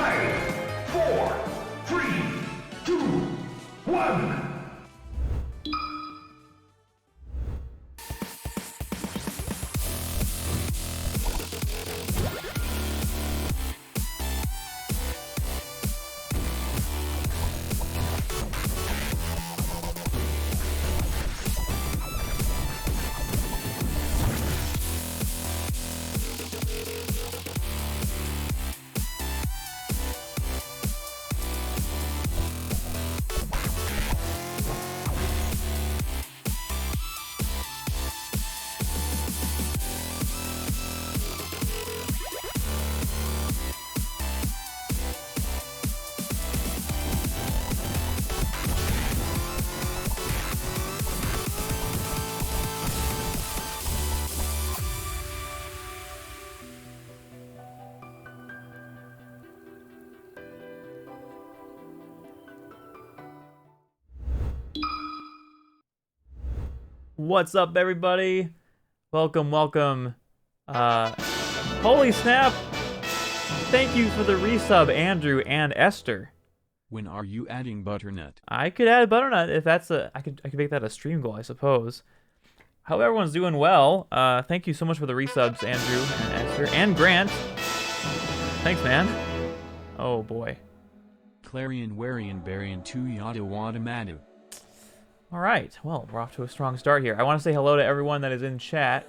5, 4, 3, 2, 1. What's up, everybody? Welcome, welcome. Holy snap! Thank you for the resub, Andrew and Esther. When are you adding butternut? I could add butternut if that's I could make that a stream goal, I suppose. Hope everyone's doing well. Thank you so much for the resubs, Andrew and Esther and Grant. Thanks, man. Oh boy. Clarion Warian Barian 2 Yada Wada Madu. All right, well, we're off to a strong start here. I want to say hello to everyone that is in chat.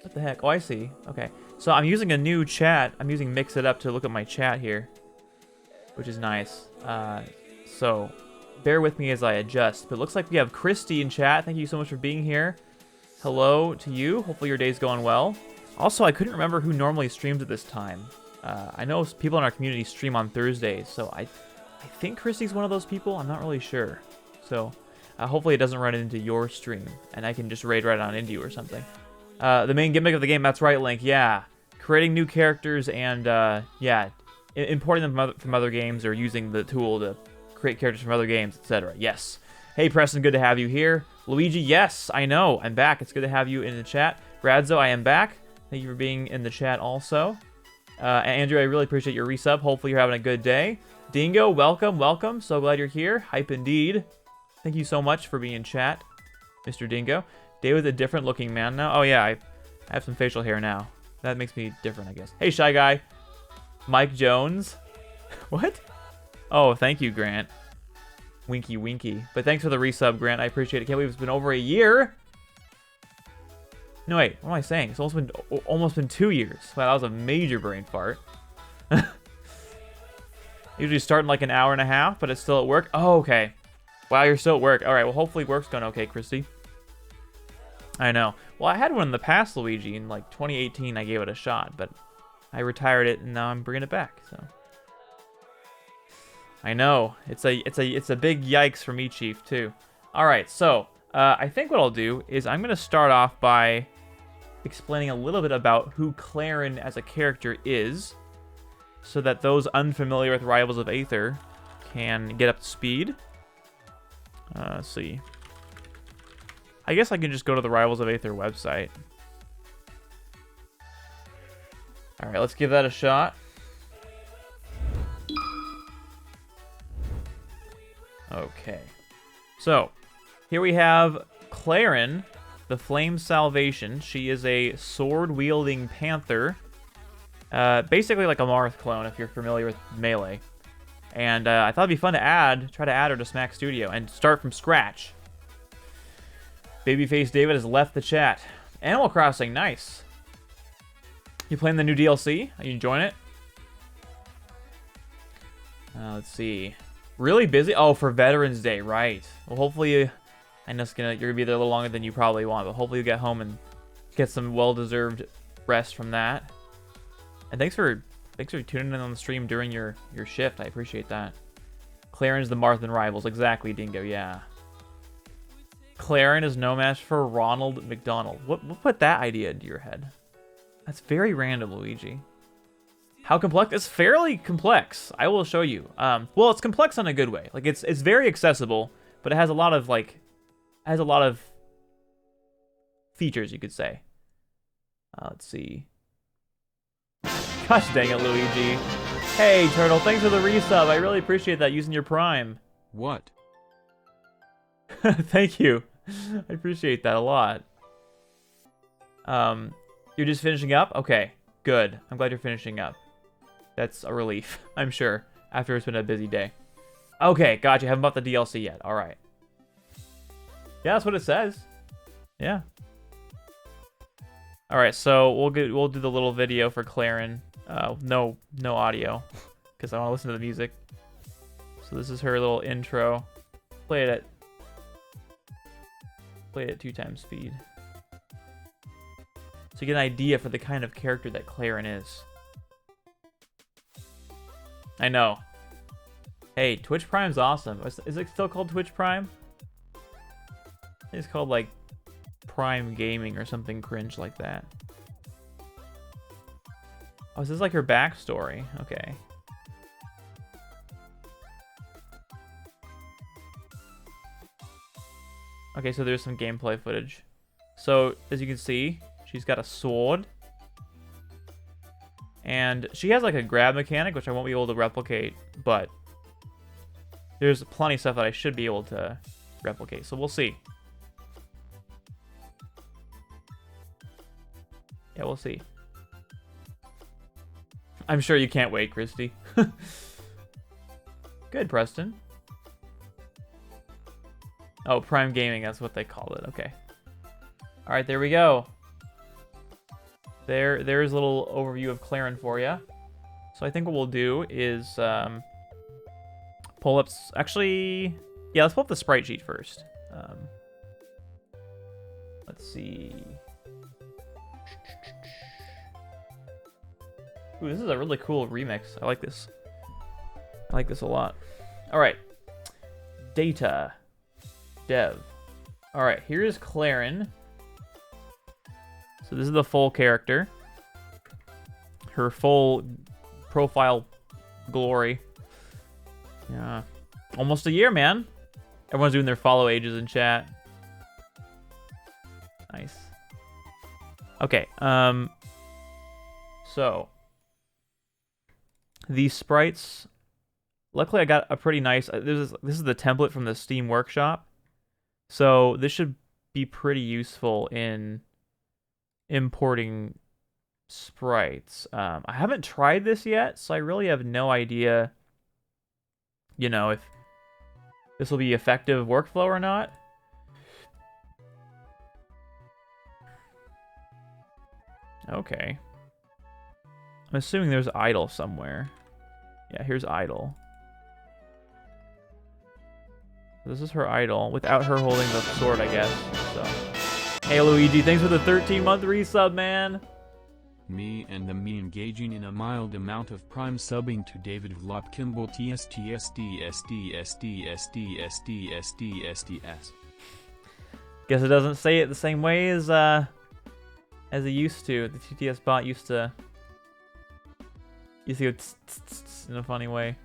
What the heck? Oh, I see. Okay, so I'm using a new chat. I'm using Mix It Up to look at my chat here, which is nice. So bear with me as I adjust. But it looks like we have Christy in chat. Thank you so much for being here. Hello to you. Hopefully your day's going well. Also, I couldn't remember who normally streams at this time. I know people in our community stream on Thursdays, so I think Christy's one of those people. I'm not really sure. So... hopefully it doesn't run into your stream, and I can just raid right on into you or something. The main gimmick of the game, that's right, Link, yeah. Creating new characters and, yeah, importing them from other games or using the tool to create characters from other games, etc. Yes. Hey, Preston, good to have you here. Luigi, yes, I know, I'm back. It's good to have you in the chat. Radzo, I am back. Thank you for being in the chat also. Andrew, I really appreciate your resub. Hopefully you're having a good day. Dingo, welcome, welcome. So glad you're here. Hype indeed. Thank you so much for being in chat, Mr. Dingo. David's a different looking man now. Oh yeah, I have some facial hair now. That makes me different, I guess. Hey, Shy Guy. Mike Jones. What? Oh, thank you, Grant. Winky winky. But thanks for the resub, Grant. I appreciate it. Can't believe it's been over a year. No, wait. What am I saying? It's almost been 2 years. Wow, that was a major brain fart. Usually start in like an hour and a half, but it's still at work. Oh, okay. Wow, you're still at work. All right, well, hopefully work's going okay, Christy. I know. Well, I had one in the past, Luigi. In, like, 2018, I gave it a shot, but I retired it, and now I'm bringing it back, so. I know. It's a big yikes for me, Chief, too. All right, so I think what I'll do is I'm going to start off by explaining a little bit about who Clairen as a character is, so that those unfamiliar with Rivals of Aether can get up to speed. Let's see. I guess I can just go to the Rivals of Aether website. Alright, let's give that a shot. Okay. So, here we have Clairen, the Flame Salvation. She is a sword-wielding panther. Basically like a Marth clone, if you're familiar with Melee. And I thought it'd be fun to try to add her to Smack Studio and start from scratch. Babyface David has left the chat. Animal Crossing, nice. You playing the new DLC? Are you enjoying it? Let's see. Really busy? Oh, for Veterans Day, right. Well, hopefully, I know you're gonna be there a little longer than you probably want, but hopefully you get home and get some well-deserved rest from that. And thanks for tuning in on the stream during your shift. I appreciate that. Clairen's the Marthan Rivals. Exactly, Dingo, yeah. Clairen is no match for Ronald McDonald. What put that idea into your head? That's very random, Luigi. How complex? It's fairly complex. I will show you. Well, it's complex in a good way. Like it's very accessible, but it has a lot of features, you could say. Let's see. Gosh dang it, Luigi. Hey, Turtle, thanks for the resub. I really appreciate that, using your Prime. What? Thank you. I appreciate that a lot. You're just finishing up? Okay, good. I'm glad you're finishing up. That's a relief, I'm sure, after it's been a busy day. Okay, gotcha. Haven't bought the DLC yet. All right. Yeah, that's what it says. Yeah. All right, so we'll do the little video for Clairen. No audio, because I want to listen to the music. So this is her little intro. Play it at 2x speed, so you get an idea for the kind of character that Clairen is. I know. Hey, Twitch Prime's awesome. Is it still called Twitch Prime? It's called like Prime Gaming or something cringe like that. Oh, is this like her backstory? Okay. Okay, so there's some gameplay footage. So, as you can see, she's got a sword. And she has like a grab mechanic, which I won't be able to replicate, but there's plenty of stuff that I should be able to replicate, so we'll see. Yeah, we'll see. I'm sure you can't wait, Christy. Good, Preston. Oh, Prime Gaming, that's what they call it. Okay. All right, there we go. There's a little overview of Clairen for you. So I think what we'll do is pull up... Actually, yeah, let's pull up the sprite sheet first. Let's see. Ooh, this is a really cool remix. I like this. I like this a lot. All right. Data. Dev. All right, here's Clairen. So this is the full character. Her full profile glory. Yeah. Almost a year, man. Everyone's doing their follow ages in chat. Nice. Okay, so these sprites, luckily I got a pretty nice, this is the template from the Steam Workshop. So this should be pretty useful in importing sprites. I haven't tried this yet, so I really have no idea, you know, if this will be effective workflow or not. Okay. I'm assuming there's idle somewhere. Yeah, here's idle. This is her idol, without her holding the sword, I guess. So, hey Luigi, thanks for the 13-month resub, man. Me engaging in a mild amount of prime subbing to David Vlop Kimball TSTSDSDSDSDSDSDSDS. Guess it doesn't say it the same way as it used to. The TTS bot used to go tss, tss, tss, in a funny way.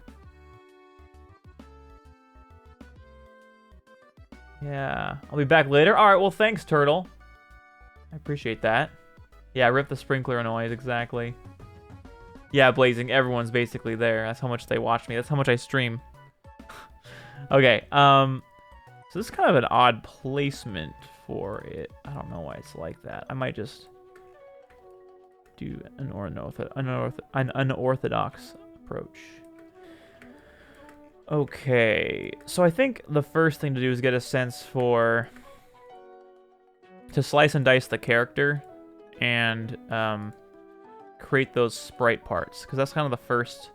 Yeah, I'll be back later. All right, well, thanks, Turtle. I appreciate that. Yeah, rip the sprinkler noise, exactly. Yeah, Blazing, everyone's basically there. That's how much they watch me. That's how much I stream. Okay, so this is kind of an odd placement for it. I don't know why it's like that. I might just do an unorthodox approach. Okay, so I think the first thing to do is get a sense to slice and dice the character and create those sprite parts, because that's kind of the first.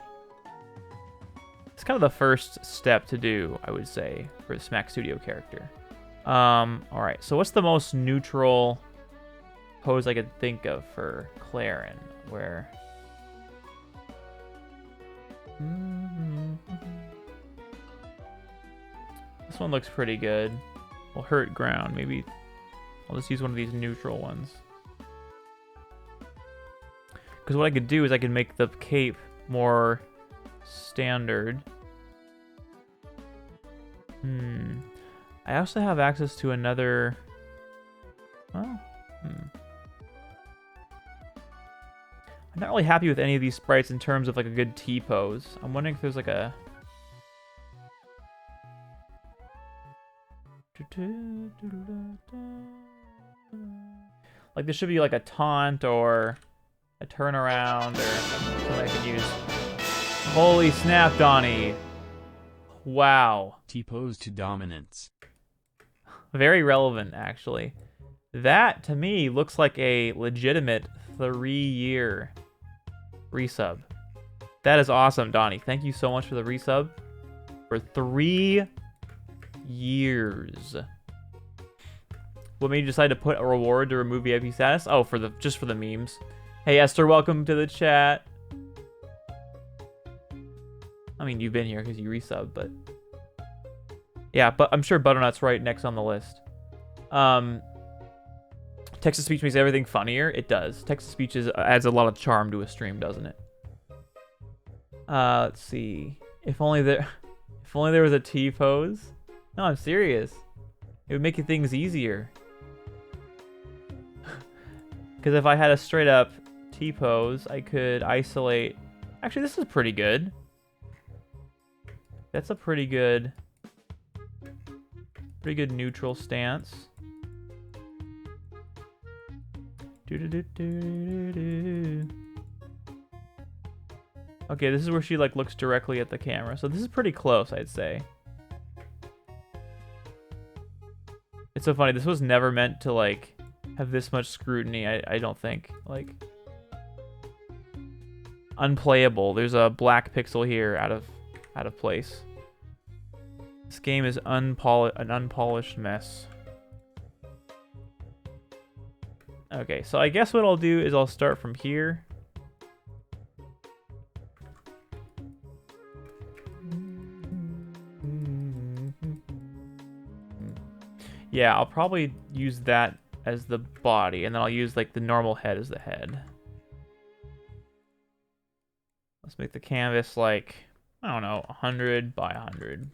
It's kind of the first step to do, I would say, for the Smack Studio character. All right, so what's the most neutral pose I could think of for Clairen? Where? This one looks pretty good. Well, hurt ground. Maybe I'll just use one of these neutral ones. Because what I could do is I could make the cape more standard. I also have access to another... Oh. I'm not really happy with any of these sprites in terms of like a good T-pose. I'm wondering if there's like a... Like there should be like a taunt or a turnaround or something I can use. Holy snap, Donnie. Wow. T-pose to dominance. Very relevant, actually. That, to me, looks like a legitimate 3-year resub. That is awesome, Donnie. Thank you so much for the resub. For 3 years. What made you decide to put a reward to remove VIP status? Oh, just for the memes. Hey, Esther, welcome to the chat. I mean, you've been here because you resubbed, but... Yeah, but I'm sure Butternut's right next on the list. Text-to-speech makes everything funnier. It does. Text-to-speech adds a lot of charm to a stream, doesn't it? Let's see. If only there was a T-pose. No, I'm serious. It would make things easier. Because if I had a straight-up T-pose, I could isolate... Actually, this is pretty good. That's a pretty good neutral stance. Okay, this is where she like looks directly at the camera. So this is pretty close, I'd say. It's so funny. This was never meant to like have this much scrutiny, I don't think. Like unplayable. There's a black pixel here out of place. This game is an unpolished mess. Okay, so I guess what I'll do is I'll start from here. Yeah, I'll probably use that as the body, and then I'll use like the normal head as the head. Let's make the canvas like, I don't know, 100 by 100.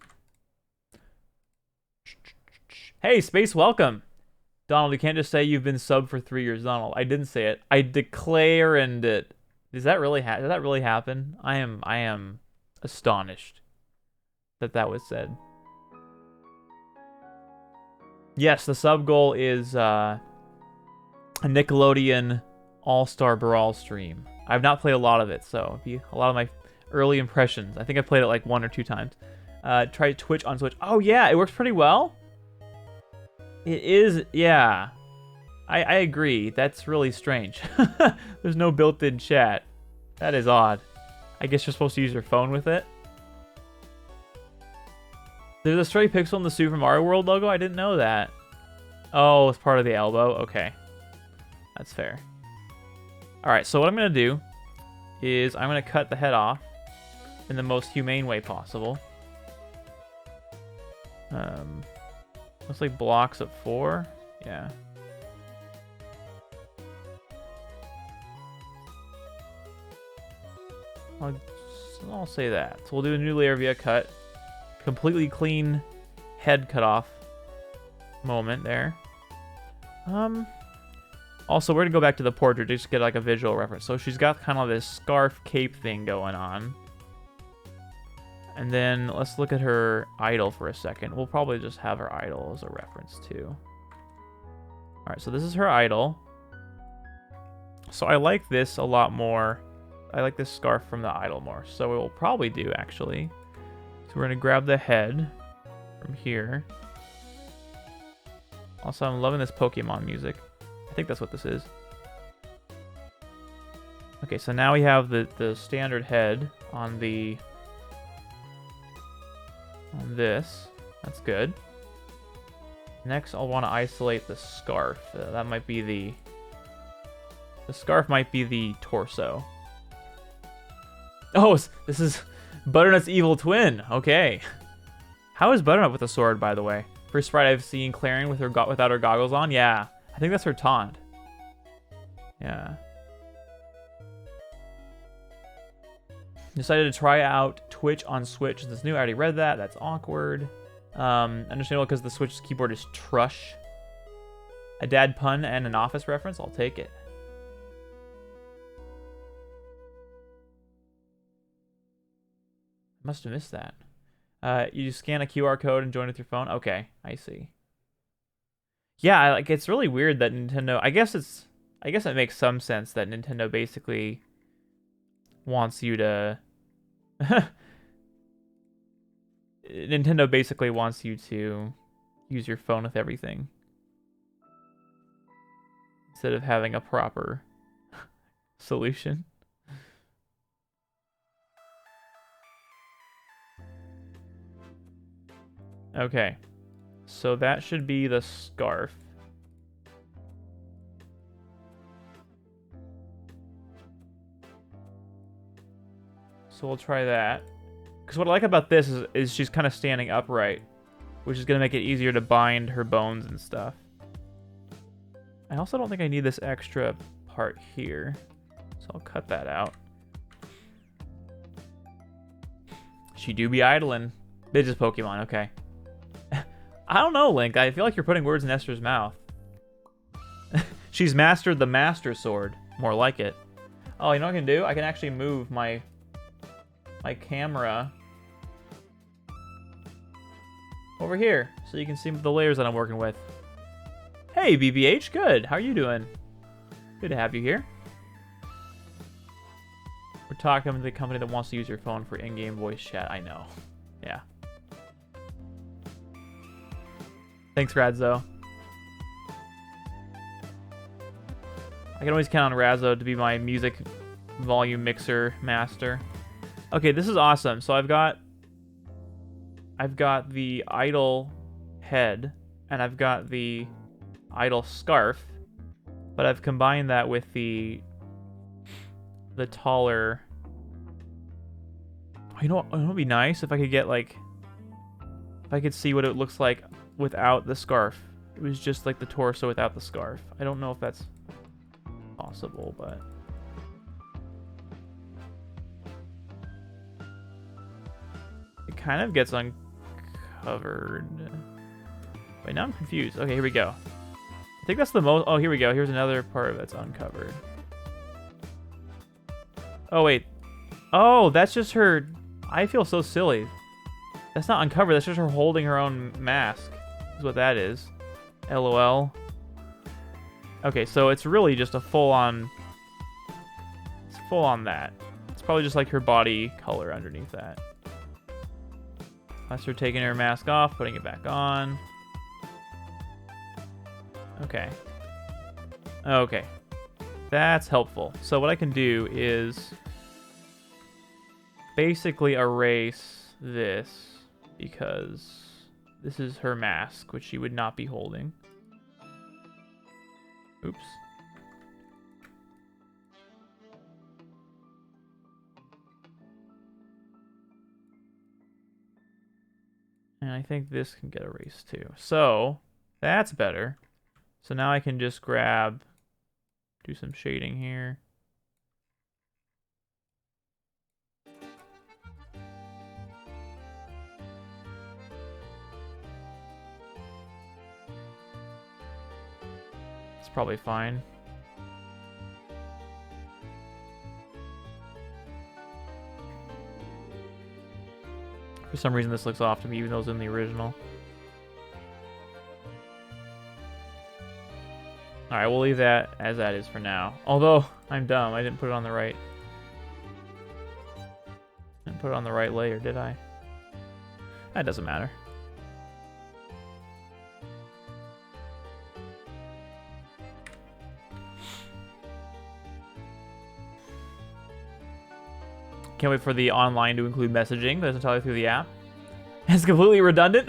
Hey, Space, welcome. Donald, you can't just say you've been subbed for 3 years. Donald, I didn't say it. I declared it. Does that really happen? I am astonished that was said. Yes, the sub goal is a Nickelodeon All-Star Brawl stream. I've not played a lot of it, so it'd be a lot of my early impressions. I think I played it like 1 or 2 times. Try Twitch on Switch. Oh yeah, it works pretty well. It is, yeah. I agree. That's really strange. There's no built-in chat. That is odd. I guess you're supposed to use your phone with it. There's a stray pixel in the Super Mario World logo? I didn't know that. Oh, it's part of the elbow. Okay. That's fair. Alright, so what I'm going to do is I'm going to cut the head off in the most humane way possible. Looks like blocks of 4. Yeah. I'll say that. So we'll do a new layer via cut. Completely clean head cut off moment there. Also, we're gonna go back to the portrait just to get like a visual reference. So she's got kind of this scarf cape thing going on. And then let's look at her idol for a second. We'll probably just have her idol as a reference too. Alright, so this is her idol. So I like this a lot more. I like this scarf from the idol more. So what we'll probably do actually, so we're gonna grab the head from here. Also, I'm loving this Pokemon music. I think that's what this is. Okay, so now we have the standard head on this. That's good. Next, I'll want to isolate the scarf. That might be the scarf might be the torso. Oh, this is Butternut's evil twin. Okay. How is Butternut with a sword, by the way? First sprite I've seen Clairen with without her goggles on. Yeah, I think that's her taunt. Yeah. Decided to try out Twitch on Switch. This new, I already read that. That's awkward. Understandable because the Switch keyboard is trush. A dad pun and an Office reference. I'll take it. Must have missed that. You scan a QR code and join with your phone. Okay, I see. Yeah, like it's really weird that Nintendo. I guess it makes some sense that Nintendo basically wants you to. Nintendo basically wants you to use your phone with everything instead of having a proper solution. Okay, so that should be the scarf. So we'll try that. Because what I like about this is she's kind of standing upright, which is going to make it easier to bind her bones and stuff. I also don't think I need this extra part here, so I'll cut that out. She do be idling. Bitches Pokemon, okay. I don't know, Link. I feel like you're putting words in Esther's mouth. She's mastered the Master Sword. More like it. Oh, you know what I can do? I can actually move my camera over here so you can see the layers that I'm working with. Hey, BBH. Good. How are you doing? Good to have you here. We're talking to the company that wants to use your phone for in-game voice chat. I know. Yeah. Thanks, Radzo. I can always count on Radzo to be my music volume mixer master. Okay, this is awesome. So I've got the idle head and I've got the idle scarf, but I've combined that with the taller. You know what would be nice if I could get like, if I could see what it looks like without the scarf. It was just like the torso without the scarf. I don't know if that's possible, but it kind of gets uncovered. Wait, now I'm confused. Okay, here we go. I think that's the most. Oh, here we go. Here's another part that's uncovered. Oh, wait. Oh, that's just her. I feel so silly. That's not uncovered. That's just her holding her own mask. Is what that is. LOL. Okay, so it's really just a full-on. It's full-on that. It's probably just like her body color underneath that. That's her taking her mask off, putting it back on. Okay. Okay. That's helpful. So what I can do is basically erase this because this is her mask, which she would not be holding. Oops. And I think this can get erased too. So that's better. So now I can just grab, do some shading here. It's probably fine. For some reason this looks off to me, even though it's in the original. Alright, we'll leave that as that is for now. Although, I'm dumb. I didn't put it on the right. Didn't put it on the right layer, did I? That doesn't matter. Can't wait for the online to include messaging. That doesn't tell you through the app. It's completely redundant.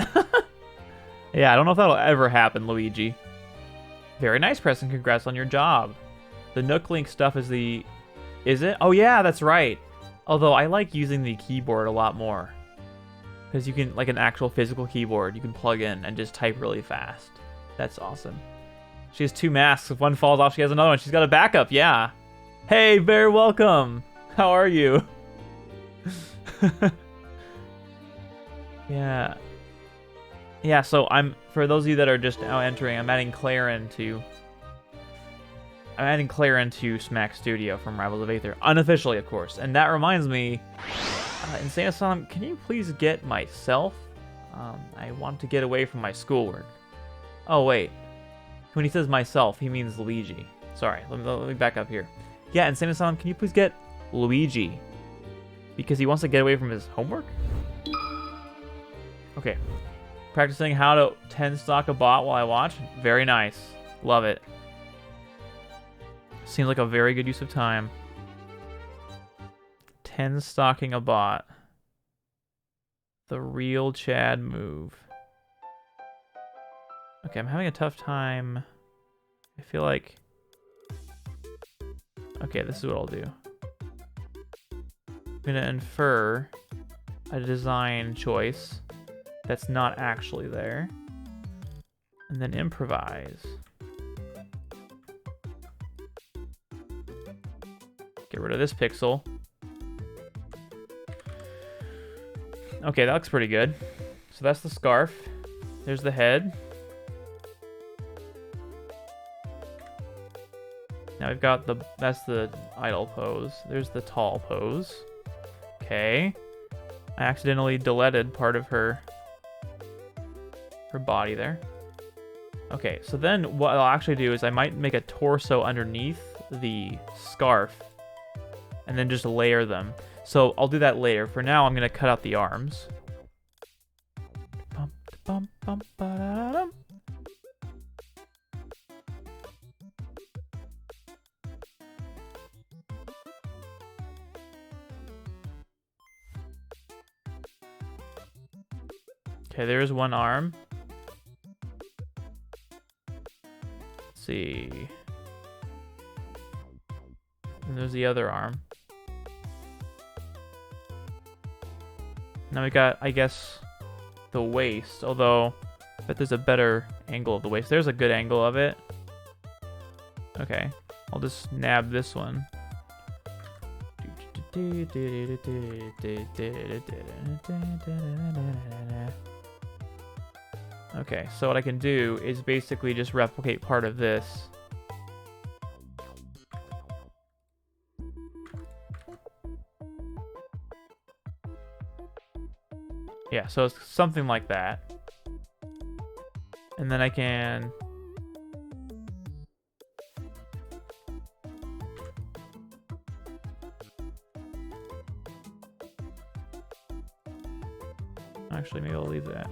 Yeah, I don't know if that'll ever happen, Luigi. Very nice, Preston. Congrats on your job. The Nook Link stuff is the... Is it? Oh, yeah, that's right. Although, I like using the keyboard a lot more. Because you can, like an actual physical keyboard, you can plug in and just type really fast. That's awesome. She has two masks. If one falls off, she has another one. She's got a backup, yeah. Hey, very welcome. How are you? Yeah. Yeah, so for those of you that are just now entering, I'm adding Clairen to Smack Studio from Rivals of Aether. Unofficially, of course. And that reminds me, Insane Asylum, can you please get myself? I want to get away from my schoolwork. Oh, wait. When he says myself, he means Luigi. Sorry, let me back up here. Yeah, Insane Asylum, can you please get Luigi? Because he wants to get away from his homework? Okay. Practicing how to 10 stock a bot while I watch. Very nice. Love it. Seems like a very good use of time. 10 stocking a bot. The real Chad move. Okay, I'm having a tough time. I feel like... Okay, this is what I'll do. I'm gonna infer a design choice that's not actually there. And then improvise. Get rid of this pixel. Okay, that looks pretty good. So that's the scarf. There's the head. Now we've got the, that's the idle pose. There's the tall pose. Okay. I accidentally deleted part of her body there. Okay, so then what I'll actually do is I might make a torso underneath the scarf and then just layer them. So I'll do that later. For now, I'm going to cut out the arms. Okay, there's one arm. Let's see. And there's the other arm. Now we got, I guess, the waist, although I bet there's a better angle of the waist. There's a good angle of it. Okay, I'll just nab this one. Okay, so what I can do is basically just replicate part of this. Yeah, so it's something like that. And then I can... Actually, maybe I'll leave that.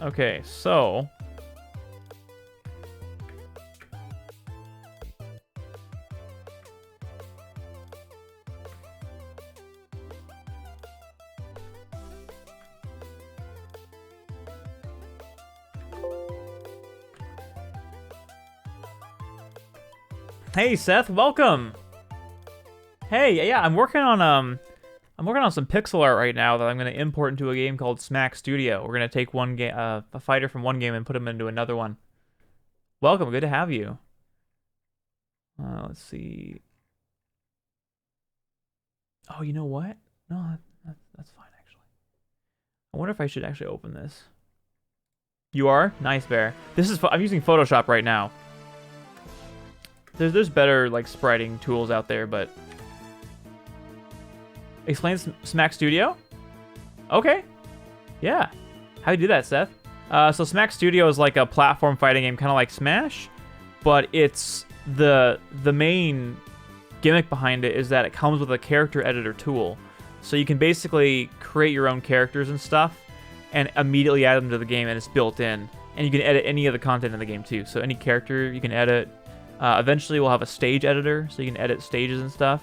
Okay, so... Hey Seth, welcome. Hey, yeah, I'm working on some pixel art right now that I'm gonna import into a game called Smack Studio. We're gonna take one game, a fighter from one game, and put him into another one. Welcome, good to have you. Let's see. Oh, you know what? No, that's fine actually. I wonder if I should actually open this. You are? Nice, Bear. This is I'm using Photoshop right now. There's better like spriting tools out there, but explain Smack Studio? Okay. Yeah. How do you do that, Seth? So Smack Studio is like a platform fighting game, kind of like Smash, but it's the main gimmick behind it is that it comes with a character editor tool. So you can basically create your own characters and stuff and immediately add them to the game, and it's built in. And you can edit any of the content in the game too. So any character you can edit. Eventually we'll have a stage editor, so you can edit stages and stuff.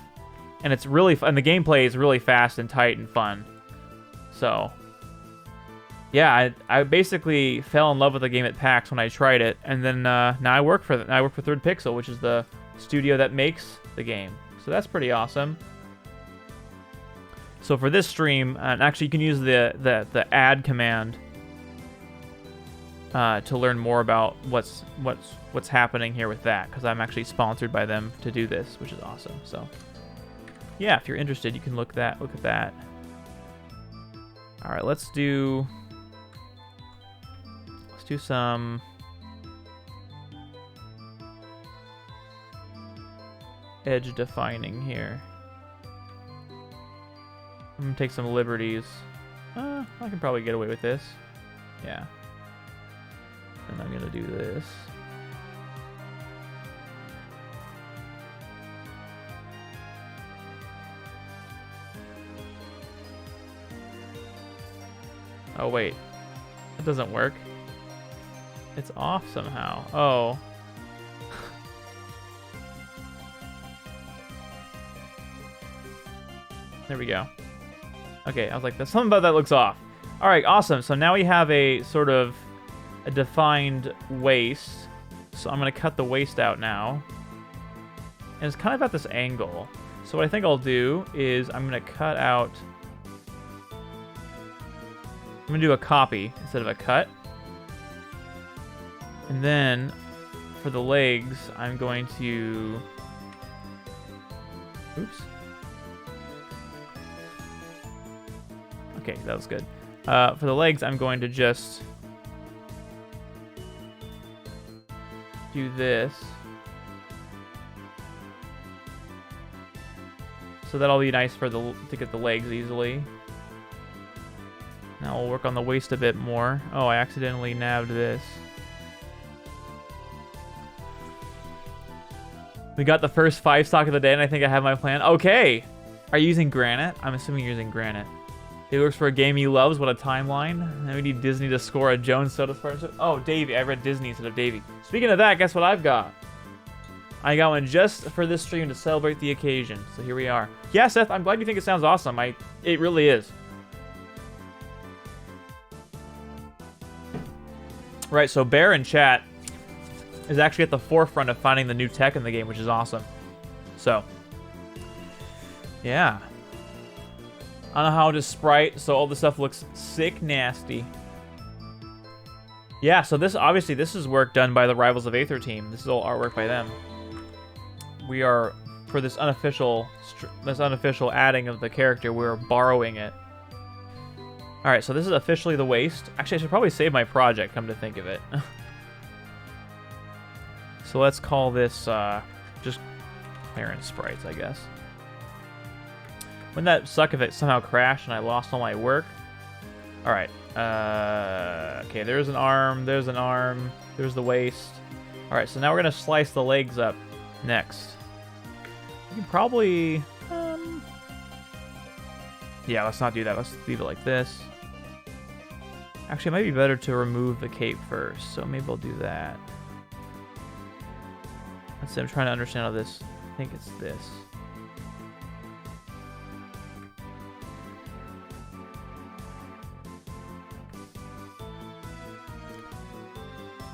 And it's really fun. The gameplay is really fast and tight and fun. So, yeah, I basically fell in love with the game at PAX when I tried it, and then now I work for Third Pixel, which is the studio that makes the game. So that's pretty awesome. So for this stream, and actually you can use the add command to learn more about what's happening here with that, because I'm actually sponsored by them to do this, which is awesome. So yeah, if you're interested, you can look at that. All right, let's do edge defining here. I'm gonna take some liberties. I can probably get away with this. Yeah. And I'm gonna do this. Oh wait, that doesn't work. It's off somehow. Oh. There we go. Okay, I was like, there's something about that looks off. All right, awesome. So now we have a sort of a defined waist. So I'm gonna cut the waist out now. And it's kind of at this angle. So what I think I'll do is I'm gonna cut out, I'm gonna do a copy instead of a cut. And then for the legs, I'm going to, oops. Okay, that was good. For the legs, I'm going to just do this. So that'll be nice for to get the legs easily. Now we'll work on the waist a bit more. Oh, I accidentally nabbed this. We got the first 5 stock of the day, and I think I have my plan. Okay! Are you using granite? I'm assuming you're using granite. It works for a game he loves. What a timeline. Now we need Disney to score a Jones Soda partnership. Oh, Davey. I read Disney instead of Davey. Speaking of that, guess what I've got? I got one just for this stream to celebrate the occasion. So here we are. Yeah, Seth, I'm glad you think it sounds awesome. It really is. Right, so Bear in chat is actually at the forefront of finding the new tech in the game, which is awesome. So, yeah. I don't know how to sprite, so all this stuff looks sick nasty. Yeah, so this obviously this is work done by the Rivals of Aether team. This is all artwork by them. We are, for this unofficial adding of the character, we're borrowing it. All right, so this is officially the waist. Actually, I should probably save my project, come to think of it. So let's call this just Clairen sprites, I guess. Wouldn't that suck if it somehow crashed and I lost all my work? All right. Okay, there's an arm. There's an arm. There's the waist. All right, so now we're going to slice the legs up next. We can probably... yeah, let's not do that. Let's leave it like this. Actually, it might be better to remove the cape first, so maybe I'll do that. Let's see, I'm trying to understand how this... I think it's this.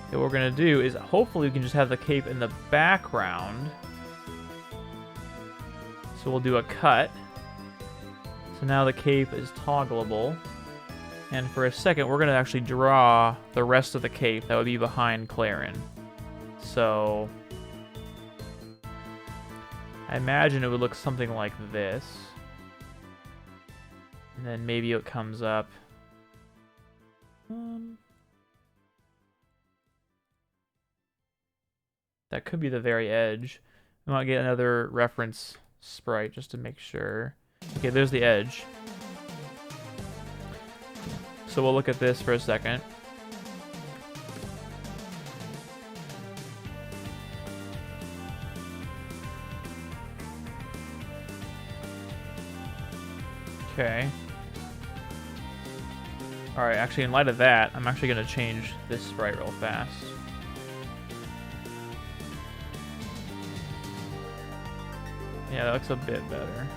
Okay, what we're going to do is hopefully we can just have the cape in the background. So we'll do a cut. So now the cape is toggleable. And for a second, we're going to actually draw the rest of the cape that would be behind Clairen. So I imagine it would look something like this. And then maybe it comes up. That could be the very edge. I want to get another reference sprite just to make sure. Okay, there's the edge. So we'll look at this for a second. Okay. Alright, actually in light of that, I'm actually going to change this sprite real fast. Yeah, that looks a bit better.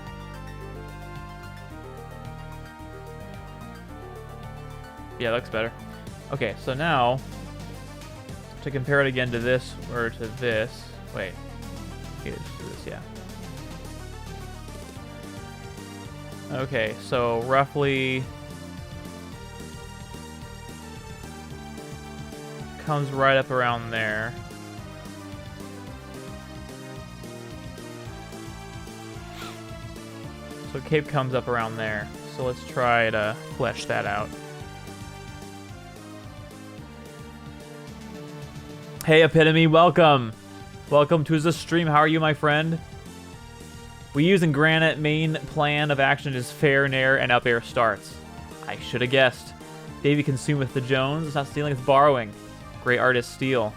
Yeah, that looks better. Okay, so now, to compare it again to this, or to this, wait. Okay, just do this, yeah. Okay, so roughly comes right up around there. So cape comes up around there. So let's try to flesh that out. Hey Epitome, welcome! Welcome to the stream. How are you, my friend? We use in Granite main plan of action is fair, nair, and up air starts. I should have guessed. Davey consumeth the Jones. It's not stealing, it's borrowing. Great artist steal.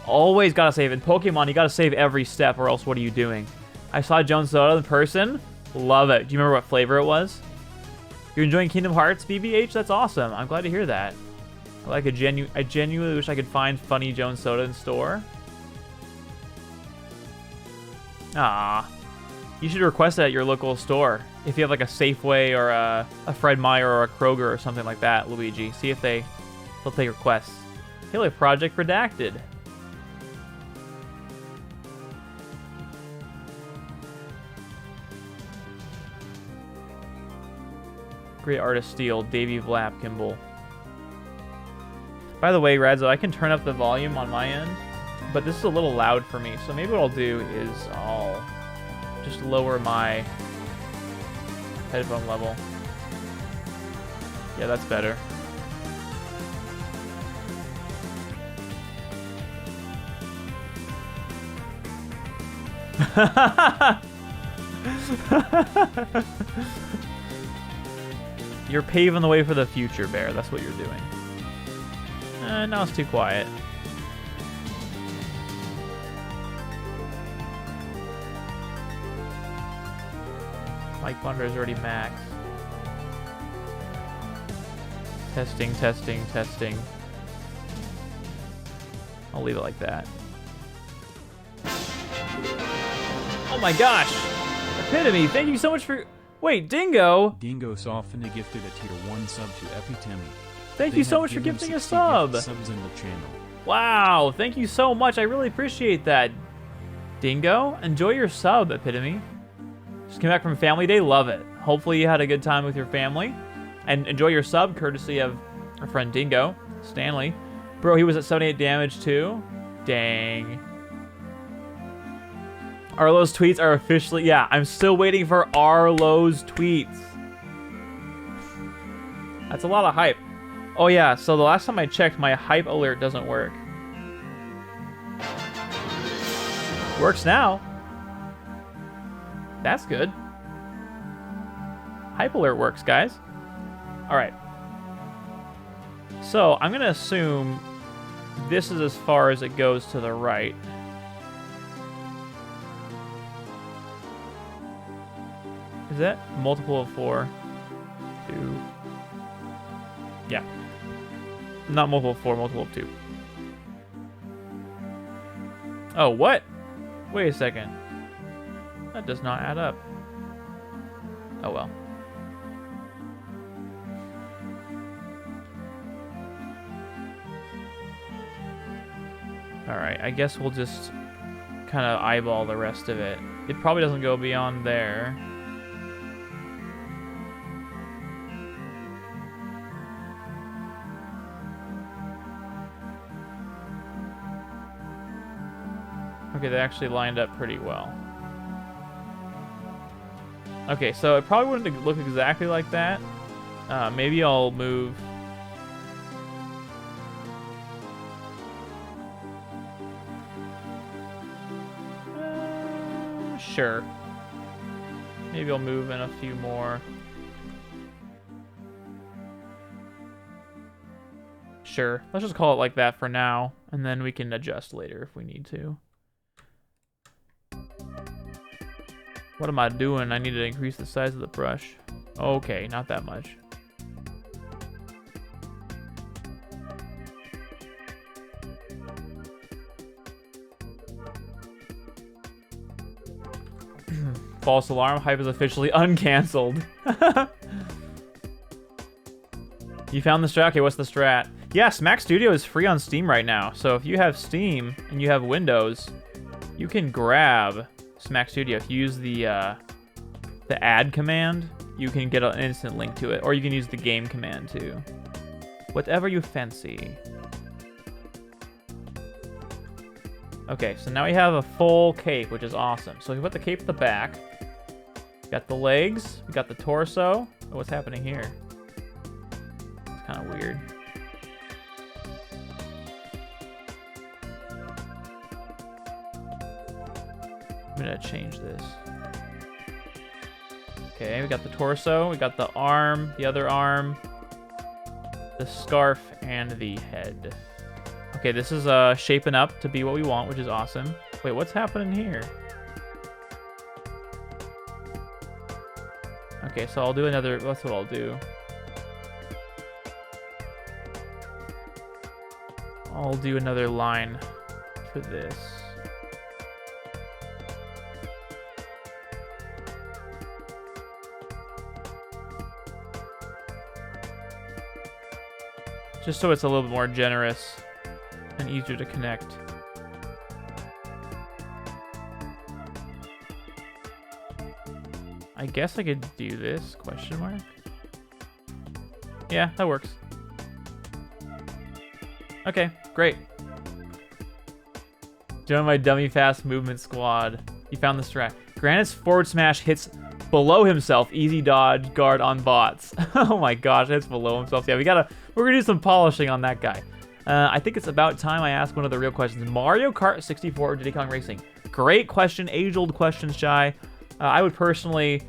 Always gotta save. In Pokemon, you gotta save every step, or else what are you doing? I saw Jones Soda in person. Love it. Do you remember what flavor it was? You're enjoying Kingdom Hearts, BBH? That's awesome. I'm glad to hear that. I genuinely wish I could find funny Jones Soda in store. Ah. You should request it at your local store. If you have like a Safeway or a Fred Meyer or a Kroger or something like that, Luigi. See if they'll take requests. Halo Project Redacted. Great artist steal, Davey Vlap Kimball. By the way, Radzo, I can turn up the volume on my end, but this is a little loud for me. So maybe what I'll do is I'll just lower my headphone level. Yeah, that's better. You're paving the way for the future, Bear. That's what you're doing. Now it's too quiet. Mike Wonder is already max. Testing, testing, testing. I'll leave it like that. Oh my gosh! Epitome, thank you so much for... Wait, Dingo? Dingo Soften gifted a tier 1 sub to Epitome. Thank you so much for gifting a sub. Subs in the channel. Wow, thank you so much. I really appreciate that. Dingo, enjoy your sub, Epitome. Just came back from Family Day, love it. Hopefully you had a good time with your family. And enjoy your sub, courtesy of our friend Dingo, Stanley. Bro, he was at 78 damage too. Dang. Arlo's tweets are officially... Yeah, I'm still waiting for Arlo's tweets. That's a lot of hype. Oh yeah, so the last time I checked, my hype alert doesn't work. Works now. That's good. Hype alert works, guys. All right. So I'm gonna assume this is as far as it goes to the right. Is that multiple of 4? 2. Yeah. Not multiple of 4, multiple of 2. Oh, what? Wait a second. That does not add up. Oh well. Alright, I guess we'll just kind of eyeball the rest of it. It probably doesn't go beyond there. Okay, they actually lined up pretty well. Okay, so it probably wouldn't look exactly like that. Maybe I'll move... Sure. Maybe I'll move in a few more. Sure. Let's just call it like that for now, and then we can adjust later if we need to. What am I doing? I need to increase the size of the brush. Okay, not that much. False alarm. Hype is officially uncancelled. You found the strat? Okay, what's the strat? Yeah, Smack Studio is free on Steam right now. So if you have Steam and you have Windows, you can grab Smack Studio. If you use the add command, you can get an instant link to it. Or you can use the game command too. Whatever you fancy. Okay, so now we have a full cape, which is awesome. So we put the cape at the back. We got the legs. We got the torso. Oh, what's happening here? It's kind of weird. I'm gonna change this. Okay, we got the torso, we got the arm, the other arm, the scarf, and the head. Okay, this is shaping up to be what we want, which is awesome. Wait, what's happening here? Okay, so I'll do another, that's what I'll do. I'll do another line for this. Just so it's a little bit more generous and easier to connect. I guess I could do this, question mark? Yeah, that works. Okay, great. Join my dummy fast movement squad. You found the strat. Granite's forward smash hits below himself. Easy dodge, guard on bots. Oh my gosh, hits below himself. Yeah, we're gonna do some polishing on that guy. I think it's about time I ask one of the real questions. Mario Kart 64 or Diddy Kong Racing? Great question, age-old question, Shy. I would personally,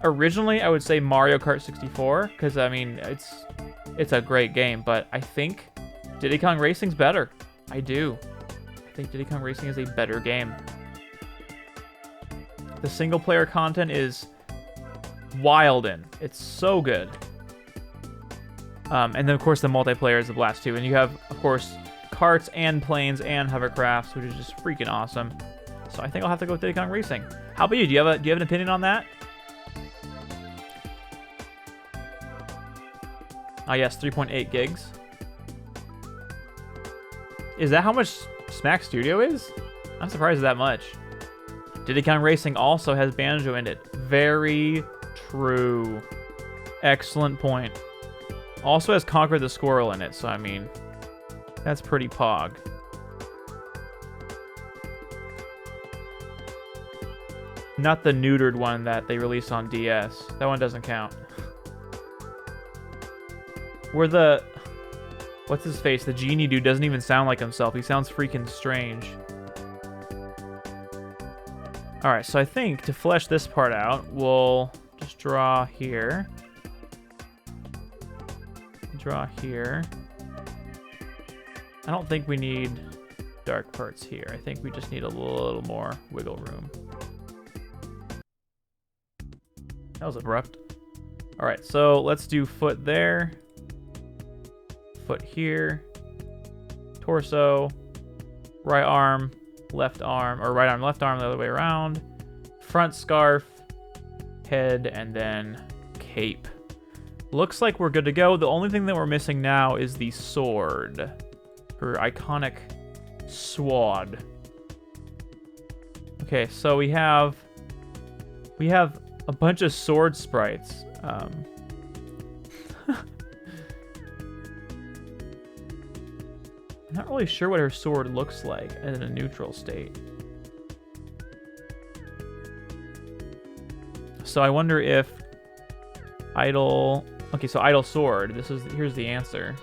originally, I would say Mario Kart 64, because, I mean, it's a great game, but I think Diddy Kong Racing's better. I do. I think Diddy Kong Racing is a better game. The single-player content is wild in. It's so good. And then, of course, the multiplayer is a blast, too. And you have, of course, karts and planes and hovercrafts, which is just freaking awesome. So I think I'll have to go with Diddy Kong Racing. How about you? Do you have an opinion on that? Ah, yes, 3.8 gigs. Is that how much Smack Studio is? I'm surprised it's that much. Diddy Kong Racing also has Banjo in it. Very true. Excellent point. Also has Conquer the Squirrel in it, so I mean, that's pretty pog. Not the neutered one that they released on DS. That one doesn't count. Where the... What's his face? The genie dude doesn't even sound like himself. He sounds freaking strange. Alright, so I think to flesh this part out, we'll just draw here. Draw here. I don't think we need dark parts here. I think we just need a little more wiggle room. That was abrupt. Alright, so let's do foot there. Foot here. Torso. Right arm, left arm, or right arm, left arm, the other way around. Front scarf. Head, and then cape. Looks like we're good to go. The only thing that we're missing now is the sword. Her iconic sword. Okay, so we have a bunch of sword sprites. I'm not really sure what her sword looks like in a neutral state. So I wonder if idle... Okay, so idle sword. Here's the answer.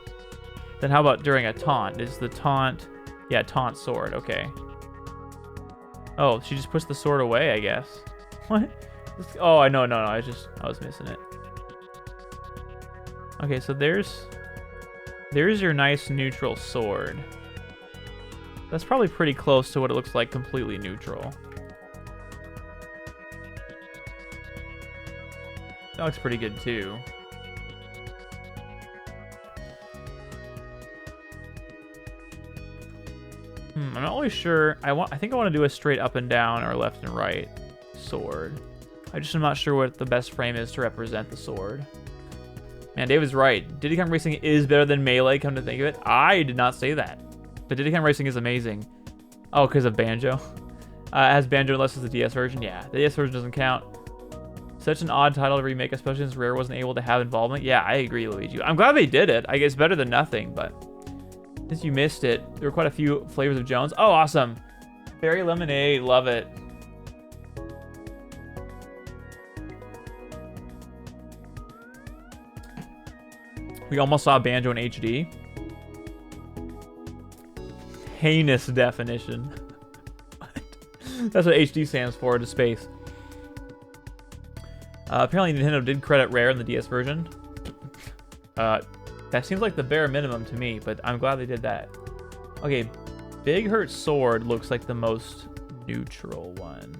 Then how about during a taunt? Is the taunt... Yeah, taunt sword. Okay. Oh, she just puts the sword away, I guess. What? Oh, I know, no. I was missing it. Okay, so there's your nice neutral sword. That's probably pretty close to what it looks like completely neutral. That looks pretty good too. I'm not really sure. I think I want to do a straight up and down or left and right sword. I just am not sure what the best frame is to represent the sword. Man, David's right. Diddy Kong Racing is better than Melee, come to think of it. I did not say that. But Diddy Kong Racing is amazing. Oh, because of Banjo. It has Banjo unless it's the DS version. Yeah, the DS version doesn't count. Such an odd title to remake, especially since Rare wasn't able to have involvement. Yeah, I agree, Luigi. I'm glad they did it. I guess better than nothing, but since you missed it, there were quite a few flavors of Jones. Oh, awesome. Berry lemonade, love it. We almost saw Banjo in HD. Heinous definition. What? That's what HD stands for, to space. Apparently Nintendo did credit Rare in the DS version. That seems like the bare minimum to me, but I'm glad they did that. Okay, Big Hurt Sword looks like the most neutral one.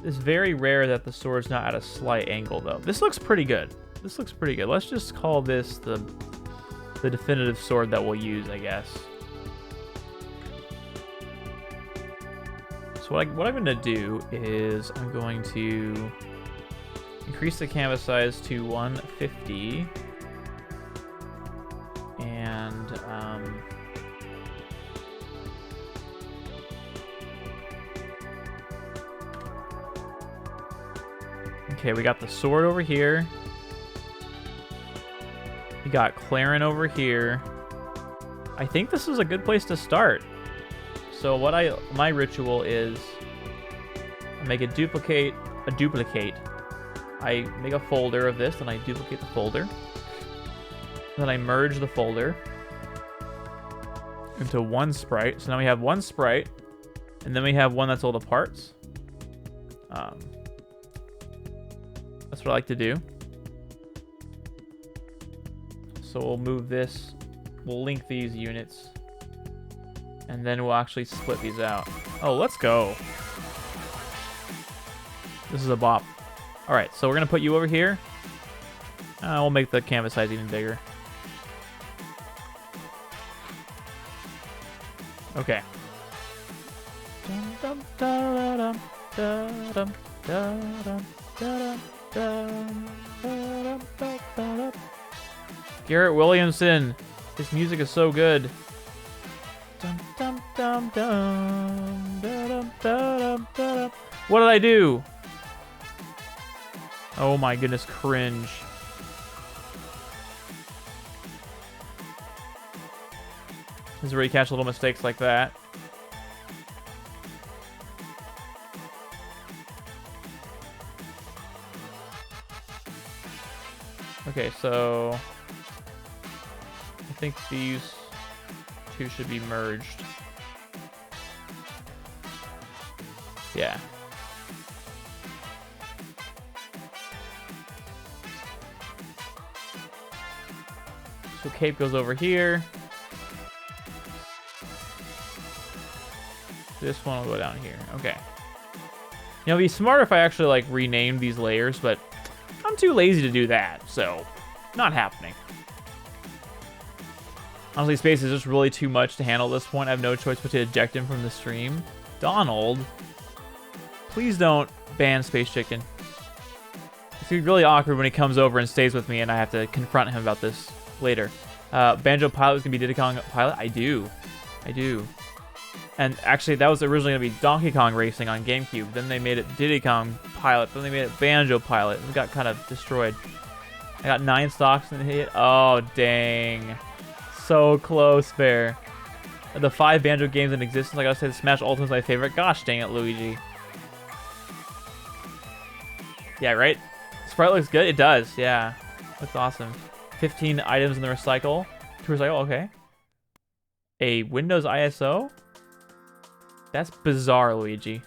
It's very rare that the sword's not at a slight angle, though. This looks pretty good. This looks pretty good. Let's just call this the definitive sword that we'll use, I guess. So what I'm going to do is I'm going to increase the canvas size to 150. And okay, we got the sword over here. We got Clairen over here. I think this is a good place to start. So my ritual is I make a duplicate. I make a folder of this, and I duplicate the folder. Then I merge the folder into one sprite. So now we have one sprite, and then we have one that's all the parts. That's what I like to do. So we'll move this, we'll link these units, and then we'll actually split these out. Oh, let's go. This is a bop. All right, so we're gonna put you over here. We'll make the canvas size even bigger. Okay. Garrett Williamson. His music is so good. What did I do? Oh my goodness, cringe. This is where you catch little mistakes like that. Okay, so I think these two should be merged. Yeah. So Cape goes over here. This one will go down here. Okay. You know, it'd be smarter if I actually like renamed these layers, but I'm too lazy to do that, so not happening. Honestly, Space is just really too much to handle at this point. I have no choice but to eject him from the stream. Donald, please don't ban Space Chicken. It's gonna be really awkward when he comes over and stays with me and I have to confront him about this later. Banjo Pilot is gonna be Diddy Kong Pilot? I do. And actually, that was originally going to be Donkey Kong Racing on GameCube. Then they made it Diddy Kong Pilot. Then they made it Banjo Pilot. It got kind of destroyed. I got 9 stocks in the hit. Oh, dang. So close there. The 5 Banjo games in existence, like I said, Smash Ultimate is my favorite. Gosh dang it, Luigi. Yeah, right? Sprite looks good? It does, yeah. Looks awesome. 15 items in the recycle. To recycle, okay. A Windows ISO? That's bizarre, Luigi.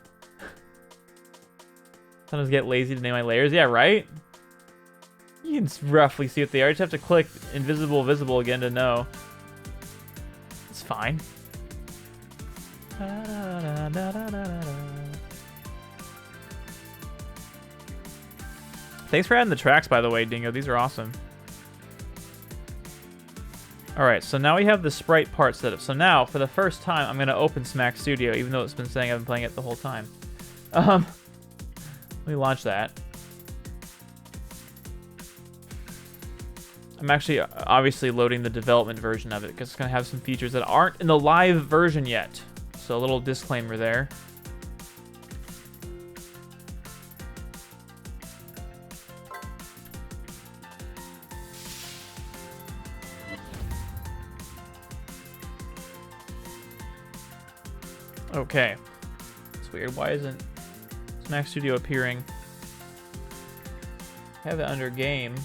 Sometimes get lazy to name my layers. Yeah, right? You can roughly see what they are. You just have to click invisible, visible again to know. It's fine. Thanks for adding the tracks, by the way, Dingo. These are awesome. Alright, so now we have the sprite part set up. So now, for the first time, I'm going to open Smack Studio, even though it's been saying I've been playing it the whole time. Let me launch that. I'm actually, obviously, loading the development version of it, because it's going to have some features that aren't in the live version yet. So a little disclaimer there. Okay. It's weird. Why isn't Smack Studio appearing? I have it under game.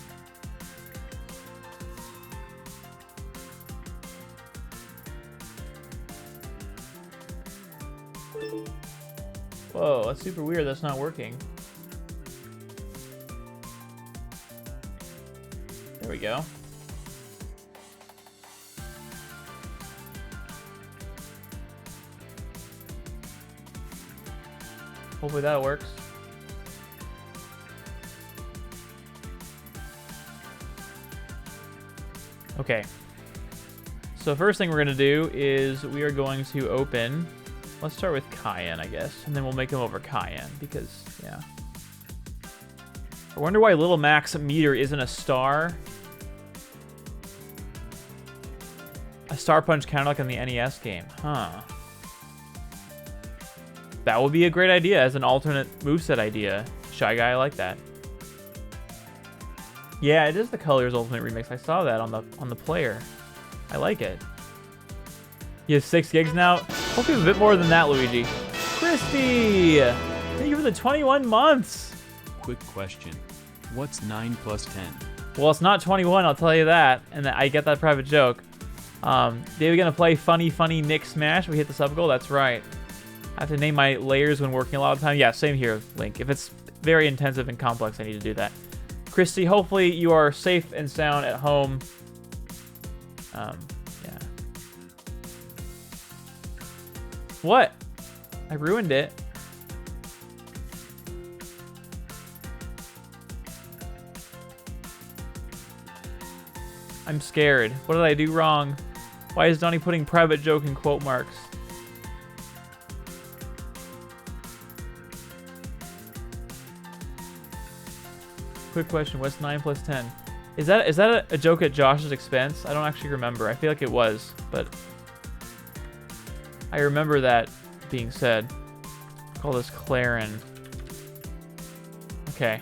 Whoa, that's super weird. That's not working. There we go. Hopefully that works. Okay. So first thing we're going to do is we are going to open... Let's start with Cayenne, I guess. And then we'll make them over Cayenne because, yeah. I wonder why Little Mac's meter isn't a star. A star punch kind of like in the NES game. Huh. That would be a great idea as an alternate moveset idea. Shy Guy, I like that. Yeah, it is the Colors Ultimate Remix. I saw that on the player. I like it. You have 6 gigs now? Hopefully a bit more than that, Luigi. Christy! Thank you for the 21 months! Quick question. What's 9 plus 10? Well, it's not 21, I'll tell you that. And I get that private joke. They were gonna play Funny Nick Smash. We hit the sub goal, that's right. I have to name my layers when working a lot of the time. Yeah, same here, Link. If it's very intensive and complex, I need to do that. Christy, hopefully you are safe and sound at home. Yeah. What? I ruined it. I'm scared. What did I do wrong? Why is Donnie putting private joke in quote marks? Quick question, what's 9 plus 10? Is that a joke at Josh's expense? I don't actually remember. I feel like it was, but I remember that being said. Call this Clairen. Okay.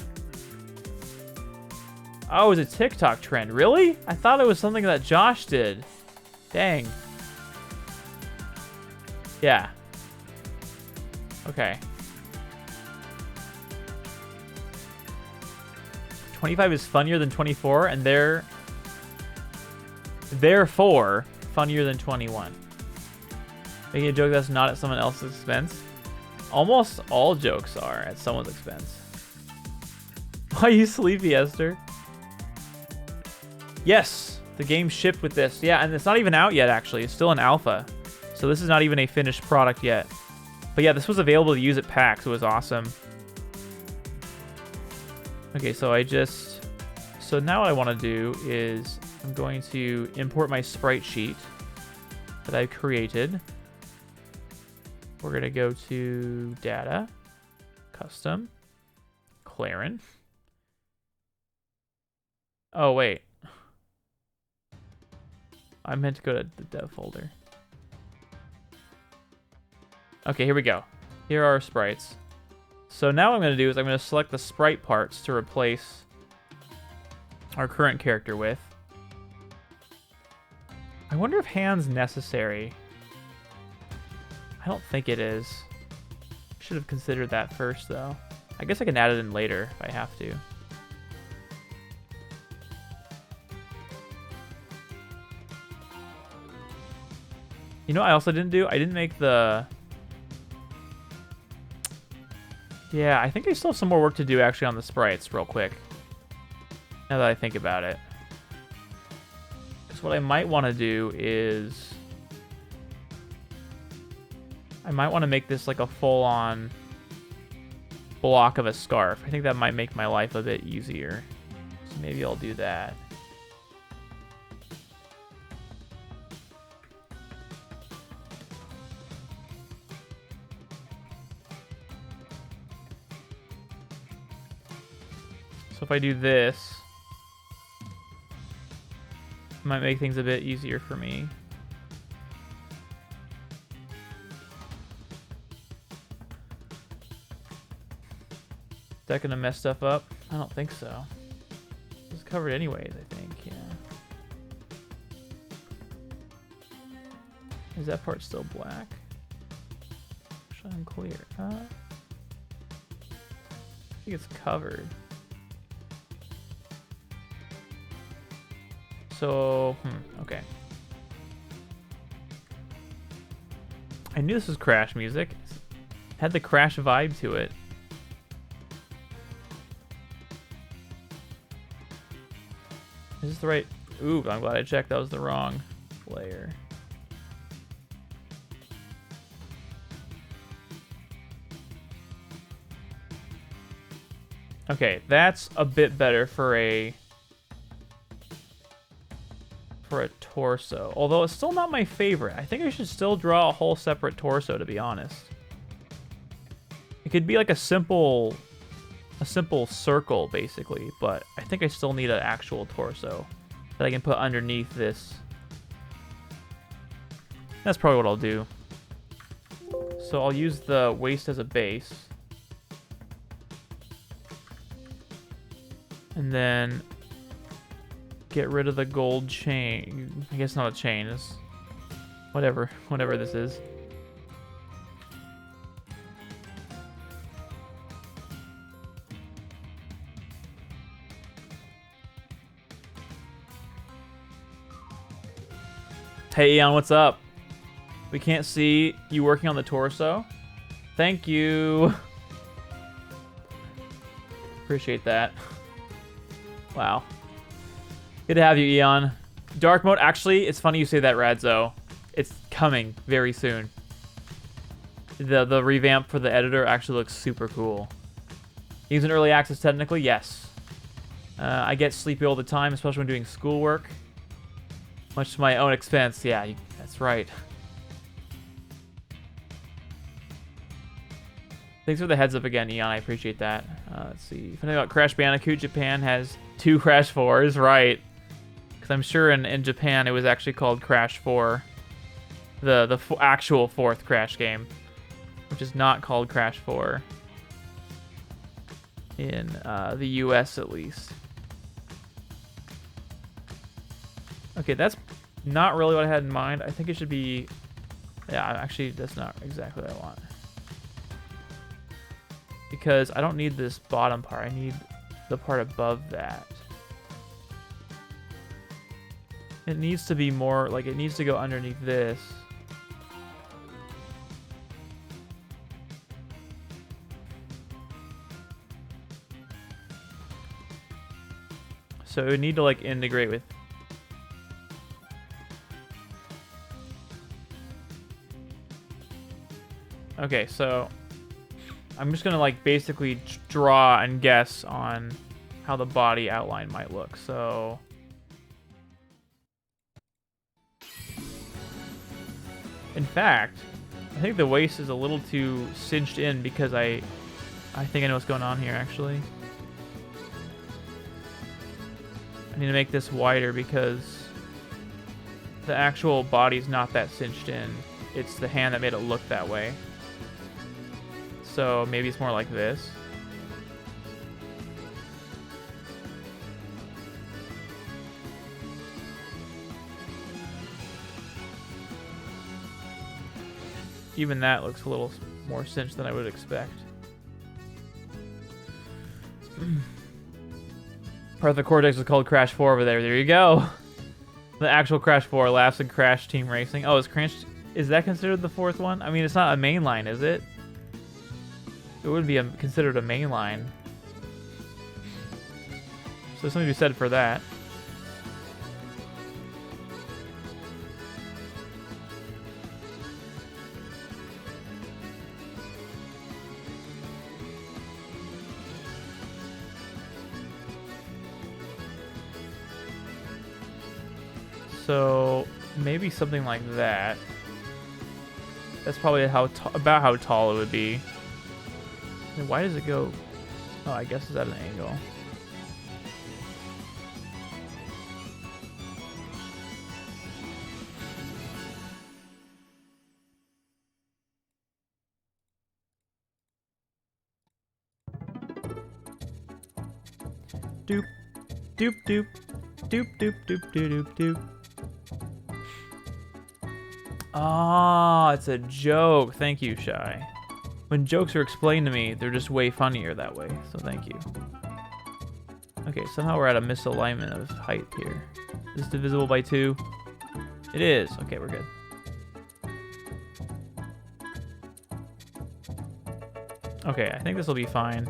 Oh, it's a TikTok trend. Really? I thought it was something that Josh did. Dang. Yeah. Okay. 25 is funnier than 24, and therefore funnier than 21. Making a joke that's not at someone else's expense. Almost all jokes are at someone's expense. Why are you sleepy, Esther? Yes, the game shipped with this. Yeah, and it's not even out yet, actually. It's still in alpha. So this is not even a finished product yet. But yeah, this was available to use at PAX. It was awesome. Okay, so so now what I want to do is I'm going to import my sprite sheet that I've created. We're going to go to Data, Custom, Clairen. Oh, wait. I meant to go to the dev folder. Okay, here we go. Here are our sprites. So now what I'm going to do is I'm going to select the sprite parts to replace our current character with. I wonder if hand's necessary. I don't think it is. Should have considered that first, though. I guess I can add it in later if I have to. You know what I also didn't do? I didn't make the... Yeah, I think I still have some more work to do actually on the sprites real quick. Now that I think about it. Because what I might want to do is... I might want to make this like a full-on block of a scarf. I think that might make my life a bit easier. So maybe I'll do that. So if I do this, it might make things a bit easier for me. Is that gonna mess stuff up? I don't think so. It's covered anyways, I think, yeah. Is that part still black? Shine clear. I think it's covered. So, okay. I knew this was Crash music. Had the Crash vibe to it. Is this the right... Ooh, I'm glad I checked. That was the wrong layer. Okay, that's a bit better for a torso. Although it's still not my favorite. I think I should still draw a whole separate torso, to be honest. It could be like a simple circle, basically, but I think I still need an actual torso that I can put underneath this. That's probably what I'll do. So I'll use the waist as a base. And then get rid of the gold chain. I guess not a chain. It's whatever this is. Hey Eon, what's up? We can't see you working on the torso. Thank you. Appreciate that. Wow. Good to have you, Eon. Dark mode, actually, it's funny you say that, Radzo. It's coming very soon. The revamp for the editor actually looks super cool. Using early access technically, yes. I get sleepy all the time, especially when doing schoolwork. Much to my own expense. Yeah, that's right. Thanks for the heads up again, Eon. I appreciate that. Let's see. Something about Crash Bandicoot. Japan has 2 Crash 4s, right? Because I'm sure in Japan it was actually called Crash 4. The actual 4th Crash game. Which is not called Crash 4. In the US at least. Okay, that's not really what I had in mind. I think it should be... Yeah, actually, that's not exactly what I want. Because I don't need this bottom part. I need the part above that. It needs to be more... Like, it needs to go underneath this. So it would need to, like, integrate with... Okay, so I'm just gonna like basically draw and guess on how the body outline might look. So in fact, I think the waist is a little too cinched in because I think I know what's going on here actually. I need to make this wider because the actual body's not that cinched in. It's the hand that made it look that way. So maybe it's more like this. Even that looks a little more cinched than I would expect. Part of the Cortex is called Crash 4 over there. There you go. The actual Crash 4 laughs and Crash Team Racing. Oh, is that considered the 4th one? I mean, it's not a main line, is it? It would be considered a main line. So there's something to be said for that. So maybe something like that. That's probably about how tall it would be. Why does it go? Oh, I guess it's at an angle. Doop, doop, doop, doop, doop, doop, doop, doop, doop. Ah, it's a joke. Thank you, Shy. When jokes are explained to me, they're just way funnier that way, so thank you. Okay, somehow we're at a misalignment of height here. Is this divisible by 2? It is. Okay, we're good. Okay, I think this will be fine.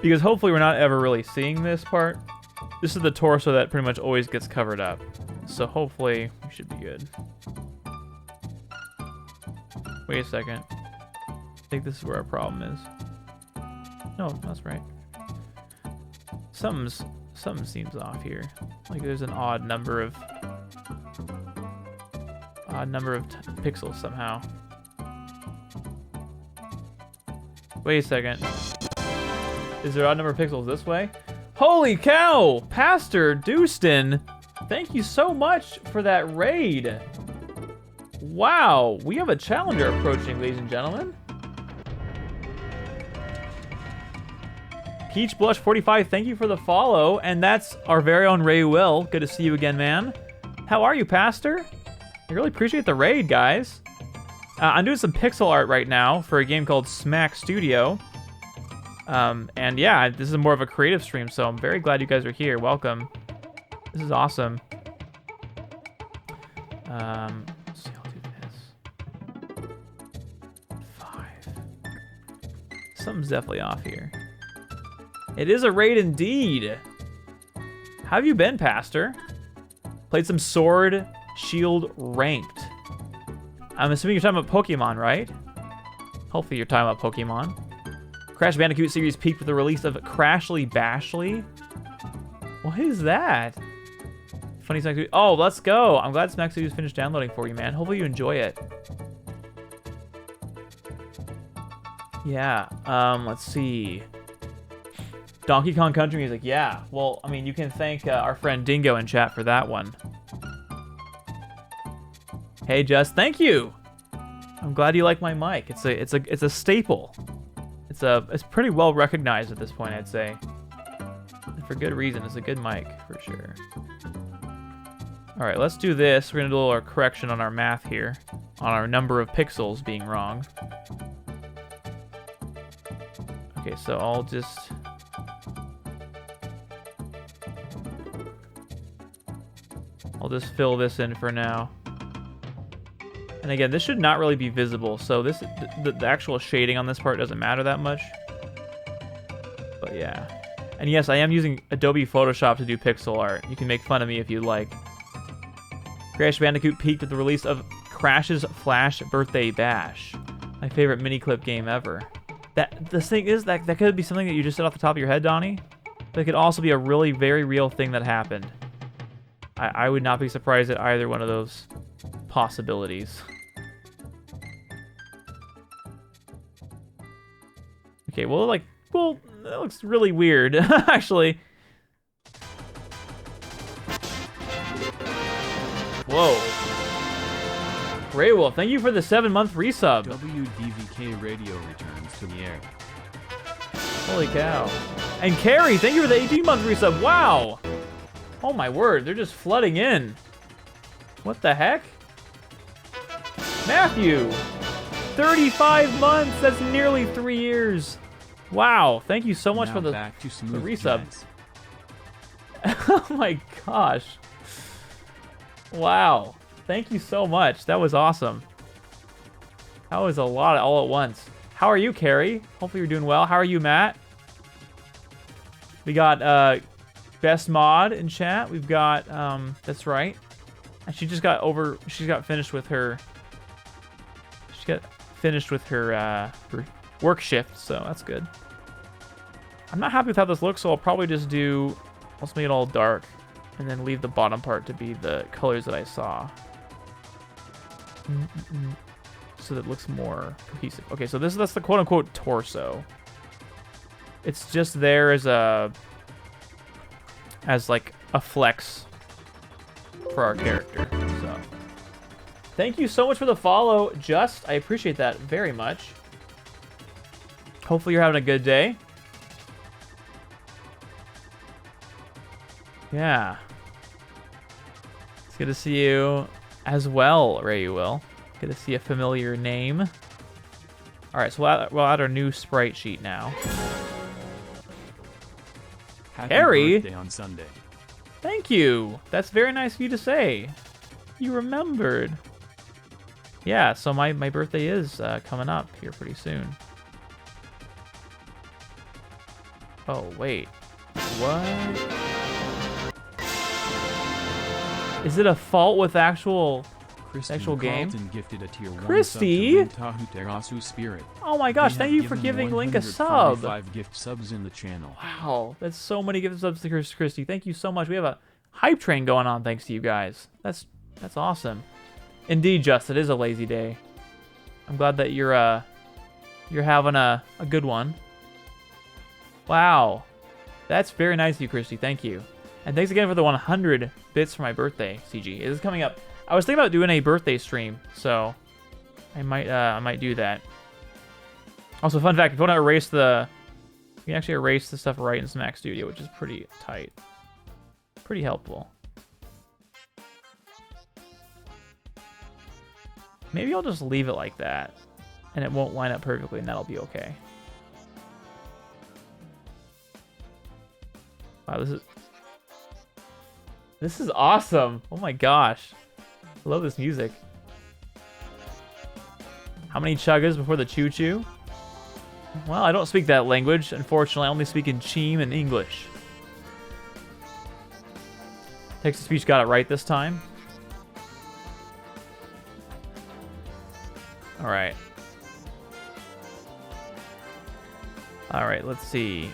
Because hopefully we're not ever really seeing this part. This is the torso that pretty much always gets covered up. So hopefully we should be good. Wait a second. I think this is where our problem is. No, that's right. Something seems off here. Like there's an odd number of pixels somehow. Wait a second. Is there an odd number of pixels this way? Holy cow! Pastor Dustin, thank you so much for that raid. Wow, we have a challenger approaching, ladies and gentlemen. Peach Blush 45, thank you for the follow. And that's our very own Ray Will. Good to see you again, man. How are you, Pastor? I really appreciate the raid, guys. I'm doing some pixel art right now for a game called Smack Studio. And yeah, this is more of a creative stream, so I'm very glad you guys are here. Welcome. This is awesome. Let's see, I'll do this. 5. Something's definitely off here. It is a raid indeed. How have you been, Pastor? Played some Sword Shield Ranked. I'm assuming you're talking about Pokemon, right? Hopefully you're talking about Pokemon. Crash Bandicoot series peaked with the release of Crashly Bashly. What is that? Funny Smack Studio. Oh, let's go. I'm glad Smack Studio's finished downloading for you, man. Hopefully you enjoy it. Yeah, let's see. Donkey Kong Country Music, yeah. Well, I mean, you can thank our friend Dingo in chat for that one. Hey, Just, thank you. I'm glad you like my mic. It's a staple. It's pretty well recognized at this point, I'd say. And for good reason. It's a good mic for sure. All right, let's do this. We're gonna do a little correction on our math here, on our number of pixels being wrong. Okay, so I'll just. I'll just fill this in for now. And again, this should not really be visible, so this the actual shading on this part doesn't matter that much. But yeah. And yes, I am using Adobe Photoshop to do pixel art. You can make fun of me if you like. Crash Bandicoot peaked with the release of Crash's Flash Birthday Bash. My favorite mini-clip game ever. The thing is that could be something that you just said off the top of your head, Donnie. But it could also be a really very real thing that happened. I would not be surprised at either one of those possibilities. Okay, well, that looks really weird, actually. Whoa. Raywolf, thank you for the 7-month resub. WDVK Radio returns to the air. Holy cow. And Carrie, thank you for the 18-month resub. Wow. Oh my word, they're just flooding in. What the heck? Matthew, 35 months. That's nearly 3 years. Wow, thank you so much Now for the back to smooth resub. jazz. Oh my gosh. Wow. Thank you so much. That was awesome. That was a lot all at once. How are you, Carrie? Hopefully you're doing well. How are you, Matt? We got Best Mod in chat. We've got that's right. And she got finished with her her work shift, so that's good. I'm not happy with how this looks, so I'll probably just let's make it all dark and then leave the bottom part to be the colors that I saw. So that it looks more cohesive. Okay, so that's the quote-unquote torso. It's just there as like a flex for our character. So thank you so much for the follow, Just. I appreciate that very much. Hopefully you're having a good day. Yeah. It's good to see you as well, Ray. You will. Good to see a familiar name. All right, so we'll add our new sprite sheet now. Happy Harry? birthday on Sunday. Thank you. That's very nice of you to say. You remembered. Yeah, so my birthday is coming up here pretty soon. Oh, wait. What? Is it a fault with actual game? Carlton gifted a tier 1 Christy? sub to Tahu Terasu Spirit. Oh my gosh, They thank have you for given giving Link a sub. 145 gift subs in the channel. Wow, that's so many gift subs to Christy. Thank you so much. We have a hype train going on thanks to you guys. That's awesome. Indeed, Justin, it is a lazy day. I'm glad that you're having a good one. Wow. That's very nice of you, Christy. Thank you. And thanks again for the 100 bits for my birthday, CG. It is coming up. I was thinking about doing a birthday stream, so I might do that. Also, fun fact, if you want to erase you can actually erase the stuff right in Smack Studio, which is pretty tight. Pretty helpful. Maybe I'll just leave it like that, and it won't line up perfectly, and that'll be okay. Wow, this is awesome. Oh my gosh. I love this music. How many chuggas before the choo-choo? Well, I don't speak that language. Unfortunately, I only speak in Cheem and English. Text-to-speech got it right this time. Alright. Alright, let's see.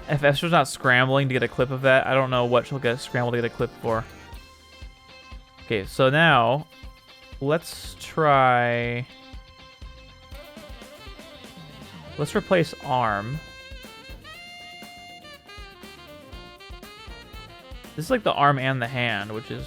If Esther's not scrambling to get a clip of that, I don't know what she'll get scrambled to get a clip for. Okay, so now let's try. Let's replace arm. This is like the arm and the hand, which is.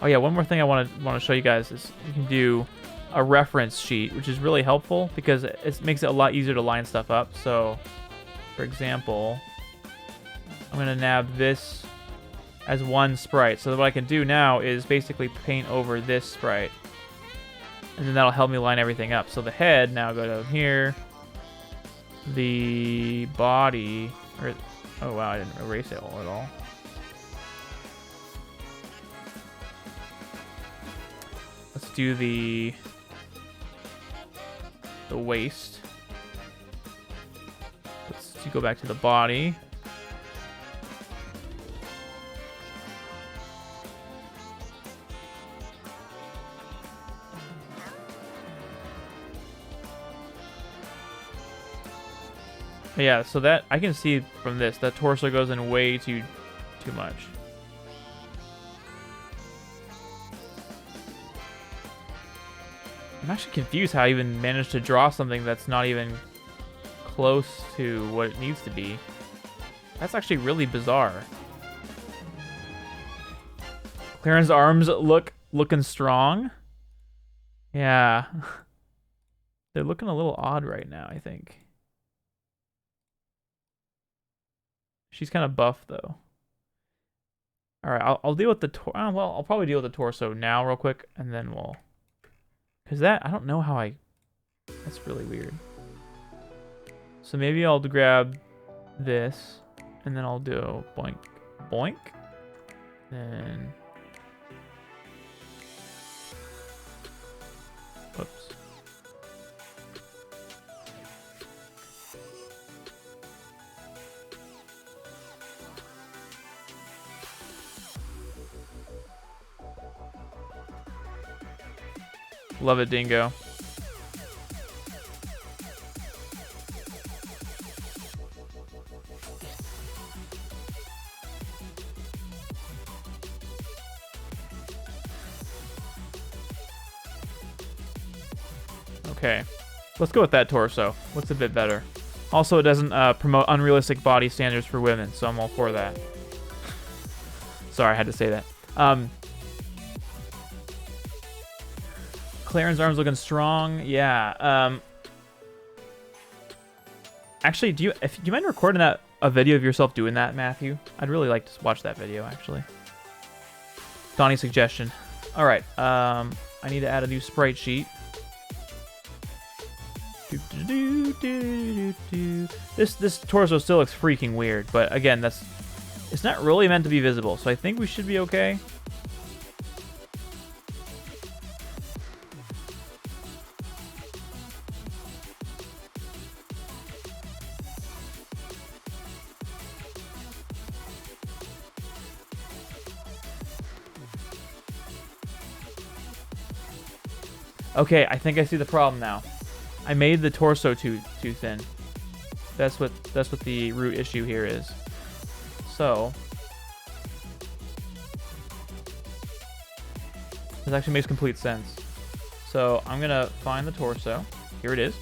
Oh yeah, one more thing I want to show you guys is you can do a reference sheet, which is really helpful because it makes it a lot easier to line stuff up. So, for example, I'm going to nab this as one sprite. So what I can do now is basically paint over this sprite. And then that'll help me line everything up. So the head, now go down here. The body, oh wow, I didn't erase it all at all. Let's do the waist. Let's go back to the body. Yeah, so that I can see from this that torso goes in way too much. I'm actually confused how I even managed to draw something that's not even close to what it needs to be. That's actually really bizarre. Clairen's arms looking strong. Yeah. They're looking a little odd right now, I think. She's kind of buff though. All right, I'll deal with the well, I'll probably deal with the torso now real quick, and then we'll. Cause that I don't know how I. That's really weird. So maybe I'll grab this, and then I'll do boink, boink, then. Whoops. Love it, Dingo. Okay, let's go with that torso. Looks a bit better. Also, it doesn't promote unrealistic body standards for women, so I'm all for that. Sorry, I had to say that. Clairen's arms looking strong. Yeah. Actually, do you mind recording a video of yourself doing that, Matthew? I'd really like to watch that video, actually. Donnie's suggestion. All right. I need to add a new sprite sheet. This torso still looks freaking weird, but again, it's not really meant to be visible, so I think we should be okay. Okay, I think I see the problem now. I made the torso too thin. That's what the root issue here is. So this actually makes complete sense. So I'm gonna find the torso. Here it is.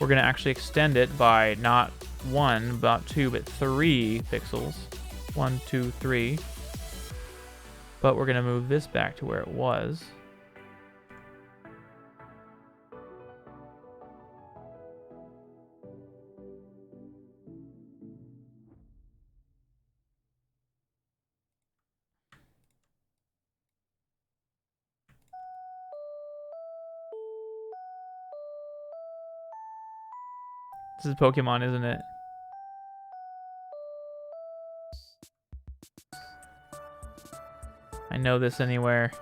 We're gonna actually extend it by not 1, not 2, but 3 pixels. 1, 2, 3. But we're gonna move this back to where it was. This is Pokemon, isn't it? I know this anywhere.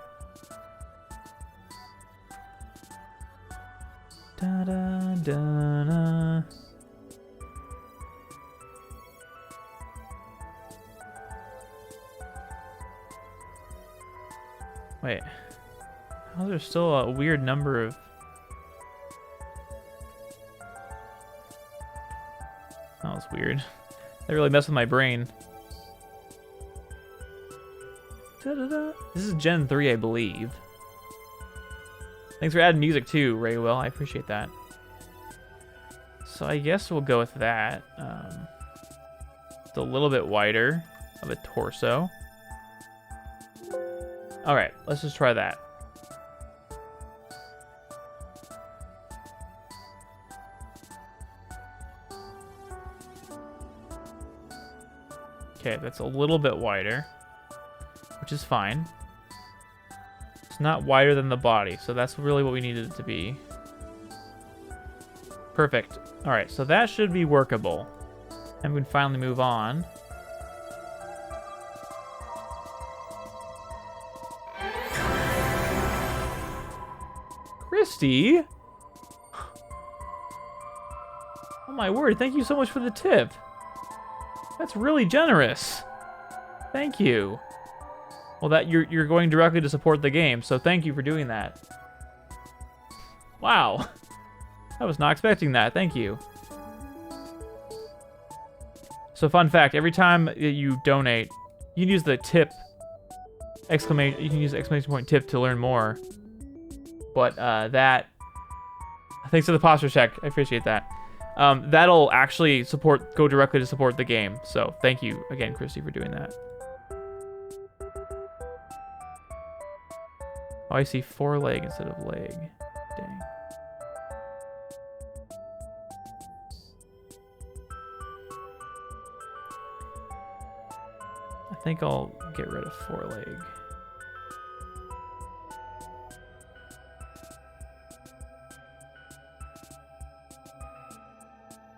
Da da da da. Wait. How is there still a weird number of... That was weird. That really messed with my brain. Da-da-da. This is Gen 3, I believe. Thanks for adding music too, Raywell. I appreciate that. So I guess we'll go with that. It's a little bit wider of a torso. All right, let's just try that. Okay, that's a little bit wider, which is fine. It's not wider than the body, so that's really what we needed it to be. Perfect. All right, so that should be workable. And we can finally move on. Christy? Oh my word, thank you so much for the tip. That's really generous. Thank you. Well, that you're going directly to support the game, so thank you for doing that. Wow. I was not expecting that. Thank you. So fun fact, every time you donate, you can use the tip exclamation, you can use the exclamation point tip to learn more. But that, thanks for the posture check. I appreciate that. That'll actually go directly to support the game. So thank you again, Christy, for doing that. Oh, I see 4 leg instead of leg. Dang. I think I'll get rid of 4 leg.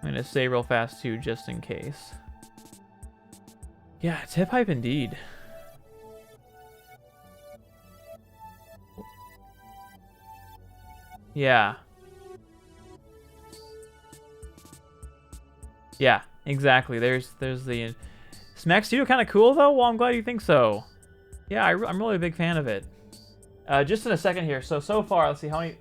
I'm gonna say real fast too, just in case. Yeah, tip hype indeed. Yeah. Yeah, exactly. There's the Smack Studio kind of cool though. Well, I'm glad you think so. Yeah, I'm really a big fan of it. Just in a second here. So far, let's see how many.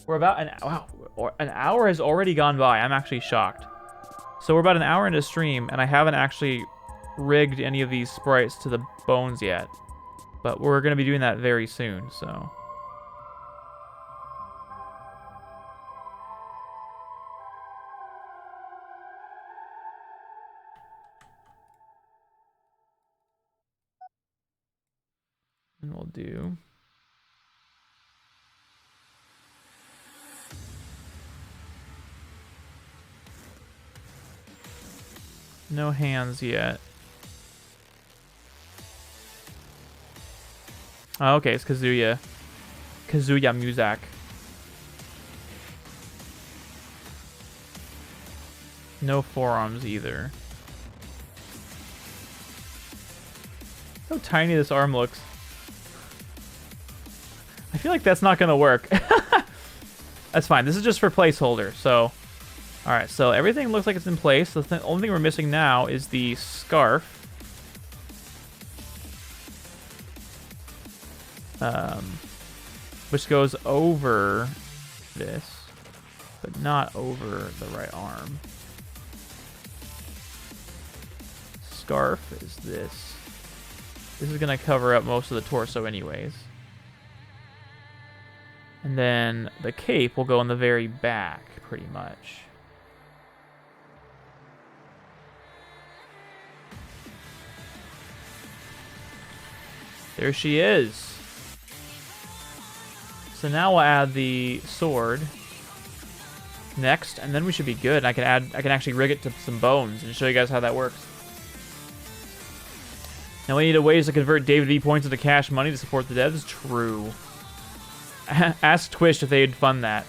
We're about an hour has already gone by. I'm actually shocked. So we're about an hour into stream, and I haven't actually rigged any of these sprites to the bones yet. But we're going to be doing that very soon, so. And we'll do. No hands yet. Oh, okay, it's Kazuya. Kazuya Muzak. No forearms either. How tiny this arm looks. I feel like that's not gonna work. That's fine. This is just for placeholder, so. Alright, so everything looks like it's in place. The only thing we're missing now is the scarf. which goes over this, but not over the right arm. Scarf is this. This is going to cover up most of the torso anyways. And then the cape will go in the very back, pretty much. There she is. So now we'll add the sword next, and then we should be good. I can actually rig it to some bones and show you guys how that works. Now we need ways to convert David V points into cash money to support the devs. True. Ask Twitch if they'd fund that.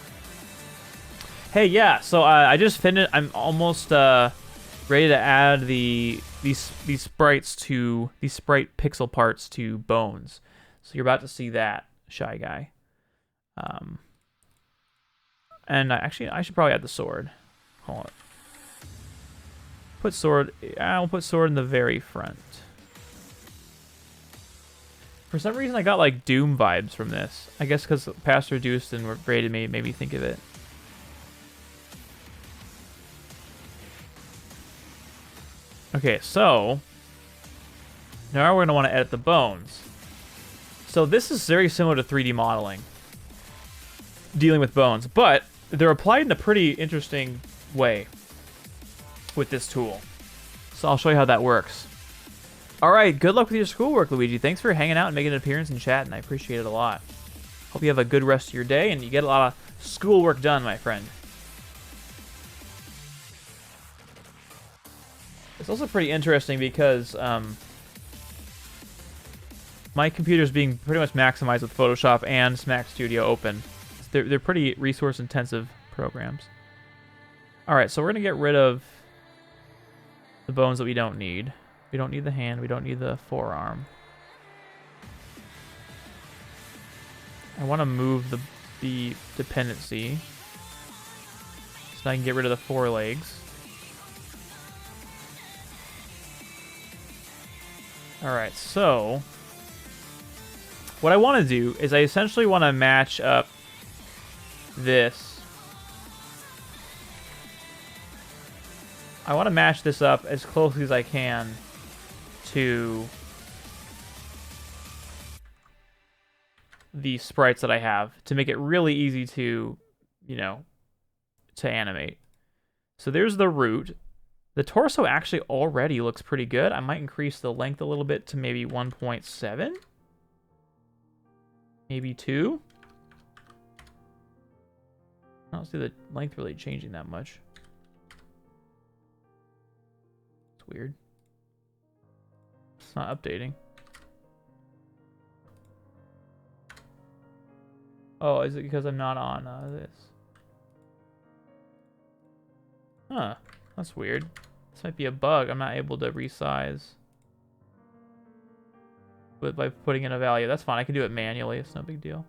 Hey, yeah. So I just finished. I'm almost ready to add these sprites to these sprite pixel parts to bones. So you're about to see that, Shy Guy. And actually, I should probably add the sword. Hold on. Put sword. I'll put sword in the very front. For some reason, I got like Doom vibes from this. I guess because Pastor Deuced and Braided made me think of it. Okay, so now we're going to want to edit the bones. So this is very similar to 3D modeling, dealing with bones, but they're applied in a pretty interesting way with this tool. So I'll show you how that works. All right, good luck with your schoolwork, Luigi. Thanks for hanging out and making an appearance in chat, and I appreciate it a lot. Hope you have a good rest of your day and you get a lot of schoolwork done, my friend. It's also pretty interesting because my computer's being pretty much maximized with Photoshop and Smack Studio open. They're pretty resource-intensive programs. All right, so we're going to get rid of the bones that we don't need. We don't need the hand. We don't need the forearm. I want to move the dependency so I can get rid of the forelegs. Alright, so what I want to do is I essentially want to match up this. I want to match this up as closely as I can to the sprites that I have to make it really easy to, you know, to animate. So there's the root. The torso actually already looks pretty good. I might increase the length a little bit to maybe 1.7. Maybe 2. I don't see the length really changing that much. It's weird. It's not updating. Oh, is it because I'm not on this? Huh. That's weird. This might be a bug. I'm not able to resize by putting in a value. That's fine. I can do it manually. It's no big deal.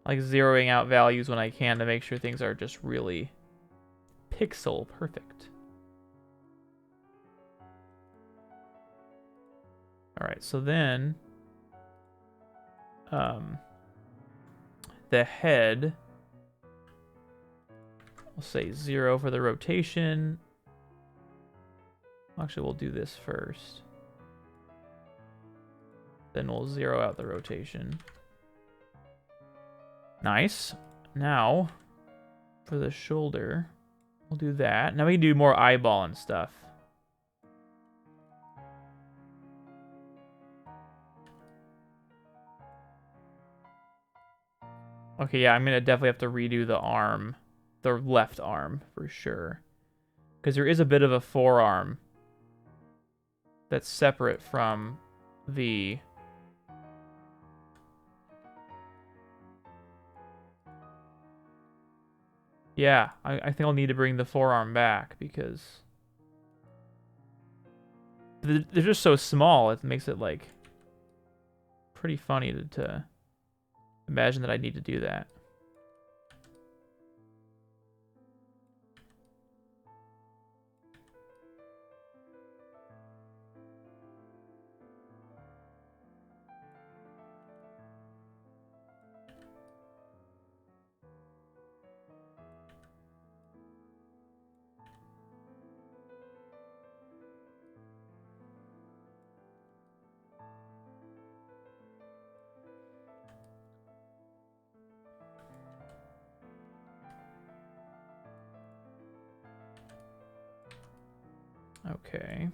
I like zeroing out values when I can to make sure things are just really pixel perfect. Alright, so then the head, we'll say 0 for the rotation. Actually, we'll do this first. Then we'll 0 out the rotation. Nice. Now, for the shoulder, we'll do that. Now we can do more eyeball and stuff. Okay, yeah, I'm going to definitely have to redo the arm. The left arm, for sure. Because there is a bit of a forearm that's separate from the... Yeah, I think I'll need to bring the forearm back because they're just so small. It makes it like pretty funny to imagine that I need to do that. Okay.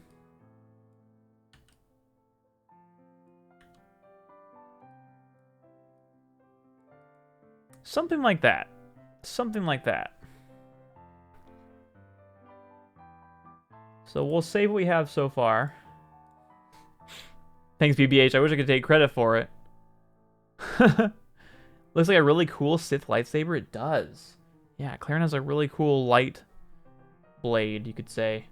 Something like that. Something like that. So we'll save what we have so far. Thanks, BBH. I wish I could take credit for it. Looks like a really cool Sith lightsaber. It does. Yeah, Clairen has a really cool light blade, you could say.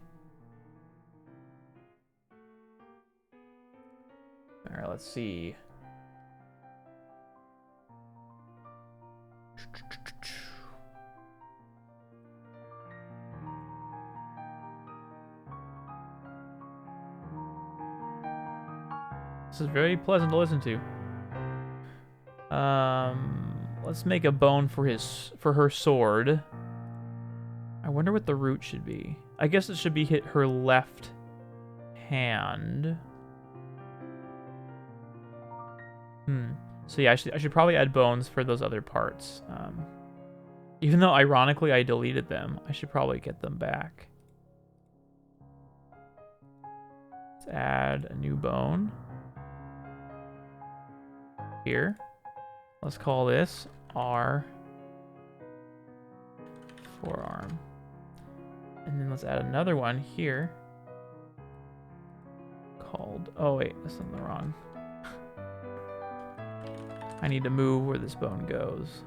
Alright, let's see. This is very pleasant to listen to. Let's make a bone for her sword. I wonder what the root should be. I guess it should be hit her left hand. So yeah, I should probably add bones for those other parts. Even though ironically I deleted them, I should probably get them back. Let's add a new bone. Here. Let's call this our forearm. And then let's add another one here. Called... Oh wait, that's in the wrong. I need to move where this bone goes.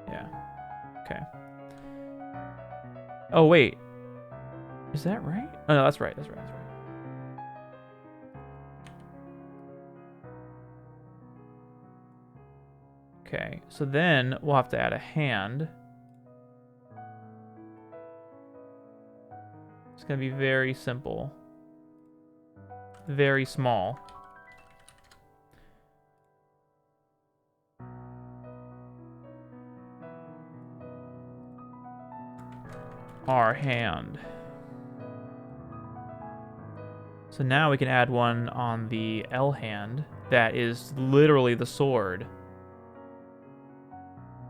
Yeah. Okay. Oh wait. Is that right? Oh no, that's right. That's right. That's right. Okay, so then we'll have to add a hand. It's gonna be very simple. Very small. Our hand. So now we can add one on the L hand that is literally the sword.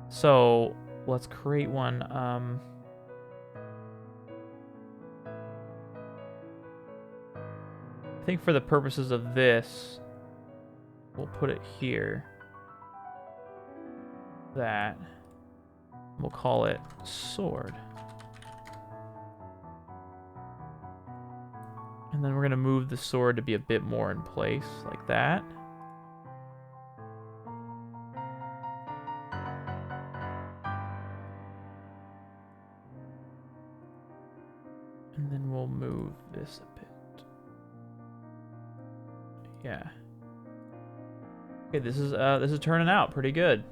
So let's create one. I think for the purposes of this, we'll put it here. That. We'll call it sword. And then we're going to move the sword to be a bit more in place, like that. And then we'll move this a bit. Yeah. Okay, this is turning out pretty good.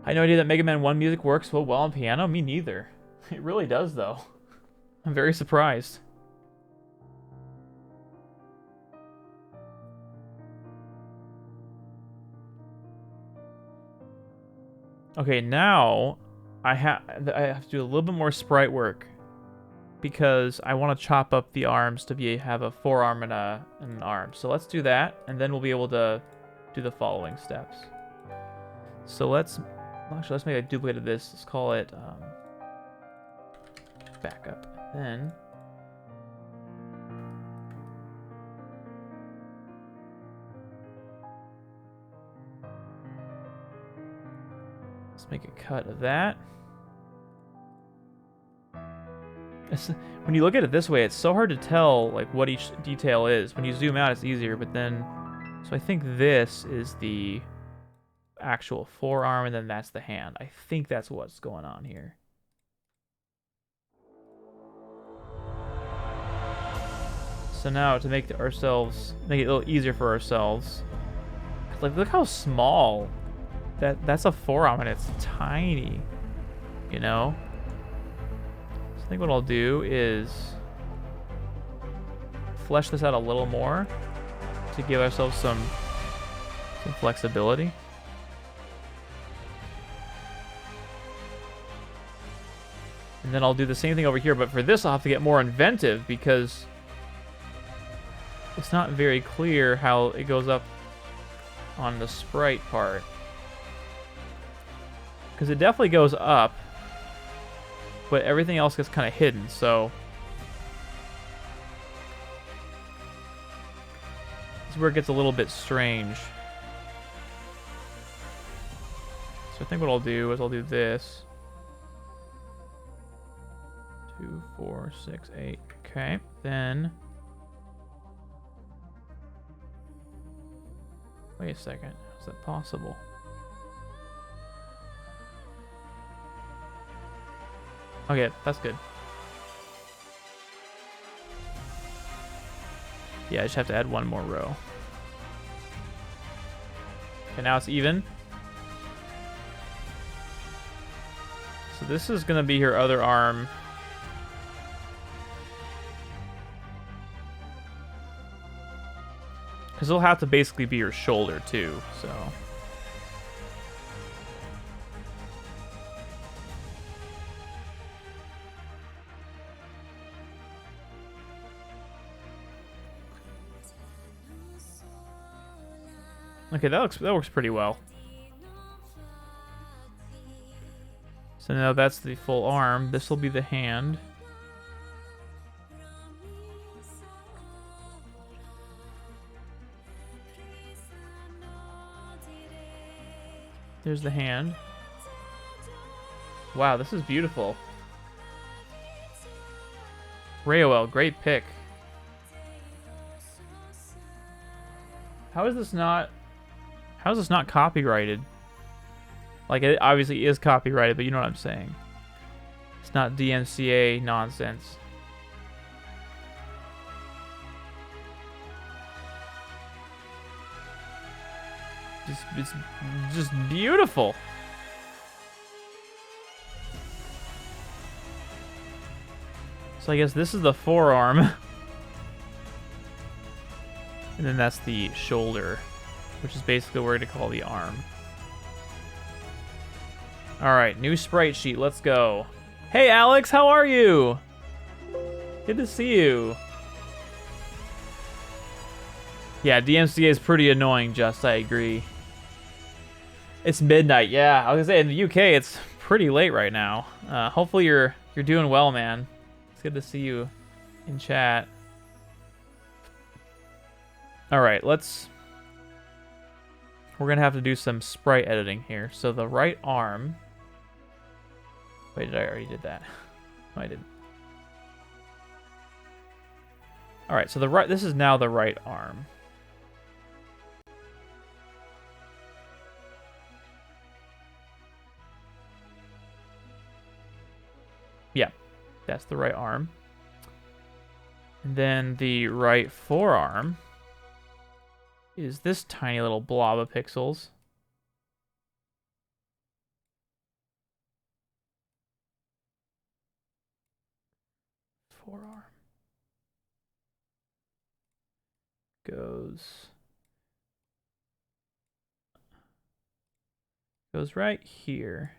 I had no idea that Mega Man 1 music works so well on piano. Me neither. It really does, though. I'm very surprised. Okay, now I have to do a little bit more sprite work because I want to chop up the arms to have a forearm and an arm. So let's do that, and then we'll be able to do the following steps. So let's make a duplicate of this. Let's call it backup. Then let's make a cut of that. When you look at it this way, it's so hard to tell like what each detail is. When you zoom out, it's easier, but then so I think this is the actual forearm, and then that's the hand. I think that's what's going on here. So now to make it a little easier for ourselves, like look how small that's a forearm and it's tiny, you know? So I think what I'll do is flesh this out a little more to give ourselves some flexibility. And then I'll do the same thing over here, but for this I'll have to get more inventive because it's not very clear how it goes up on the sprite part. Because it definitely goes up, but everything else gets kind of hidden, so... This is where it gets a little bit strange. So I think what I'll do is I'll do this. 2, 4, 6, 8. Okay, then... Wait a second. Is that possible? Okay, that's good. Yeah, I just have to add one more row. Okay, now it's even. So this is going to be her other arm. Because it'll have to basically be her shoulder too, so... Okay, that works pretty well. So now that's the full arm. This will be the hand. There's the hand. Wow, this is beautiful. Rayoel, great pick. How is this not copyrighted? Like, it obviously is copyrighted, but you know what I'm saying. It's not DMCA nonsense. It's just beautiful. So I guess this is the forearm. And then that's the shoulder, which is basically what we're going to call the arm. Alright, new sprite sheet. Let's go. Hey, Alex, how are you? Good to see you. Yeah, DMCA is pretty annoying, Just. I agree. It's midnight, yeah. I was gonna say, in the UK, it's pretty late right now. Hopefully you're doing well, man. It's good to see you in chat. Alright, we're gonna have to do some sprite editing here. So the right arm... Wait, I already did that? No, I didn't. Alright, so this is now the right arm. Yeah, that's the right arm. And then the right forearm is this tiny little blob of pixels. Forearm. Goes right here.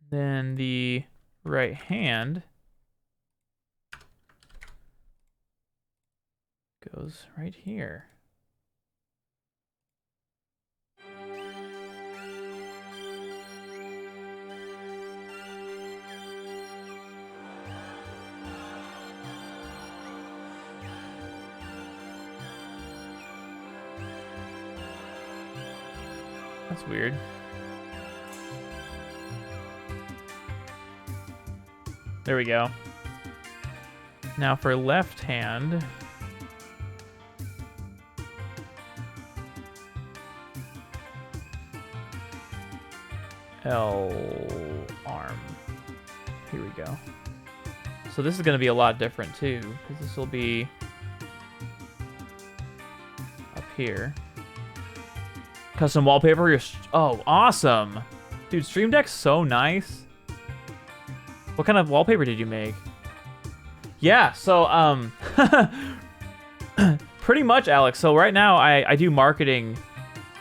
Then the right hand goes right here. That's weird. There we go. Now for left hand. L arm. Here we go. So this is going to be a lot different too, because this will be up here. Custom wallpaper. Oh, awesome. Dude, Stream Deck's so nice. What kind of wallpaper did you make? Yeah, so, pretty much, Alex. So right now, I do marketing,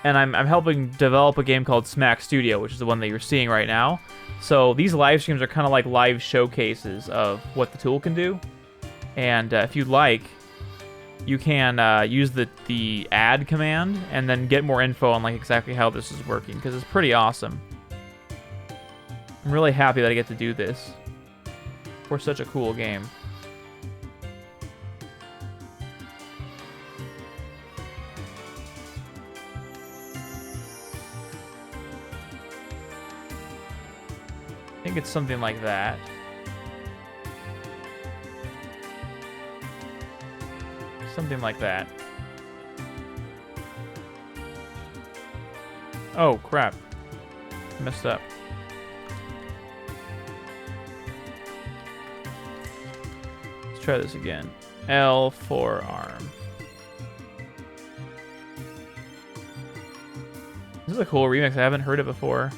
and I'm helping develop a game called Smack Studio, which is the one that you're seeing right now. So these live streams are kind of like live showcases of what the tool can do. And if you'd like, you can use the add command and then get more info on like exactly how this is working, because it's pretty awesome. I'm really happy that I get to do this for such a cool game. I think it's something like that. Something like that. Oh, crap. Messed up. Let's try this again. L for arm. This is a cool remix. I haven't heard it before.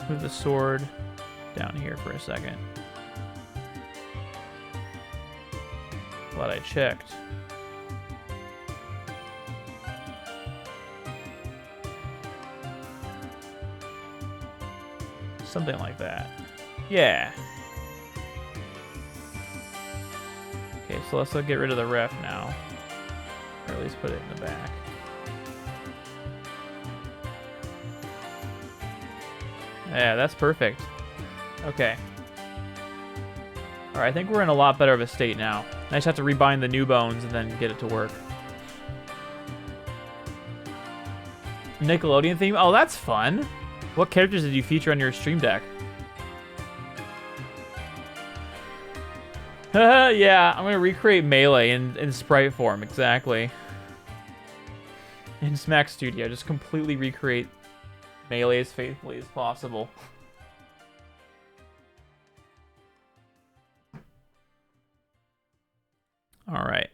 Move the sword down here for a second. Glad I checked. Something like that. Yeah. Okay, so let's get rid of the ref now. Or at least put it in the back. Yeah, that's perfect. Okay. Alright, I think we're in a lot better of a state now. I just have to rebind the new bones and then get it to work. Nickelodeon theme? Oh, that's fun. What characters did you feature on your stream deck? Yeah, I'm going to recreate Melee in sprite form, exactly. In Smack Studio, just completely recreate Melee as faithfully as possible. All right.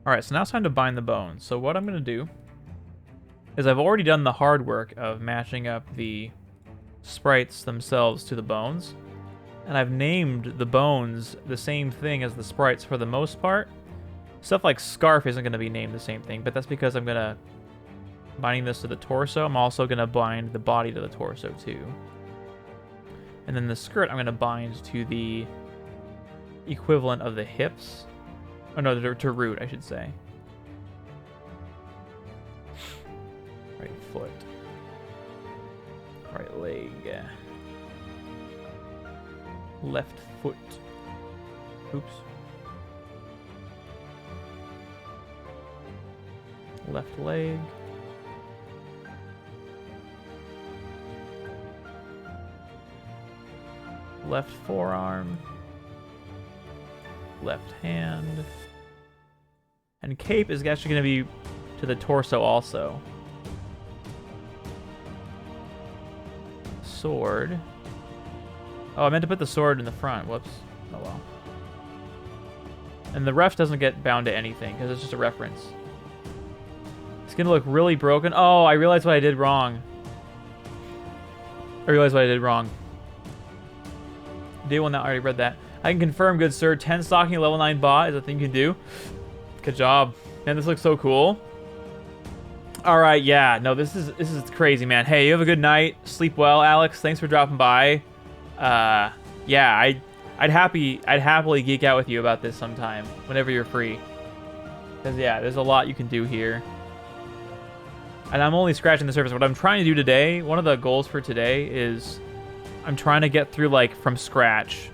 All right, so now it's time to bind the bones. So what I'm going to do is I've already done the hard work of matching up the sprites themselves to the bones. And I've named the bones the same thing as the sprites for the most part. Stuff like Scarf isn't going to be named the same thing, but that's because I'm going to binding this to the torso. I'm also going to bind the body to the torso too. And then the skirt I'm going to bind to the equivalent of the hips. Oh no, to root, I should say. Right foot. Right leg. Left foot. Oops. Left leg. Left forearm. Left hand. And cape is actually going to be to the torso also. Sword. Oh, I meant to put the sword in the front. Whoops. Oh well. And the ref doesn't get bound to anything because it's just a reference. It's going to look really broken. Oh, I realized what I did wrong. Day one, I already read that. I can confirm, good sir. 10 stocking level 9 bot is a thing you can do. Good job. Man, this looks so cool. All right, yeah. No, this is crazy, man. Hey, you have a good night. Sleep well, Alex. Thanks for dropping by. Yeah, I'd happily geek out with you about this sometime whenever you're free. Because yeah, there's a lot you can do here. And I'm only scratching the surface. What I'm trying to do today, one of the goals for today is I'm trying to get through like from scratch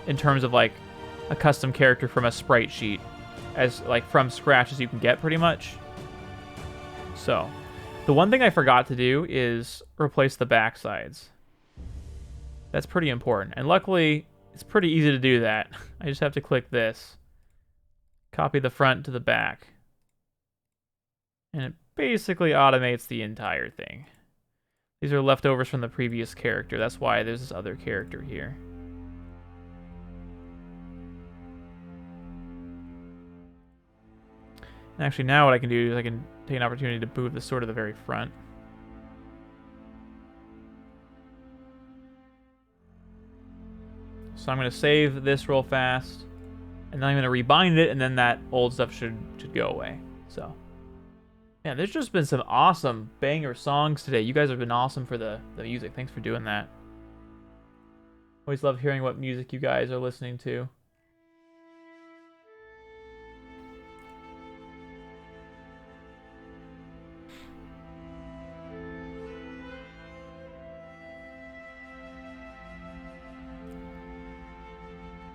in terms of like a custom character from a sprite sheet, as like from scratch as you can get pretty much. So the one thing I forgot to do is replace the back sides. That's pretty important. And luckily it's pretty easy to do that. I just have to click this, copy the front to the back, and it basically automates the entire thing. These are leftovers from the previous character. That's why there's this other character here. And actually now what I can do is I can take an opportunity to move the sword to the very front. So I'm going to save this real fast, and then I'm going to rebind it, and then that old stuff should go away. So Yeah, there's just been some awesome banger songs today. You guys have been awesome for the music. Thanks for doing that. Always love hearing what music you guys are listening to.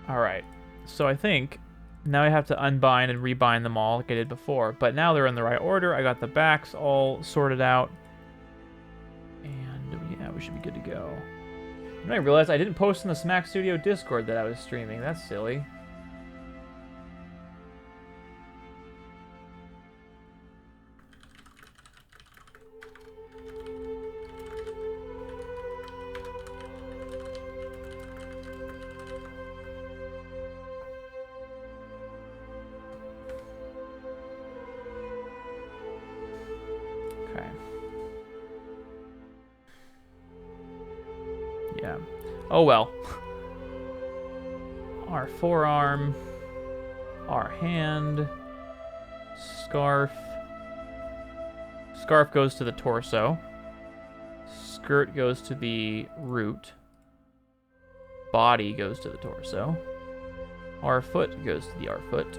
Alright, so I think now I have to unbind and rebind them all like I did before, but now they're in the right order. I got the backs all sorted out, and yeah, we should be good to go. And I realized I didn't post in the Smack Studio Discord that I was streaming. That's silly. Yeah. Oh well. Our forearm, our hand, scarf. Scarf goes to the torso. Skirt goes to the root. Body goes to the torso. Our foot goes to the our foot.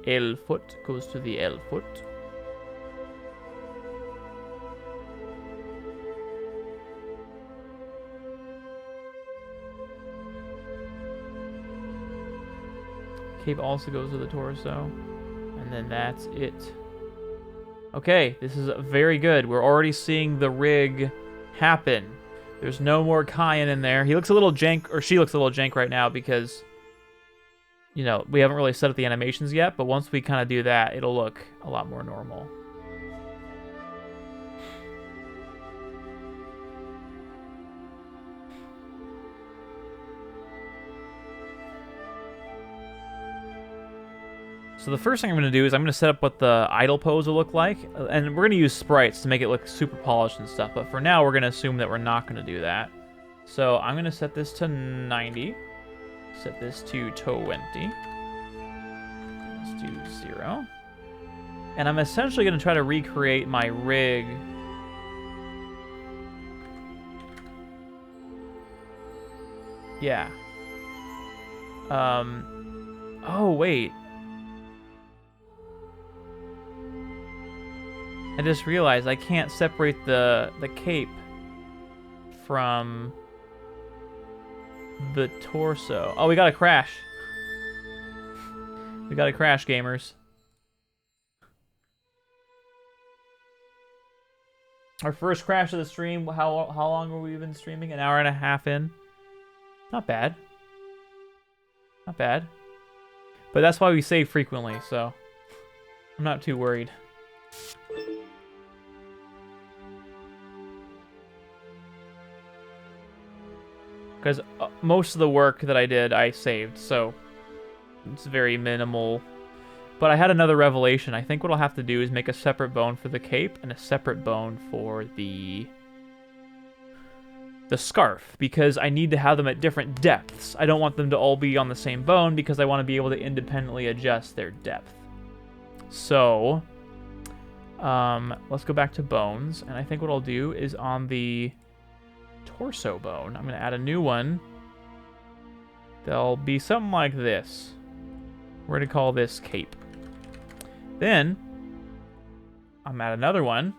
El foot goes to the el foot. Cape also goes to the torso. And then that's it. Okay, this is very good. We're already seeing the rig happen. There's no more Cayenne in there. He looks a little jank, or she looks a little jank right now because, you know, we haven't really set up the animations yet, but once we kind of do that, it'll look a lot more normal. So the first thing I'm going to do is I'm going to set up what the idle pose will look like, and we're going to use sprites to make it look super polished and stuff, but for now we're going to assume that we're not going to do that. So I'm going to set this to 90, set this to 20, let's do 0, and I'm essentially going to try to recreate my rig. Yeah. Oh, wait. I just realized I can't separate the cape from the torso. Oh, we got a crash. We got a crash, gamers. Our first crash of the stream. How long have we been streaming? An hour and a half in. Not bad. Not bad. But that's why we save frequently, so I'm not too worried. Because most of the work that I did, I saved, so it's very minimal. But I had another revelation. I think what I'll have to do is make a separate bone for the cape and a separate bone for the scarf, because I need to have them at different depths. I don't want them to all be on the same bone because I want to be able to independently adjust their depth. So, let's go back to bones, and I think what I'll do is on the torso bone, I'm going to add a new one. They'll be something like this. We're going to call this cape. Then, I'm at another one.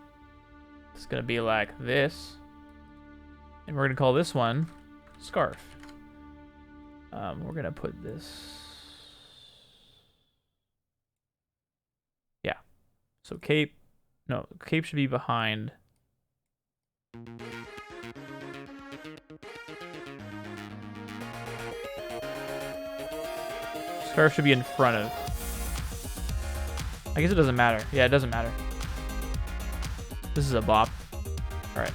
It's going to be like this. And we're going to call this one scarf. We're going to put this... Yeah. So cape... No, cape should be behind... Scarf should be in front of. I guess it doesn't matter. Yeah, it doesn't matter. This is a bop. Alright,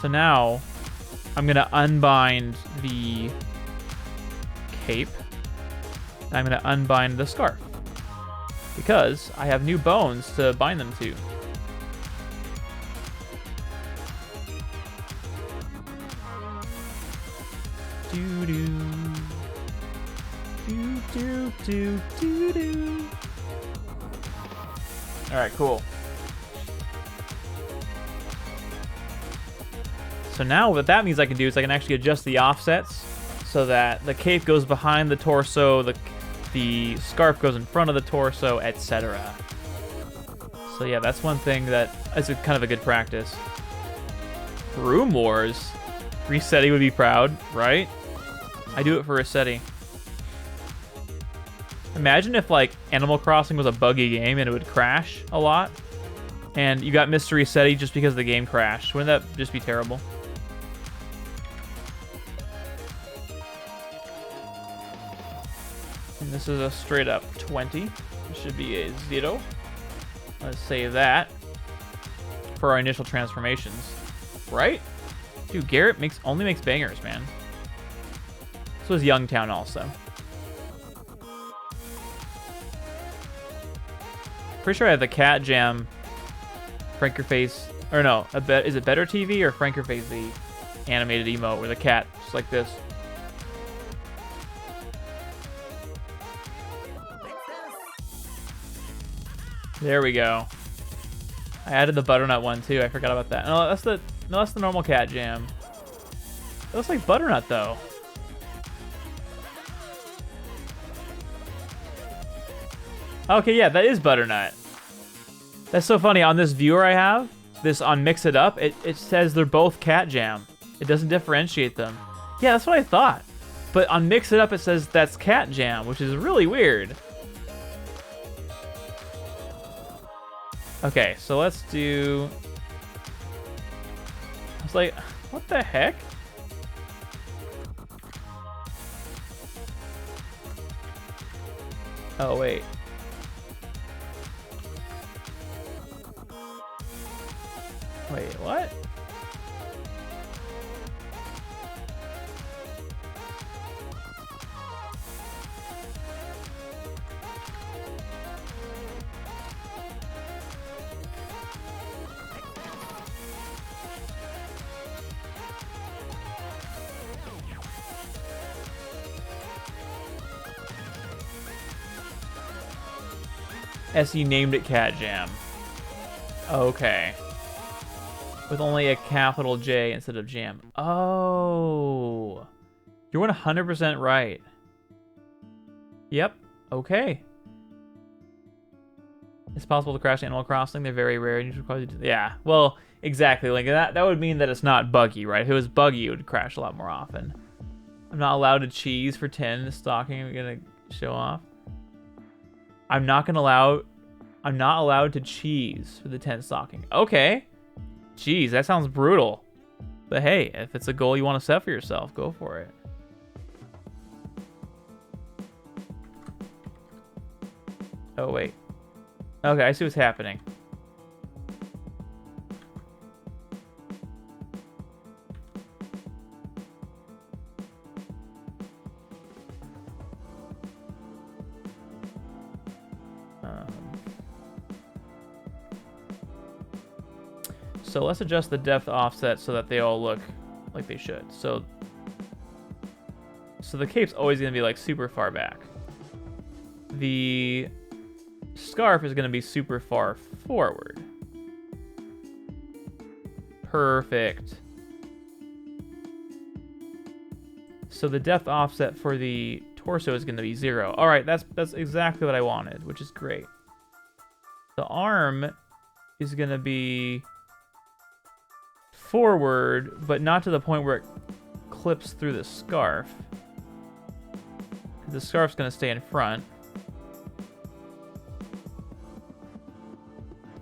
so now I'm gonna unbind the cape. And I'm gonna unbind the scarf. Because I have new bones to bind them to. Doo-doo. Do, do, do, do, do. All right, cool. So now what that means I can do is I can actually adjust the offsets so that the cape goes behind the torso, the scarf goes in front of the torso, etc. So yeah, that's one thing that is kind of a good practice. Room Wars. Resetti would be proud, right? I do it for Resetti. Imagine if like Animal Crossing was a buggy game and it would crash a lot, and you got Mr. Resetti just because the game crashed. Wouldn't that just be terrible? And this is a straight up 20. This should be a 0. Let's save that for our initial transformations. Right? Dude, Garrett only makes bangers, man. So is Youngtown also. Pretty sure I have the Cat Jam, Frankerface, or no, is it Better TV or Frankerface, the animated emote where the cat just like this. There we go. I added the butternut one too. I forgot about that. No, that's the normal Cat Jam. It looks like butternut though. Okay, yeah, that is butternut. That's so funny. On this viewer I have, this on Mix It Up, it says they're both Cat Jam. It doesn't differentiate them. Yeah, that's what I thought. But on Mix It Up, it says that's Cat Jam, which is really weird. Okay, so let's do... I was like, what the heck? Oh, wait. Wait, what? SE named it Cat Jam. Okay. With only a capital J instead of jam. Oh. You're 100% right. Yep. Okay. It's possible to crash Animal Crossing. They're very rare. And you should probably do, yeah. Well, exactly. Like that would mean that it's not buggy, right? If it was buggy, it would crash a lot more often. I'm not allowed to cheese for 10 stocking. I'm gonna show off. I'm not allowed to cheese for the 10 stocking. Okay. Jeez, that sounds brutal. But hey, if it's a goal you want to set for yourself, go for it. Oh, wait. Okay, I see what's happening. So let's adjust the depth offset so that they all look like they should. So the cape's always going to be like super far back. The scarf is going to be super far forward. Perfect. So the depth offset for the torso is going to be 0. All right, that's exactly what I wanted, which is great. The arm is going to be forward, but not to the point where it clips through the scarf. The scarf's going to stay in front.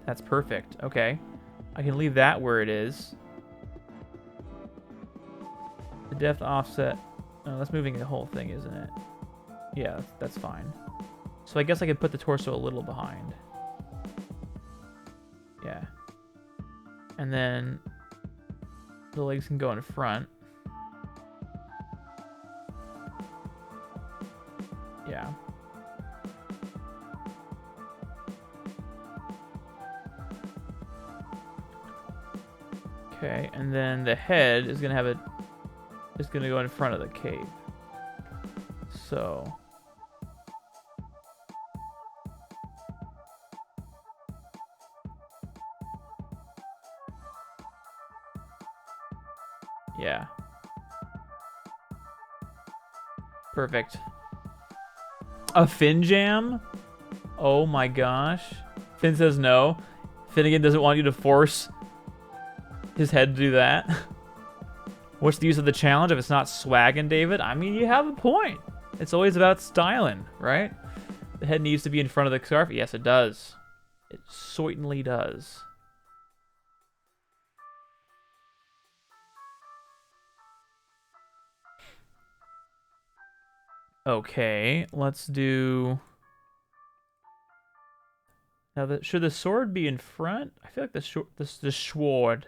That's perfect. Okay. I can leave that where it is. The depth offset. Oh, that's moving the whole thing, isn't it? Yeah, that's fine. So I guess I could put the torso a little behind. Yeah. And then the legs can go in front. Yeah. Okay, and then the head is gonna have it's gonna go in front of the cape. So Yeah. Perfect. A Finn jam? Oh my gosh. Finn says no. Finnegan doesn't want you to force his head to do that. What's the use of the challenge if it's not swagging, David? I mean, you have a point. It's always about styling, right? The head needs to be in front of the scarf. Yes, it does. It certainly does. Okay, let's do... Now, should the sword be in front? I feel like the sword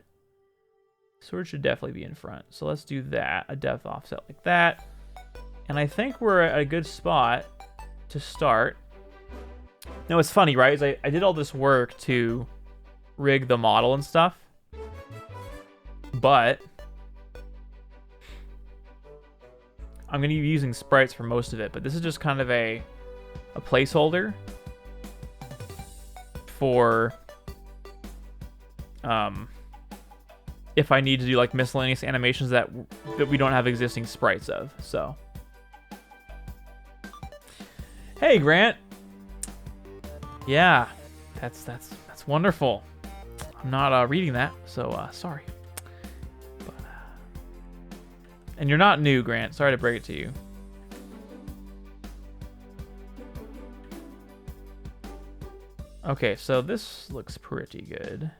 should definitely be in front. So let's do that, a depth offset like that. And I think we're at a good spot to start. Now, it's funny, right? Is I did all this work to rig the model and stuff. But I'm going to be using sprites for most of it. But this is just kind of a placeholder for if I need to do like miscellaneous animations that we don't have existing sprites of. So, hey Grant, yeah, that's wonderful. I'm not reading that, so sorry. But, and you're not new, Grant. Sorry to break it to you. Okay, so this looks pretty good.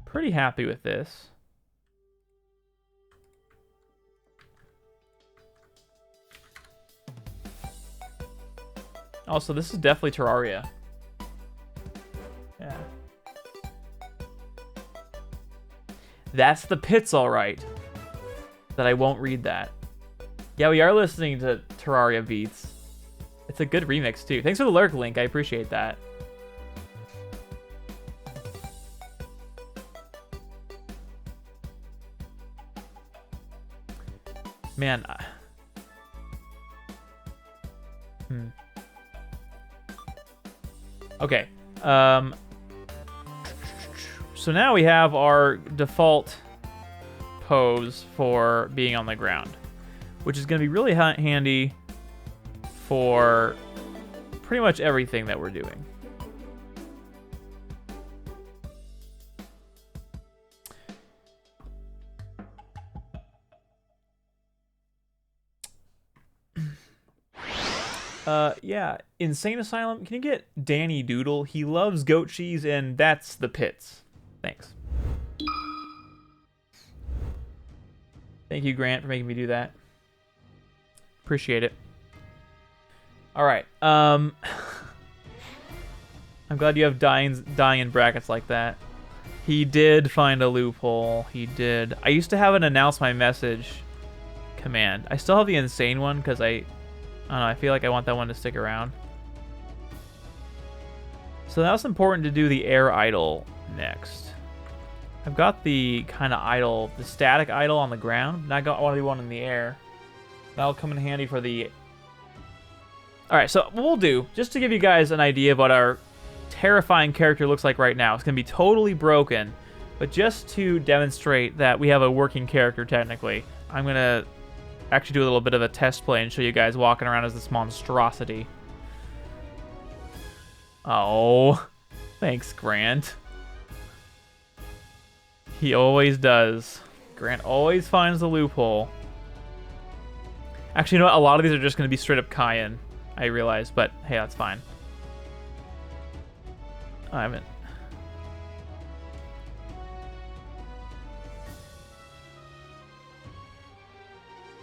Pretty happy with this. Also, this is definitely Terraria. Yeah. That's the pits, all right. That I won't read that. Yeah, we are listening to Terraria beats. It's a good remix, too. Thanks for the lurk, Link. I appreciate that. Man. Okay. So now we have our default pose for being on the ground, which is going to be really handy for pretty much everything that we're doing. Yeah, Insane Asylum, can you get Danny Doodle? He loves goat cheese, and that's the pits. Thanks. Thank you, Grant, for making me do that. Appreciate it. All right. I'm glad you have dying in brackets like that. He did find a loophole. He did. I used to have an announce my message command. I still have the insane one because I don't know, I feel like I want that one to stick around. So now it's important to do the air idle next. I've got the kind of idle, the static idle on the ground. Now I want to do one in the air. That'll come in handy for the... Alright, so what we'll do, just to give you guys an idea of what our terrifying character looks like right now. It's going to be totally broken, but just to demonstrate that we have a working character technically, I'm going to actually do a little bit of a test play and show you guys walking around as this monstrosity. Oh, thanks, Grant. He always does. Grant always finds the loophole. Actually, you know what? A lot of these are just going to be straight up Cayenne, I realize, but hey, that's fine. I haven't.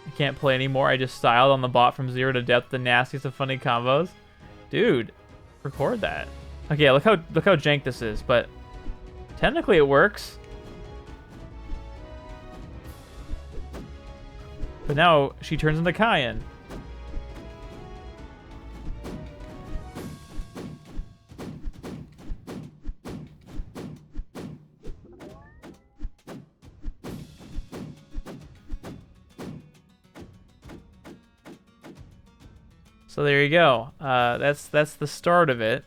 I can't play anymore. I just styled on the bot from 0 to depth, the nastiest of funny combos. Dude, record that. Okay, look how jank this is, but technically it works. But now she turns into Cayenne. So there you go. That's the start of it.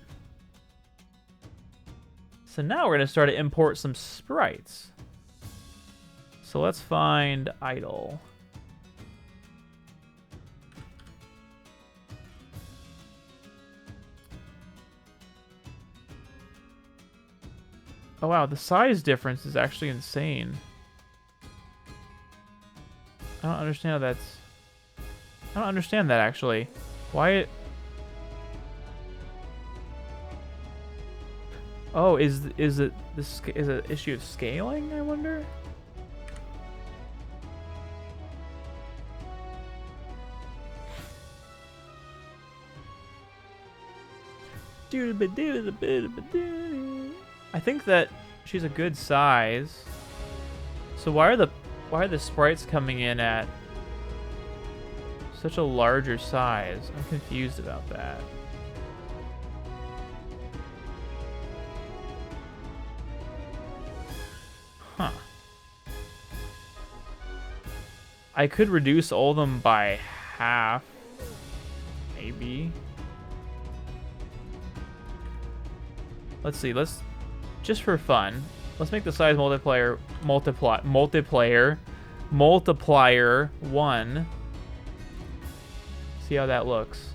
So now we're gonna start to import some sprites. So So let's find idle. Oh wow, the size difference is actually insane. I don't understand how that's... I don't understand that actually. Why it... Oh, is it this is it an issue of scaling, I wonder? I think that she's a good size. So why are the sprites coming in at such a larger size? I'm confused about that. Huh. I could reduce all of them by half, maybe. Let's see, let's, just for fun, let's make the size multiplier 1. See how that looks.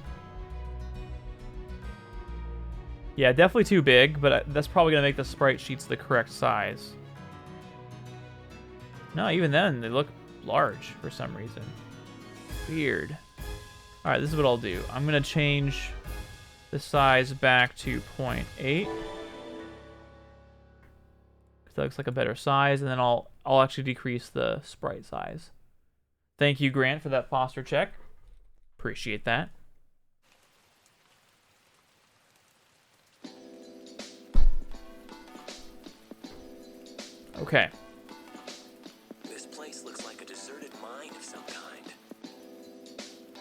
Yeah, definitely too big, but that's probably gonna make the sprite sheets the correct size. No, even then, they look large for some reason. Weird. Alright, this is what I'll do. I'm gonna change the size back to 0.8. That looks like a better size, and then I'll actually decrease the sprite size. Thank you, Grant, for that posture check. Appreciate that. Okay. This place looks like a deserted mine of some kind.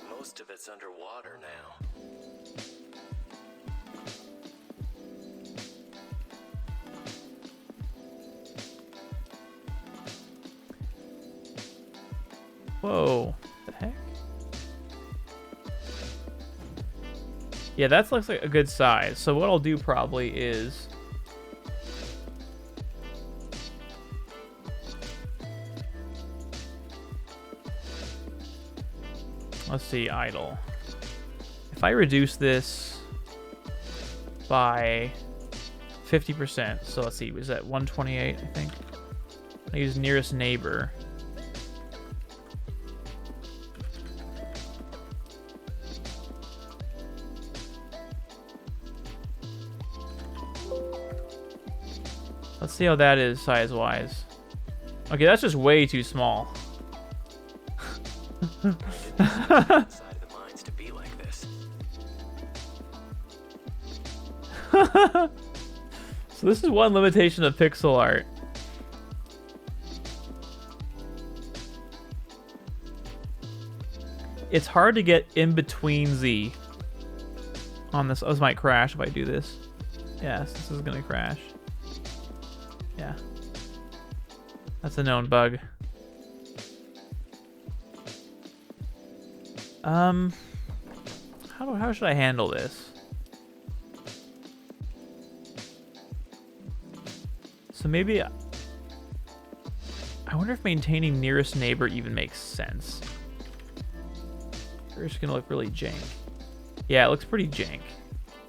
Most of it's underwater now. Whoa. The heck? Yeah, that looks like a good size. So what I'll do probably is... Let's see, idle. If I reduce this by 50%, so let's see, was that 128, I think? I use nearest neighbor. Let's see how that is size-wise. Okay, that's just way too small. Inside of the mines to be like this. So this is one limitation of pixel art. It's hard to get in between Z on this. Oh, this might crash if I do this. Yes, this is gonna crash. Yeah. That's a known bug. How should I handle this? So maybe I wonder if maintaining nearest neighbor even makes sense. Or it's gonna look really jank. Yeah, it looks pretty jank.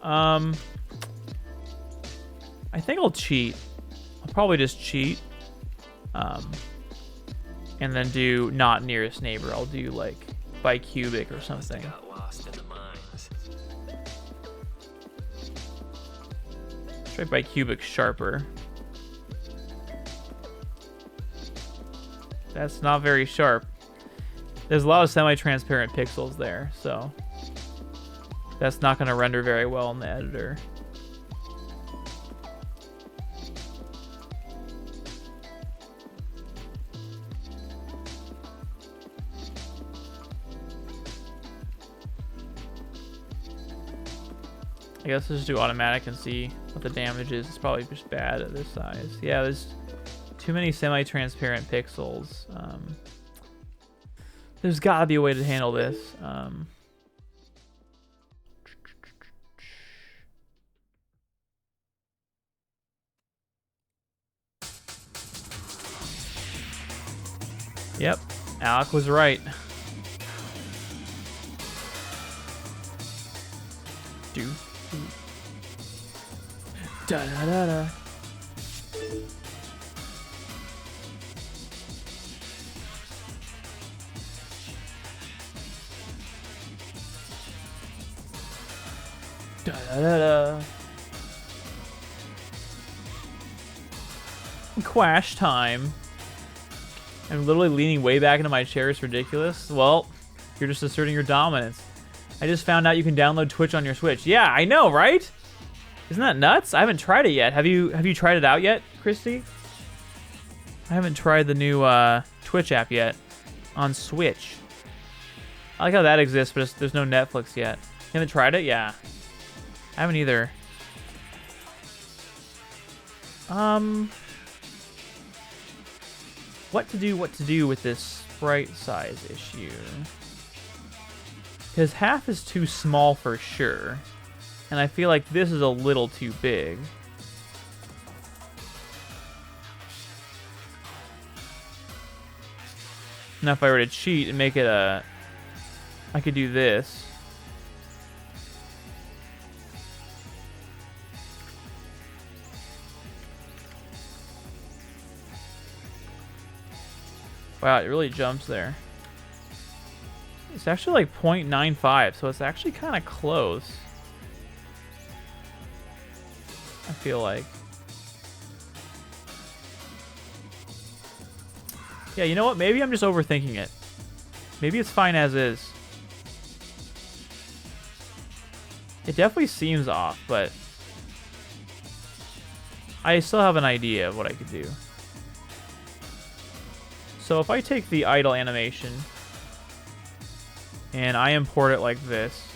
I think I'll cheat. I'll probably just cheat. And then do not nearest neighbor. I'll do like bicubic or something. Got lost in the mines. Try bicubic sharper. That's not very sharp. There's a lot of semi-transparent pixels there, so that's not going to render very well in the editor. I guess let's just do automatic and see what the damage is. It's probably just bad at this size. Yeah, there's too many semi-transparent pixels. There's gotta be a way to handle this. Yep, Alec was right. Do. Da da da da. Da da da da. Quash time. I'm literally leaning way back into my chair. It's ridiculous. Well, you're just asserting your dominance. I just found out you can download Twitch on your Switch. Yeah, I know, right? Isn't that nuts? I haven't tried it yet. Have you tried it out yet, Christy? I haven't tried the new Twitch app yet on Switch. I like how that exists, but there's no Netflix yet. You haven't tried it? Yeah. I haven't either. What to do with this sprite size issue? Because half is too small for sure. And I feel like this is a little too big. Now if I were to cheat and make it a... I could do this. Wow, it really jumps there. It's actually like 0.95, so it's actually kind of close. I feel like. Yeah, you know what? Maybe I'm just overthinking it. Maybe it's fine as is. It definitely seems off, but I still have an idea of what I could do. So if I take the idle animation and I import it like this,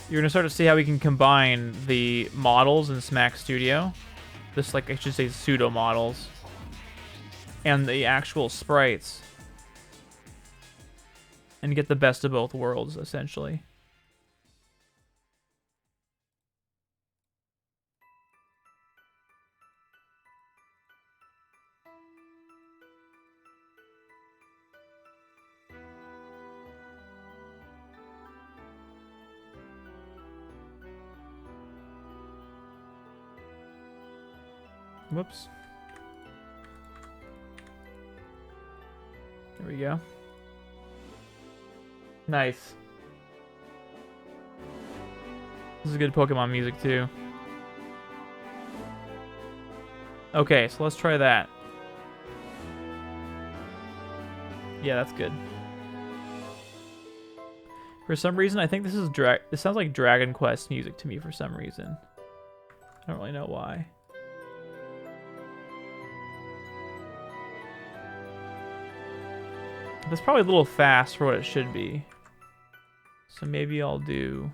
you're going to start to see how we can combine the models in Smack Studio. This, like, I should say pseudo models. And the actual sprites. And get the best of both worlds, essentially. Whoops. There we go. Nice. This is good Pokemon music too. Okay, so let's try that. Yeah, that's good. For some reason, I think this is this sounds like Dragon Quest music to me for some reason. I don't really know why. That's probably a little fast for what it should be. So maybe I'll do...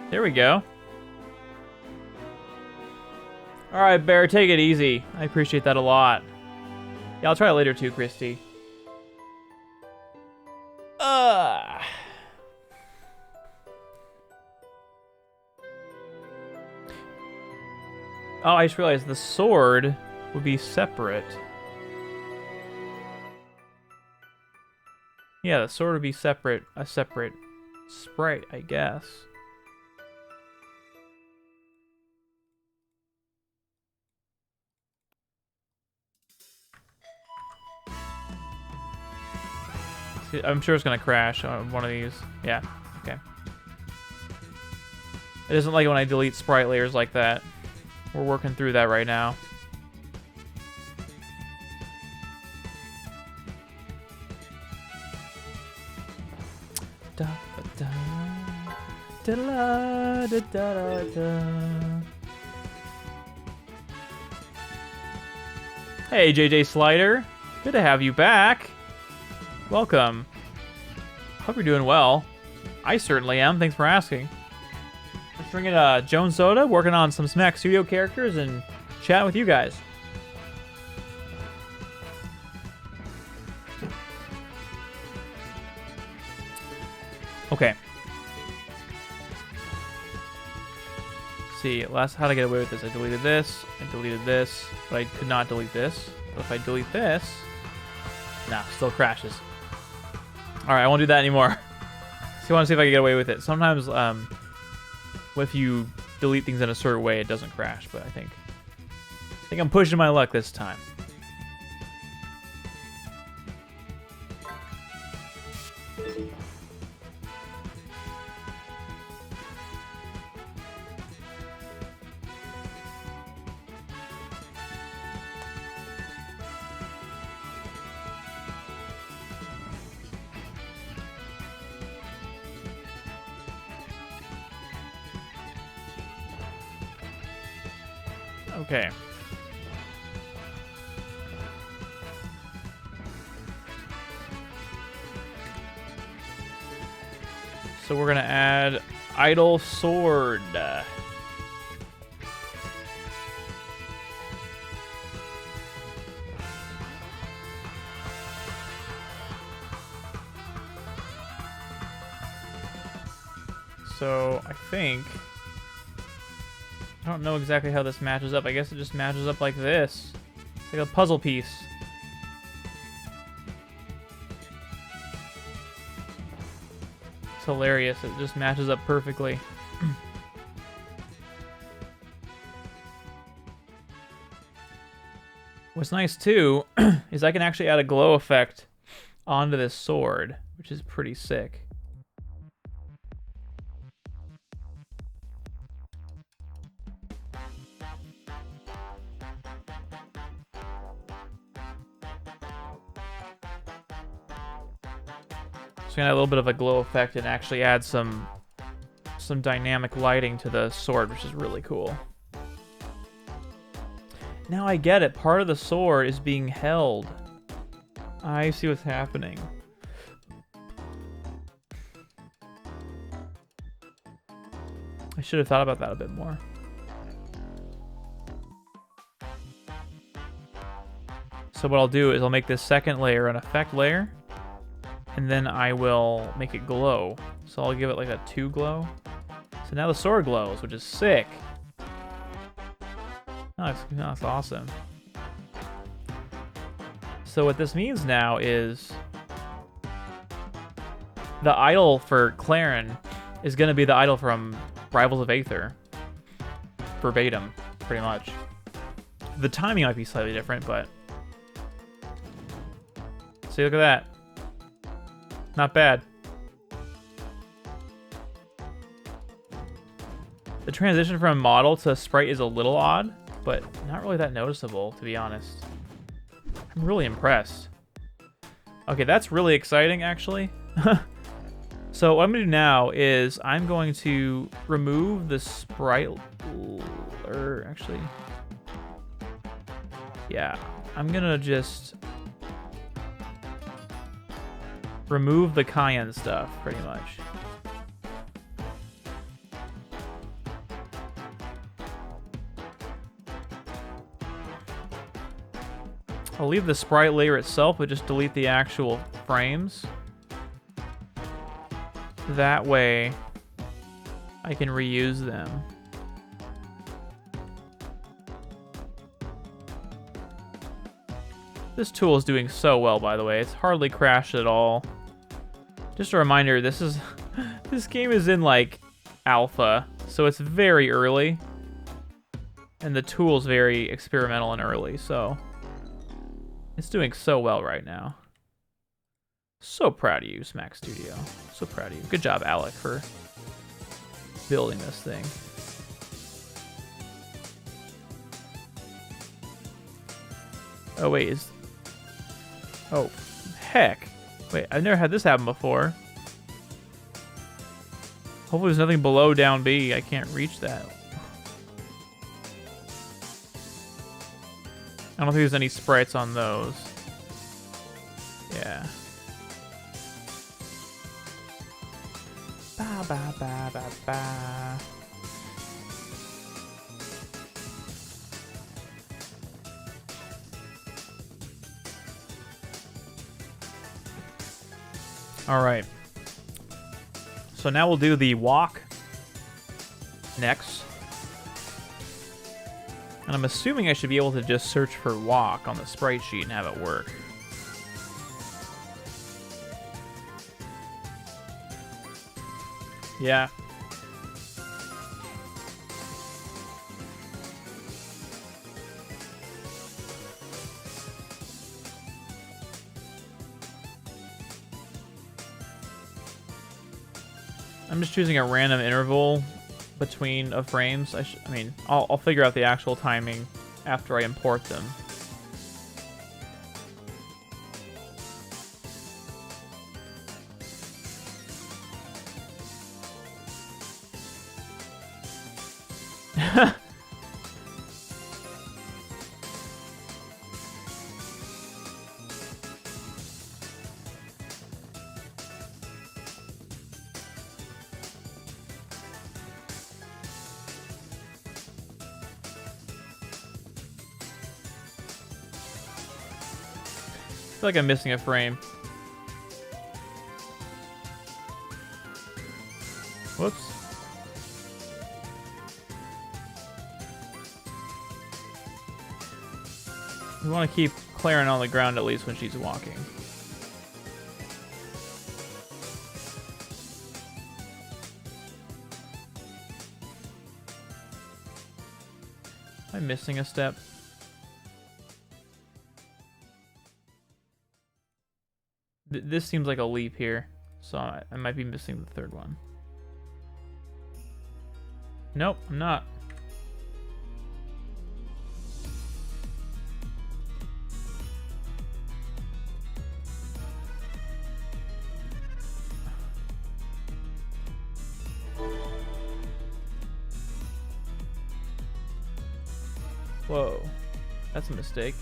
There we go. Alright, Bear, take it easy. I appreciate that a lot. Yeah, I'll try it later too, Christy. Oh, I just realized the sword would be separate. Yeah, the sword would be separate, a separate sprite, I guess. I'm sure it's gonna crash on one of these. Yeah, okay. It doesn't like it when I delete sprite layers like that. We're working through that right now. Da, da, da, da, da, da, da. Hey, JJ Slider. Good to have you back. Welcome. Hope you're doing well. I certainly am. Thanks for asking. Just drinking Jones Soda, working on some Smack Studio characters, and chatting with you guys. Okay. See, how did I get away with this? I deleted this, but I could not delete this. But if I delete this, nah, still crashes. Alright, I won't do that anymore. So I want to see if I can get away with it. Sometimes, if you delete things in a certain way, it doesn't crash, but I think I'm pushing my luck this time. Okay. So we're gonna add Idle Sword. So I think... I don't know exactly how this matches up. I guess it just matches up like this. It's like a puzzle piece. It's hilarious. It just matches up perfectly. What's nice too is I can actually add a glow effect onto this sword, which is pretty sick. Gonna add a little bit of a glow effect and actually add some dynamic lighting to the sword, which is really cool. Now I get it. Part of the sword is being held. I see what's happening. I should have thought about that a bit more. So what I'll do is I'll make this second layer an effect layer. And then I will make it glow. So I'll give it like a 2 glow. So now the sword glows, which is sick. Oh, that's awesome. So what this means now is the idol for Clairen is going to be the idol from Rivals of Aether. Verbatim, pretty much. The timing might be slightly different, but... See, look at that. Not bad. The transition from model to sprite is a little odd, but not really that noticeable, to be honest. I'm really impressed. Okay, that's really exciting, actually. So what I'm going to do now is I'm going to remove the sprite... Or actually... Yeah, I'm going to just... remove the cayenne stuff, pretty much. I'll leave the sprite layer itself, but just delete the actual frames. That way, I can reuse them. This tool is doing so well, by the way. It's hardly crashed at all. Just a reminder, this game is in like alpha, so it's very early. And the tool's very experimental and early, so it's doing so well right now. So proud of you, Smack Studio. So proud of you. Good job, Alec, for building this thing. Oh, wait, oh, heck. Wait, I've never had this happen before. Hopefully there's nothing below down B. I can't reach that. I don't think there's any sprites on those. Yeah. ba ba ba ba. All right. So now we'll do the walk next. And I'm assuming I should be able to just search for walk on the sprite sheet and have it work. Yeah. I'm just choosing a random interval between of frames. I mean, I'll figure out the actual timing after I import them. I feel like I'm missing a frame. Whoops. We want to keep Clairen on the ground at least when she's walking. Am I missing a step? This seems like a leap here, so I might be missing the third one. Nope, I'm not. Whoa, that's a mistake.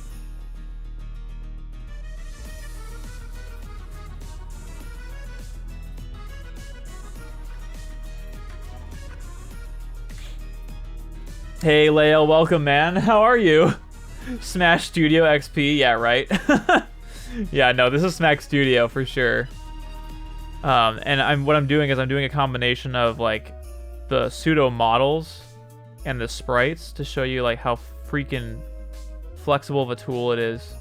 Hey, Leo, welcome, man. How are you? Smash Studio XP, yeah, right. Yeah, no, this is Smash Studio for sure. And what I'm doing is I'm doing a combination of like the pseudo models and the sprites to show you like how freaking flexible of a tool it is.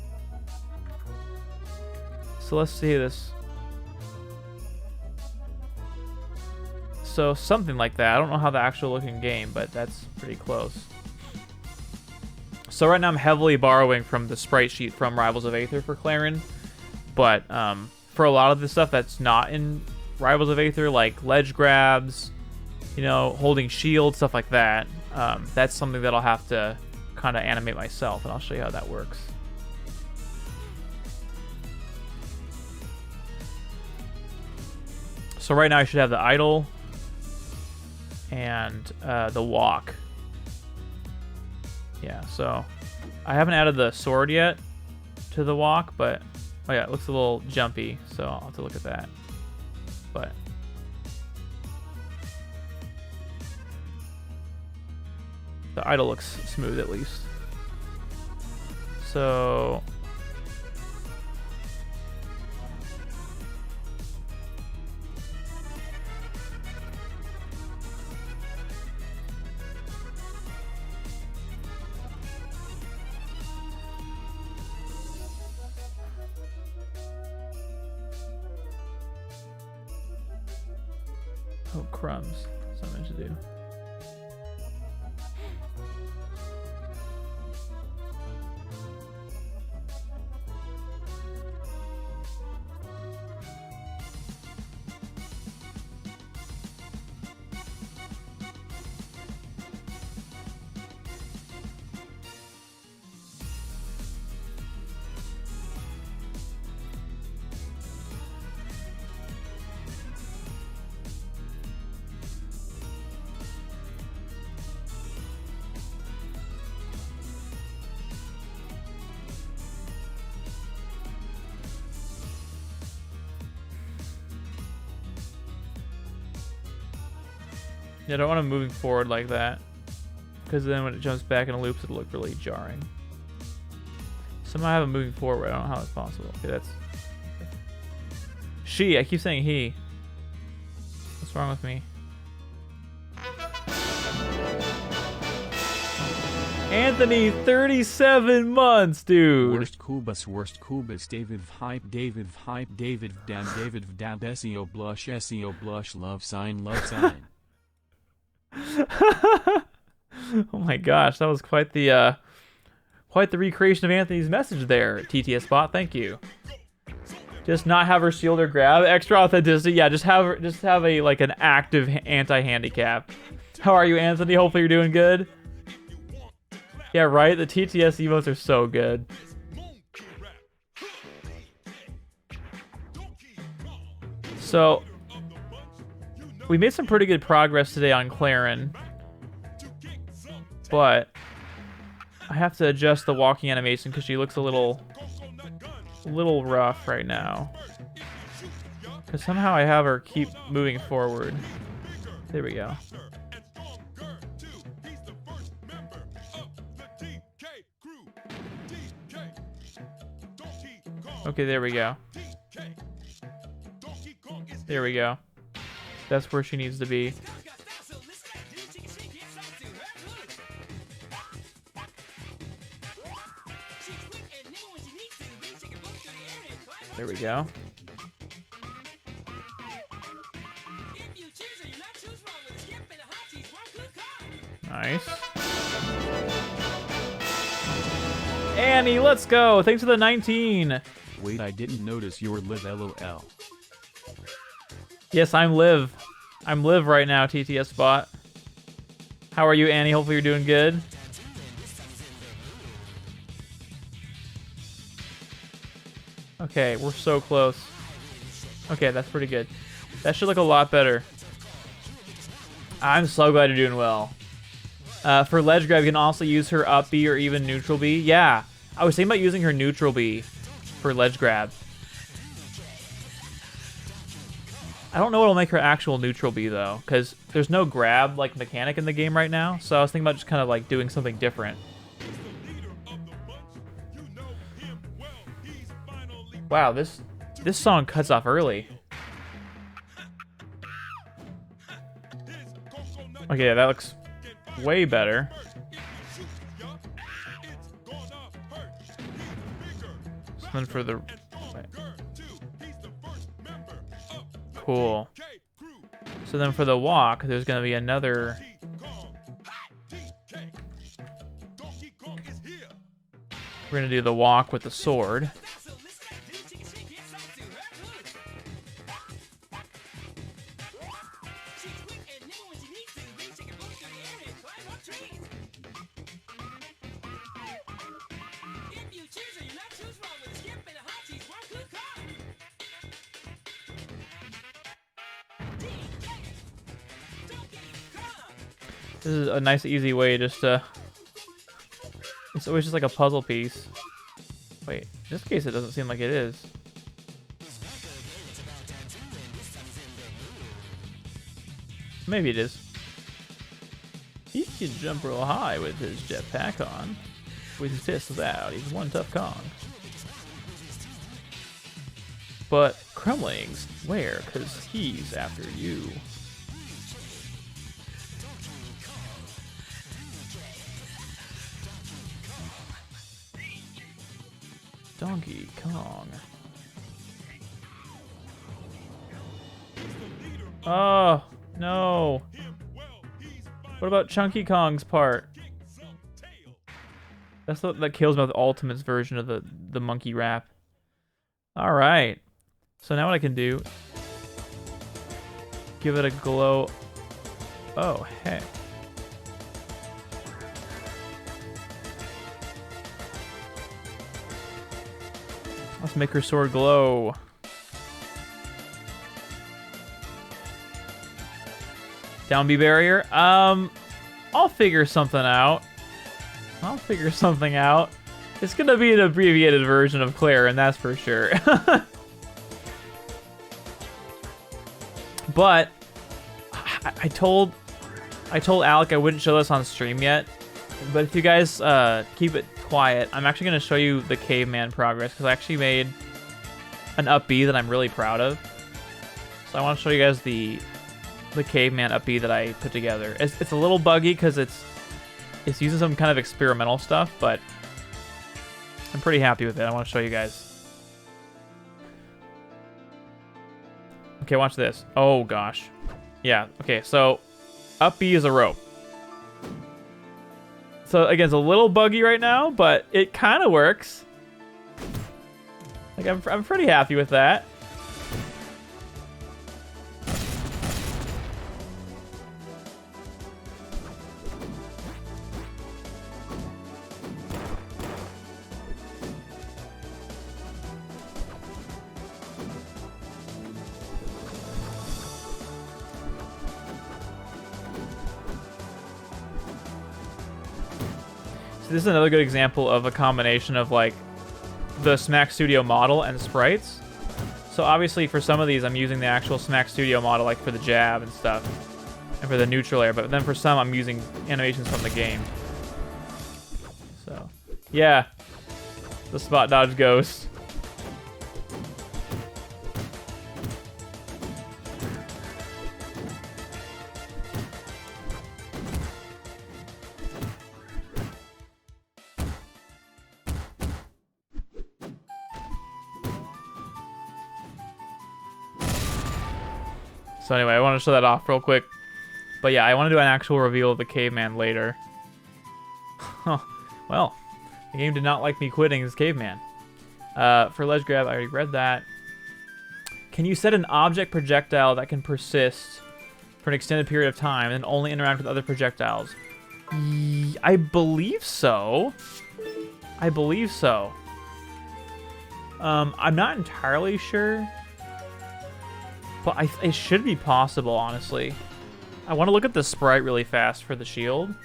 So let's see this. So something like that. I don't know how the actual looking game, but that's pretty close. So right now I'm heavily borrowing from the sprite sheet from Rivals of Aether for Clairen, but for a lot of the stuff that's not in Rivals of Aether, like ledge grabs, you know, holding shield, stuff like that, that's something that I'll have to kind of animate myself, and I'll show you how that works. So right now I should have the idle and the walk. Yeah, so I haven't added the sword yet to the walk, but oh yeah, it looks a little jumpy, so I'll have to look at that. But the idle looks smooth at least. So oh, crumbs. Something to do. Yeah, I don't want to moving forward like that. Because then when it jumps back in loops, it'll look really jarring. Somehow I have it moving forward. I don't know how that's possible. Okay, that's... She. I keep saying he. What's wrong with me? Anthony, 37 months, dude. Worst Kubus, David hype, David dab, SEO blush, love sign. Oh my gosh, that was quite the recreation of Anthony's message there, TTS bot. Thank you. Just not have her shield or grab. Extra authenticity. Yeah, just have a like an active anti-handicap. How are you, Anthony? Hopefully you're doing good. Yeah, right? The TTS emotes are so good. So, we made some pretty good progress today on Clairen. But, I have to adjust the walking animation because she looks a little rough right now. Because somehow I have her keep moving forward. There we go. Okay, there we go. There we go. That's where she needs to be. There we go. Nice. Annie, let's go. Thanks for the 19. Wait, I didn't notice you were live, LOL. Yes, I'm live. I'm live right now, TTS bot. How are you, Annie? Hopefully you're doing good. Okay, we're so close. Okay, that's pretty good. That should look a lot better. I'm so glad you're doing well. For ledge grab, you can also use her up B or even neutral B. Yeah, I was thinking about using her neutral B for ledge grab. I don't know what'll make her actual neutral B though, because there's no grab like mechanic in the game right now. So I was thinking about just kind of like doing something different. Wow, this song cuts off early. Okay, that looks way better. Something for the... Wait. Cool. So then for the walk, there's going to be another... We're going to do the walk with the sword. This is a nice, easy way just to... It's always just like a puzzle piece. Wait, in this case it doesn't seem like it is. Maybe it is. He can jump real high with his jetpack on. With his pistols out, he's one tough Kong. But Crumling's where? Because he's after you. Donkey Kong. Oh, no. What about Chunky Kong's part? That's what that kills me with Ultimate's version of the monkey rap. Alright. So now what I can do... Give it a glow... Oh, heck. Let's make her sword glow. Down B barrier? I'll figure something out. It's gonna be an abbreviated version of Clairen, that's for sure. But I told I told Alec I wouldn't show this on stream yet, but if you guys keep it quiet, I'm actually going to show you the caveman progress, because I actually made an up B that I'm really proud of. So I want to show you guys the caveman up B that I put together. It's a little buggy because it's using some kind of experimental stuff, but I'm pretty happy with it. I want to show you guys. Okay, watch this. Oh gosh. Yeah, okay, so up B is a rope. So again, it's a little buggy right now, but it kind of works. Like I'm pretty happy with that. This is another good example of a combination of like the Smack Studio model and sprites. So obviously for some of these I'm using the actual Smack Studio model, like for the jab and stuff, and for the neutral air, but then for some I'm using animations from the game. So yeah, the spot dodge ghost. So anyway, I want to show that off real quick. But yeah, I want to do an actual reveal of the caveman later. Well, the game did not like me quitting as caveman. For ledge grab, I already read that. Can you set an object projectile that can persist for an extended period of time and only interact with other projectiles? I believe so. I believe so. I'm not entirely sure. But it should be possible, honestly. I want to look at the sprite really fast for the shield.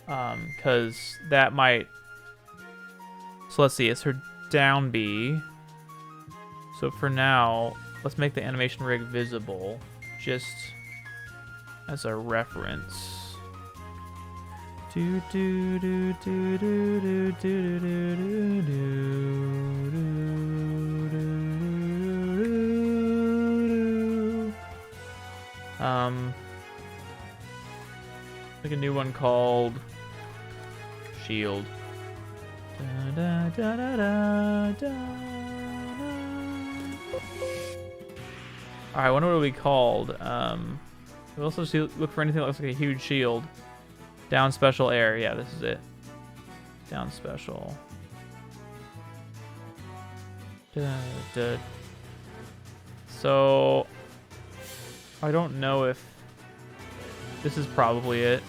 Because that might... So let's see, it's her down B. So for now, let's make the animation rig visible. Just as a reference. Do do do do do do do do do do. Like a new one called Shield. Da, da, da, da, da. Alright, I wonder what it'll be called. We'll also look for anything that looks like a huge shield. Down special air. Yeah, this is it. Down special. Da, da. So I don't know if this is probably it.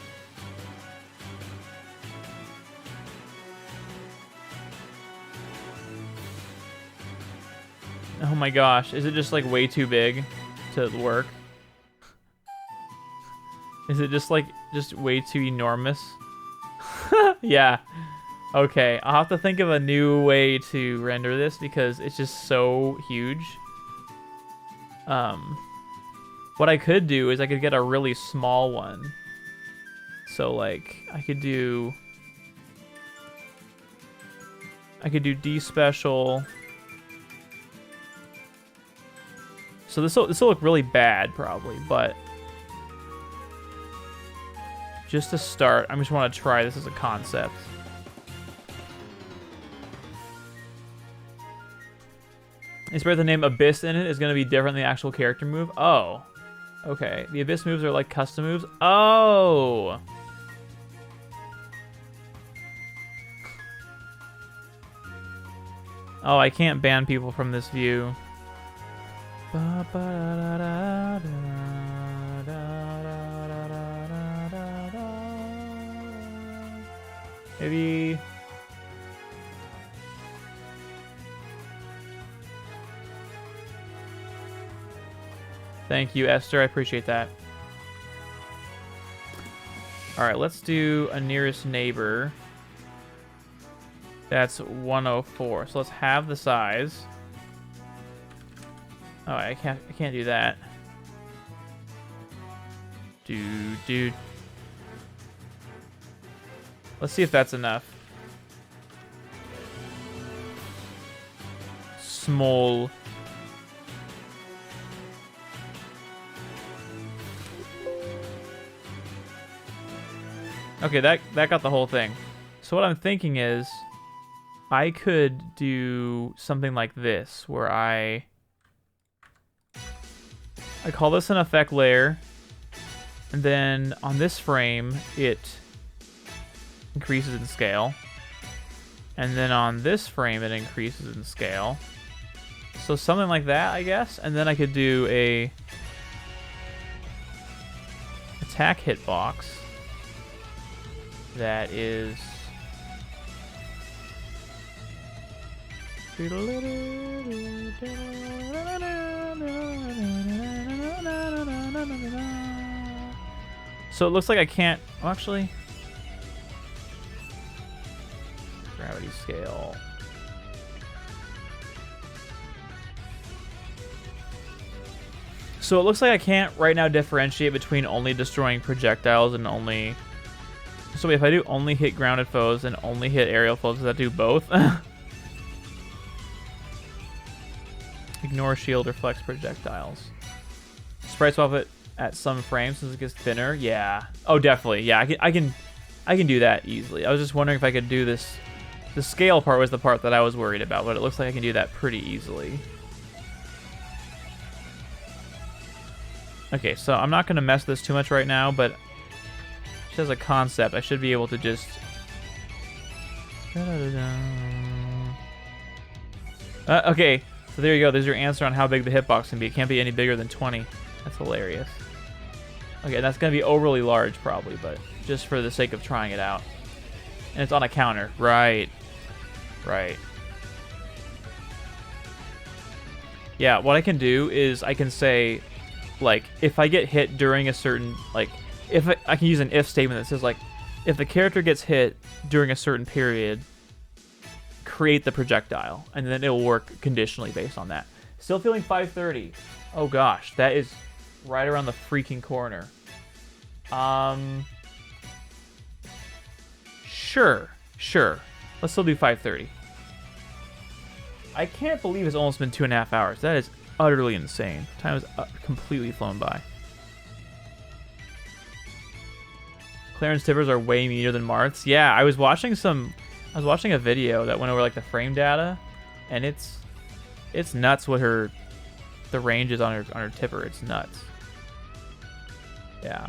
Oh my gosh, is it just like way too big to work? Is it just way too enormous? Yeah. Okay, I'll have to think of a new way to render this because it's just so huge. What I could do is I could get a really small one. So like I could do D special. So this will look really bad probably, but just to start, I just want to try this as a concept. Inspired the name Abyss in it is going to be different than the actual character move. Oh, okay. The Abyss moves are like custom moves. Oh. Oh, I can't ban people from this view. Maybe... Thank you, Esther. I appreciate that. Alright, let's do a nearest neighbor. That's 104. So let's halve the size. Oh, I can't do that. Do. Let's see if that's enough. Small. Okay, that got the whole thing. So what I'm thinking is I could do something like this where I call this an effect layer, and then on this frame it increases in scale, and then on this frame it increases in scale. So something like that, I guess. And then I could do a attack hitbox that is so it looks like I can't actually gravity scale. So it looks like I can't right now differentiate between only destroying projectiles and only... So if I do only hit grounded foes and only hit aerial foes, does that do both? Ignore shield or flex projectiles. Sprite swap it at some frames since it gets thinner. Yeah. Oh, definitely. Yeah, I can do that easily. I was just wondering if I could do this. The scale part was the part that I was worried about, but it looks like I can do that pretty easily. Okay, so I'm not going to mess this too much right now, but just as a concept, I should be able to just... okay, so there you go. There's your answer on how big the hitbox can be. It can't be any bigger than 20. That's hilarious. Okay, that's going to be overly large probably, but just for the sake of trying it out. And it's on a counter. Right. Right. Yeah, what I can do is I can say... like, if I get hit during a certain, like, if I can use an if statement that says, like, if the character gets hit during a certain period, create the projectile, and then it'll work conditionally based on that. Still feeling 530. Oh gosh, that is right around the freaking corner. Sure. Let's still do 530. I can't believe it's almost been 2.5 hours. That is utterly insane. Time is completely flown by. Clairen's tippers are way meaner than Marth's. Yeah, I was watching a video that went over like the frame data, and it's nuts what the range is on her tipper. It's nuts. Yeah.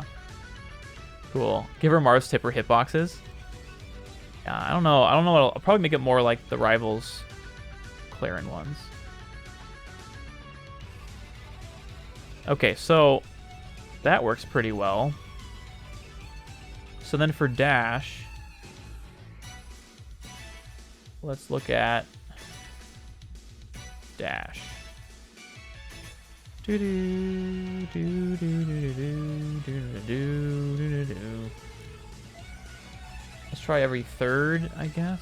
Cool. Give her Marth's tipper hitboxes. Yeah, I don't know. I'll probably make it more like the Rivals Clairen ones. Okay, so that works pretty well. So then for dash, let's look at dash. Let's try every third, I guess.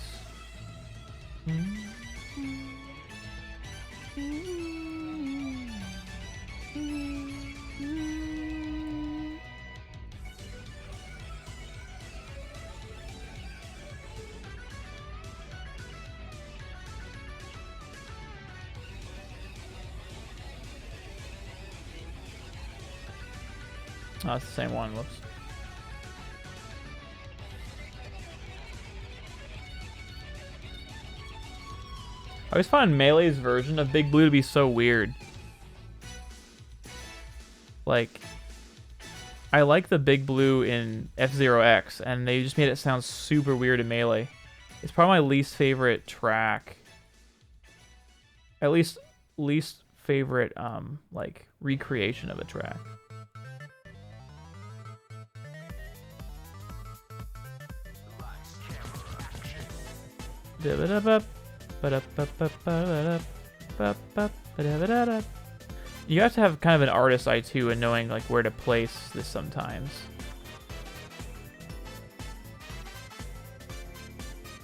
Oh, it's the same one. Whoops. I always found Melee's version of Big Blue to be so weird. Like, I like the Big Blue in F-Zero X, and they just made it sound super weird in Melee. It's probably my least favorite track. At least favorite, like, recreation of a track. You have to have kind of an artist eye too, and knowing like where to place this sometimes.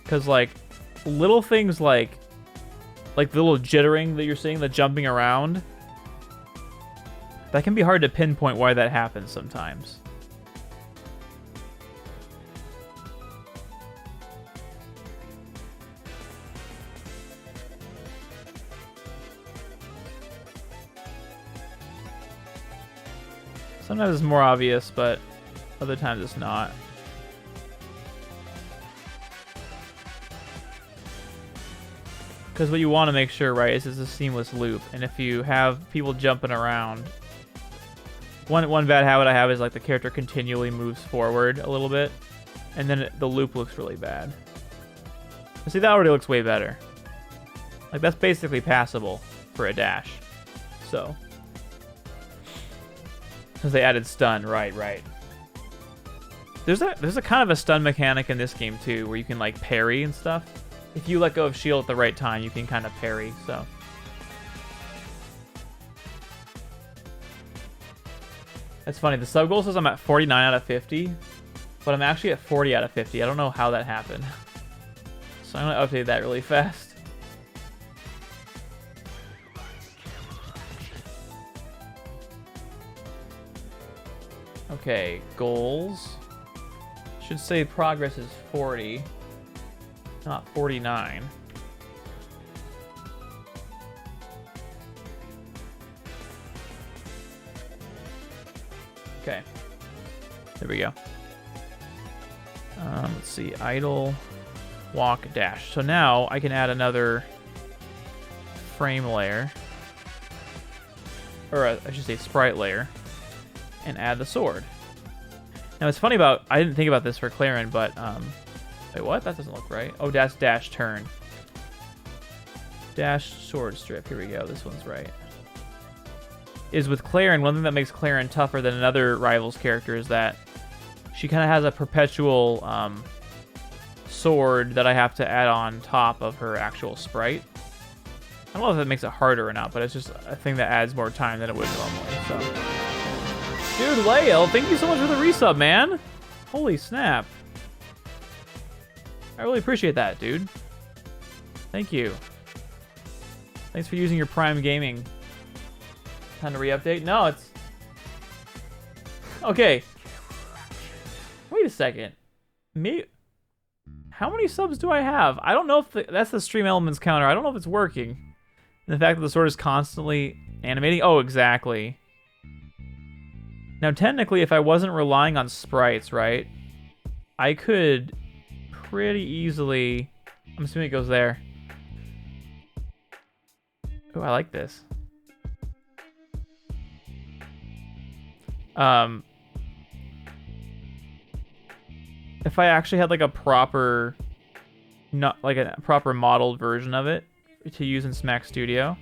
Because like little things like the little jittering that you're seeing, the jumping around, that can be hard to pinpoint why that happens sometimes. Sometimes it's more obvious, but other times it's not. Because what you want to make sure, right, is it's a seamless loop. And if you have people jumping around, one bad habit I have is like the character continually moves forward a little bit, and then the loop looks really bad. See, that already looks way better. Like, that's basically passable for a dash. So, because they added stun, right. There's a kind of a stun mechanic in this game too, where you can like parry and stuff. If you let go of shield at the right time, you can kind of parry. So. That's funny. The sub goal says I'm at 49 out of 50, but I'm actually at 40 out of 50. I don't know how that happened. So I'm going to update that really fast. Okay, goals. Should say progress is 40, not 49. Okay, there we go. Let's see, idle, walk, dash. So now I can add another frame layer, or I should say sprite layer, and add the sword. Now it's funny about, I didn't think about this for Clairen, but, wait, what? That doesn't look right. Oh, that's dash turn. Dash sword strip, here we go, this one's right. Is with Clairen, one thing that makes Clairen tougher than another Rivals character is that she kind of has a perpetual sword that I have to add on top of her actual sprite. I don't know if that makes it harder or not, but it's just a thing that adds more time than it would normally, so. Dude, Lael, thank you so much for the resub, man. Holy snap. I really appreciate that, dude. Thank you. Thanks for using your Prime Gaming. Time to re-update? No, it's... Okay. Wait a second. How many subs do I have? I don't know if that's the stream elements counter. I don't know if it's working. And the fact that the sword is constantly animating. Oh, exactly. Now, technically, if I wasn't relying on sprites, right, I could pretty easily... I'm assuming it goes there. Oh, I like this. If I actually had like a proper, not like a proper modeled version of it to use in Smack Studio,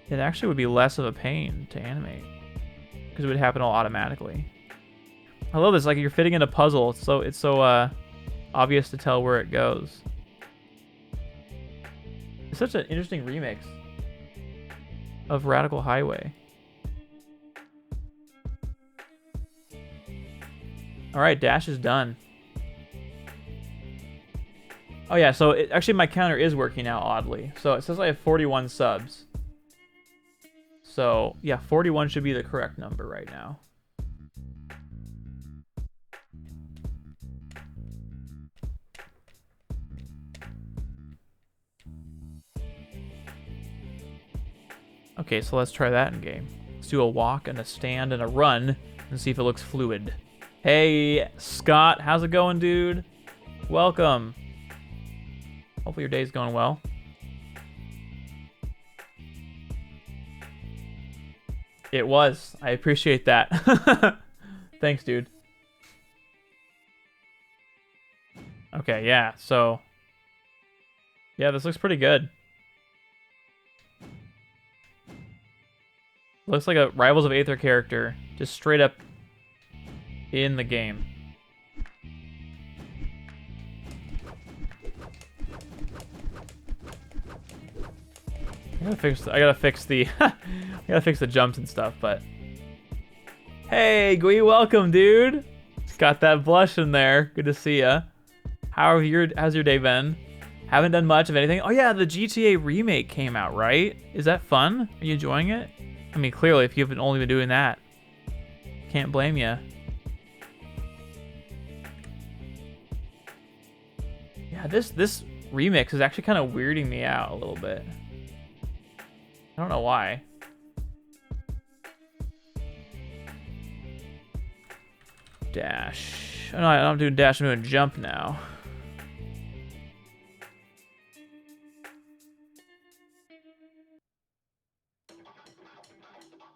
it actually would be less of a pain to animate because it would happen all automatically. I love this. Like, you're fitting in a puzzle. It's so obvious to tell where it goes. It's such an interesting remix of Radical Highway. All right, dash is done. Oh yeah, so actually my counter is working now, oddly. So it says I have 41 subs. So yeah, 41 should be the correct number right now. Okay, so let's try that in game. Let's do a walk and a stand and a run and see if it looks fluid. Hey, Scott, how's it going, dude? Welcome. Hopefully your day's going well. It was. I appreciate that. Thanks, dude. Okay, yeah, so... Yeah, this looks pretty good. Looks like a Rivals of Aether character, just straight up in the game. I gotta fix the I gotta fix the jumps and stuff, but hey, Gui, welcome, dude. Just got that blush in there. Good to see ya. How's your day been? Haven't done much of anything. Oh yeah, the GTA remake came out, right? Is that fun? Are you enjoying it? I mean, clearly, if you've only been doing that, can't blame ya. Yeah, this remix is actually kind of weirding me out a little bit. I don't know why. Dash. Oh, no, I'm doing dash. I'm doing jump now.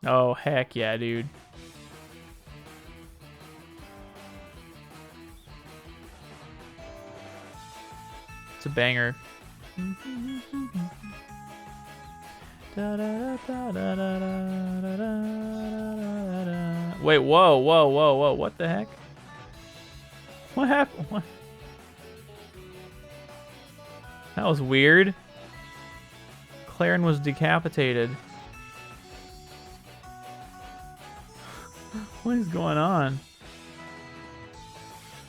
Oh, heck yeah, dude. It's a banger. Wait, whoa, whoa, whoa, whoa, what the heck? What happened? What? That was weird. Clairen was decapitated. What is going on?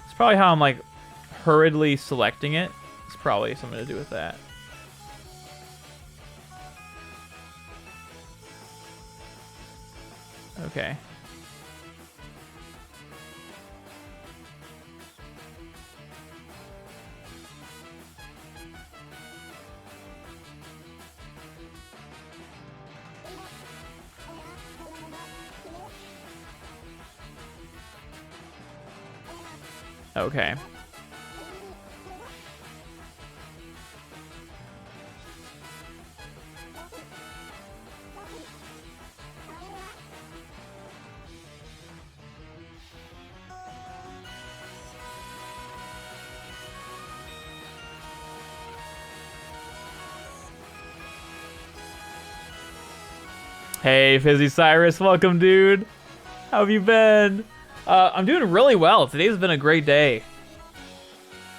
It's probably how I'm like hurriedly selecting it. It's probably something to do with that. Okay. Okay. Hey, Fizzy Cyrus, welcome, dude. How have you been? I'm doing really well. Today's been a great day.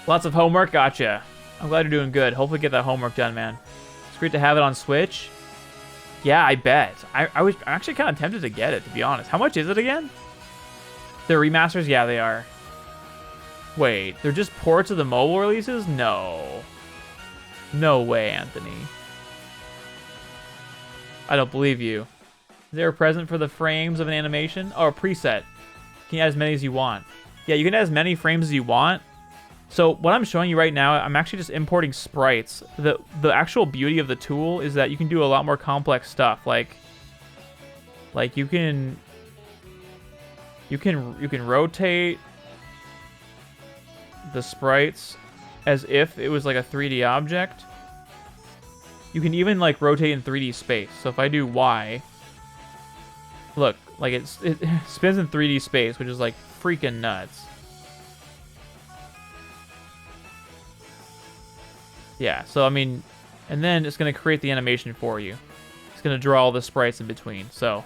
Lots of homework, gotcha. I'm glad you're doing good. Hopefully get that homework done, man. It's great to have it on Switch. Yeah, I bet. I was actually kind of tempted to get it, to be honest. How much is it again? The remasters? Yeah, they are. Wait, they're just ports of the mobile releases? No. No way, Anthony. I don't believe you. Is there a present for the frames of an animation? Oh, a preset. You can add as many as you want. Yeah, you can add as many frames as you want. So what I'm showing you right now, I'm actually just importing sprites. The actual beauty of the tool is that you can do a lot more complex stuff. Like you can rotate the sprites as if it was like a 3D object. You can even like rotate in 3D space. So if I do Y, look, like it spins in 3D space, which is like freaking nuts. Yeah, so I mean, and then it's gonna create the animation for you. It's gonna draw all the sprites in between. So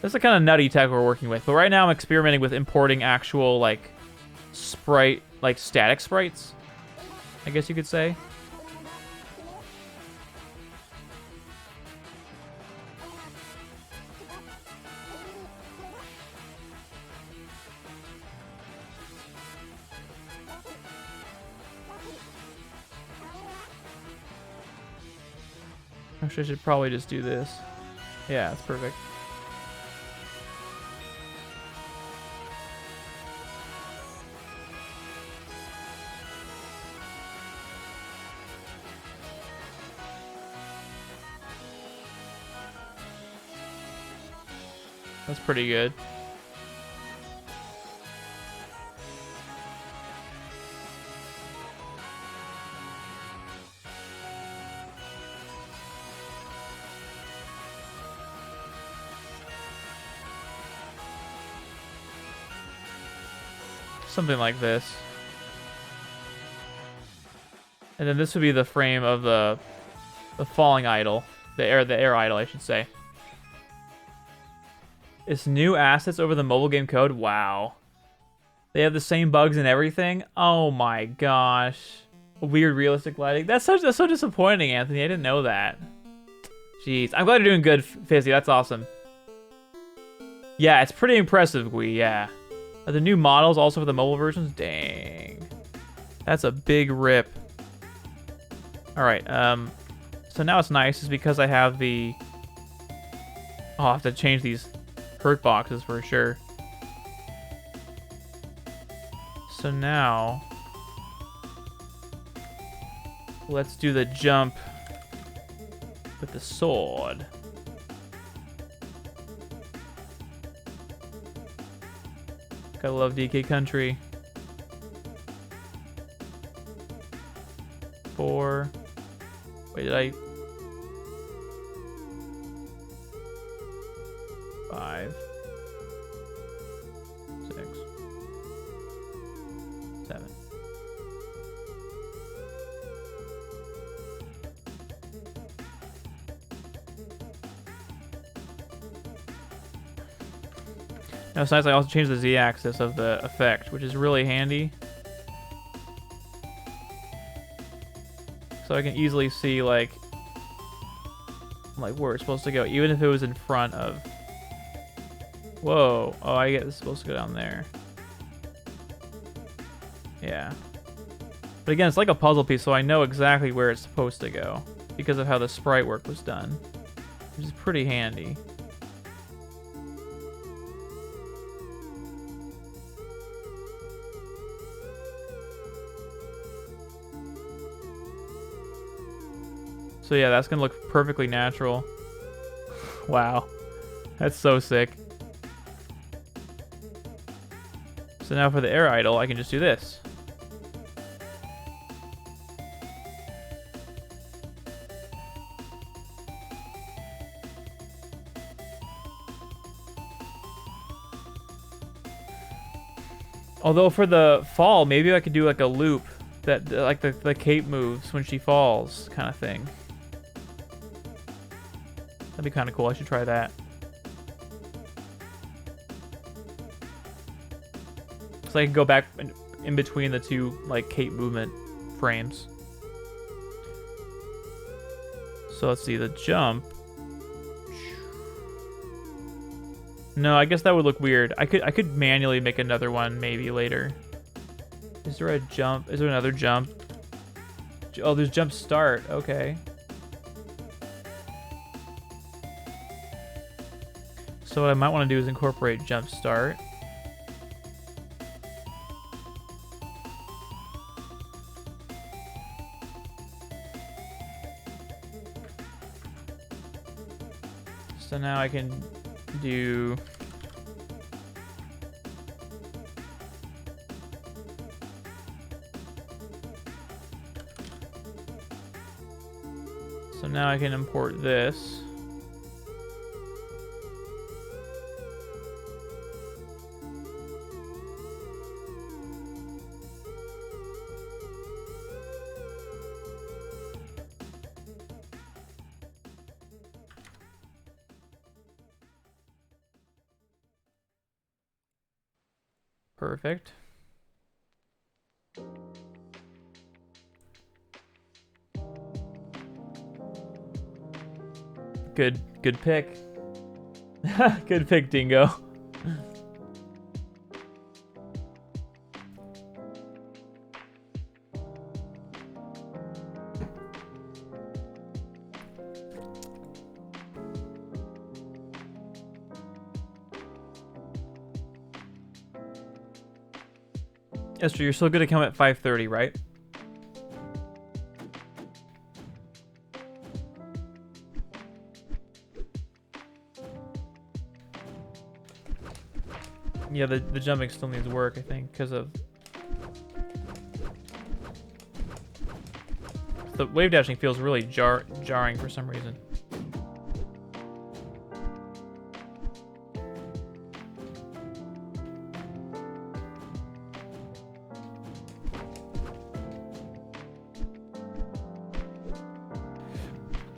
that's the kind of nutty tech we're working with. But right now I'm experimenting with importing actual like sprite, like static sprites, I guess you could say. Actually, I should probably just do this. Yeah, that's perfect. That's pretty good. Something like this. And then this would be the frame of the falling idol. The air idol, I should say. It's new assets over the mobile game code. Wow. They have the same bugs and everything. Oh my gosh. Weird realistic lighting. That's so disappointing, Anthony. I didn't know that. Jeez. I'm glad you're doing good, Fizzy. That's awesome. Yeah, it's pretty impressive, Gui. Yeah. Are the new models also for the mobile versions? Dang. That's a big rip. Alright, so now it's nice is because I have the... Oh, I'll have to change these hurt boxes for sure. So now... Let's do the jump with the sword. Gotta love DK Country. 4. Wait, did I? 5. 6. 7. Now it's nice I also changed the Z-axis of the effect, which is really handy. So I can easily see like where it's supposed to go, even if it was in front of. Whoa! Oh, I get it's supposed to go down there. Yeah. But again, it's like a puzzle piece, so I know exactly where it's supposed to go because of how the sprite work was done, which is pretty handy. So yeah, that's gonna look perfectly natural. Wow, that's so sick. So now for the air idol, I can just do this. Although for the fall, maybe I could do like a loop that like the cape moves when she falls kind of thing. That'd be kind of cool. I should try that. So I can go back in between the two like cape movement frames. So let's see the jump. No, I guess that would look weird. I could manually make another one maybe later. Is there a jump? Is there another jump? Oh, there's jump start. Okay. So what I might want to do is incorporate jump start. So now I can do now I can import this. Perfect. Good pick. Good pick, Dingo. Esther, you're still good to come at 5:30, right? Yeah, the jumping still needs work, I think, because of the wave dashing feels really jarring for some reason.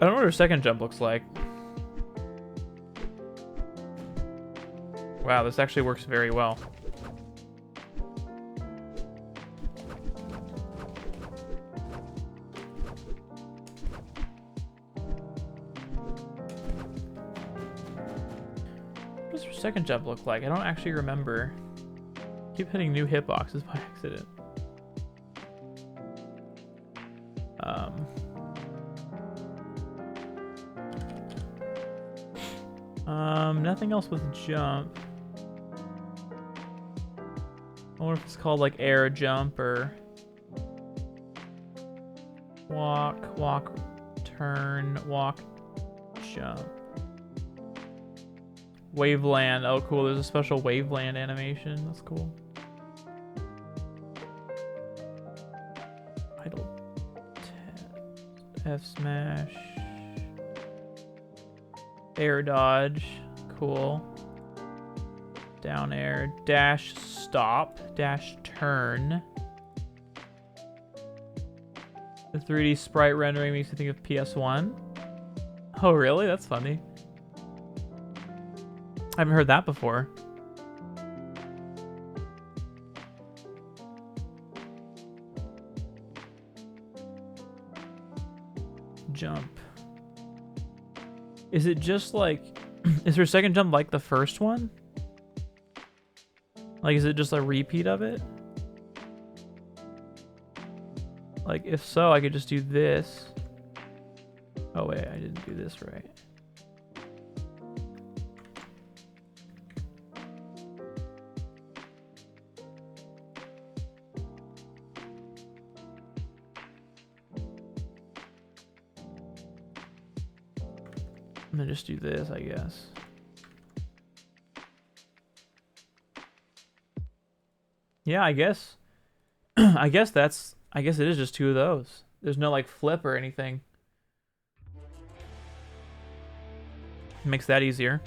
I don't know what her second jump looks like. Wow, this actually works very well. What does her second jump look like? I don't actually remember. I keep hitting new hitboxes by accident. Nothing else with jump. I wonder if it's called like air jump or walk, turn, walk, jump. Waveland. Oh, cool. There's a special Waveland animation. That's cool. Idle. F smash. Air dodge. Cool. Down air. Dash stop. Dash turn. The 3D sprite rendering makes me think of PS1. Oh, really? That's funny. I haven't heard that before. Jump. Is it just like... is her second jump like the first one? Like, is it just a repeat of it? Like, if so, I could just do this. Oh, wait, I didn't do this right. I'm gonna just do this, I guess. Yeah, I guess. I guess it is just two of those. There's no like flip or anything. Makes that easier.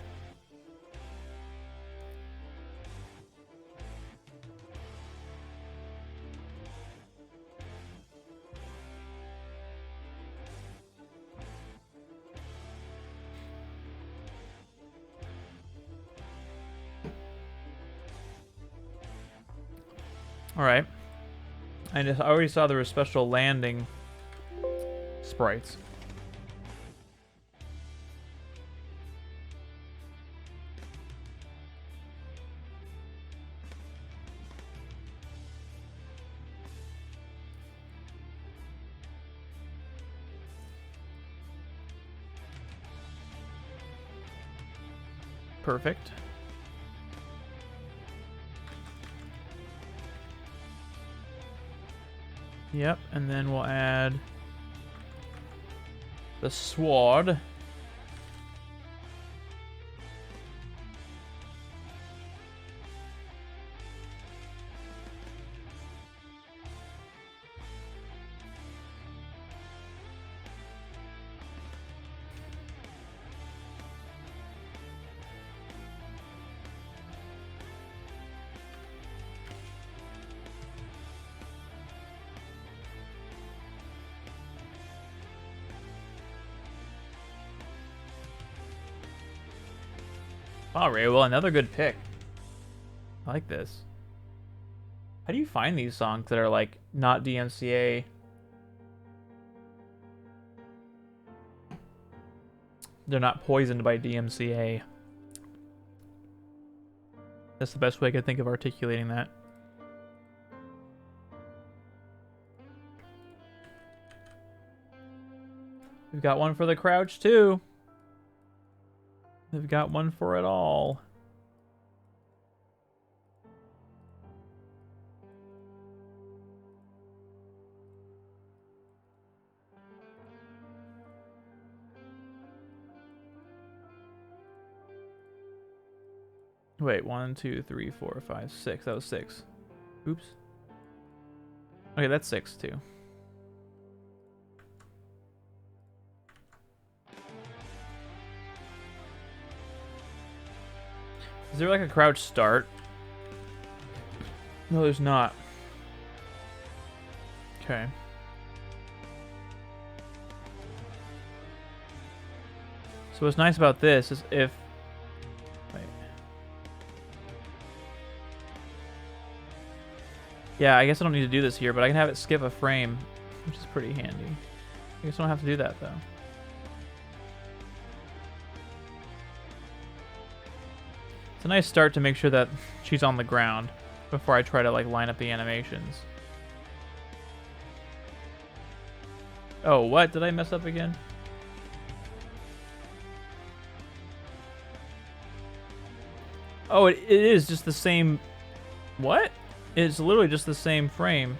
All right. I already saw there were special landing sprites. Perfect. Yep, and then we'll add the sword. All right, well, another good pick. I like this. How do you find these songs that are like not DMCA? They're not poisoned by DMCA. That's the best way I could think of articulating that. We've got one for the crouch too. They've got one for it all. Wait, 1, 2, 3, 4, 5, 6. That was 6. Oops. Okay, that's 6 too. Is there like a crouch start? No, there's not. Okay. So what's nice about this is if... Wait. Yeah, I guess I don't need to do this here, but I can have it skip a frame, which is pretty handy. I guess I don't have to do that, though. It's a nice start to make sure that she's on the ground before I try to like line up the animations. Oh, what? Did I mess up again? Oh, it is just the same... What? It's literally just the same frame.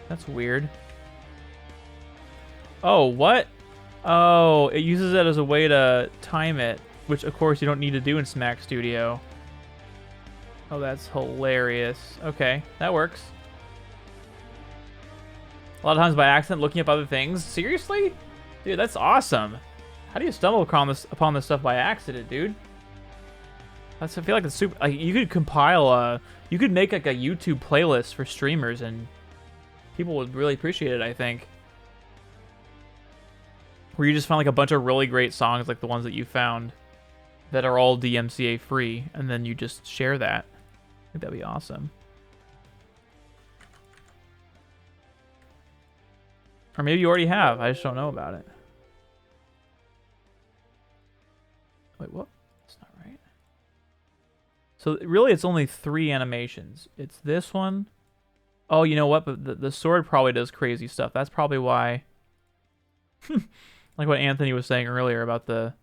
That's weird. Oh, what? Oh, it uses it as a way to time it. which of course you don't need to do in Smack Studio. Oh, that's hilarious. Okay, that works. A lot of times by accident looking up other things. Seriously? Dude, that's awesome. How do you stumble upon this stuff by accident, dude? I feel like it's super. Like, you could compile you could make like a YouTube playlist for streamers, and people would really appreciate it, I think. Where you just find like a bunch of really great songs, like the ones that you found, that are all DMCA free, and then you just share that. I think that'd be awesome. Or maybe you already have. I just don't know about it. Wait, what? That's not right. So really, it's only 3 animations. It's this one. Oh, you know what? But the sword probably does crazy stuff. That's probably why. Like what Anthony was saying earlier about the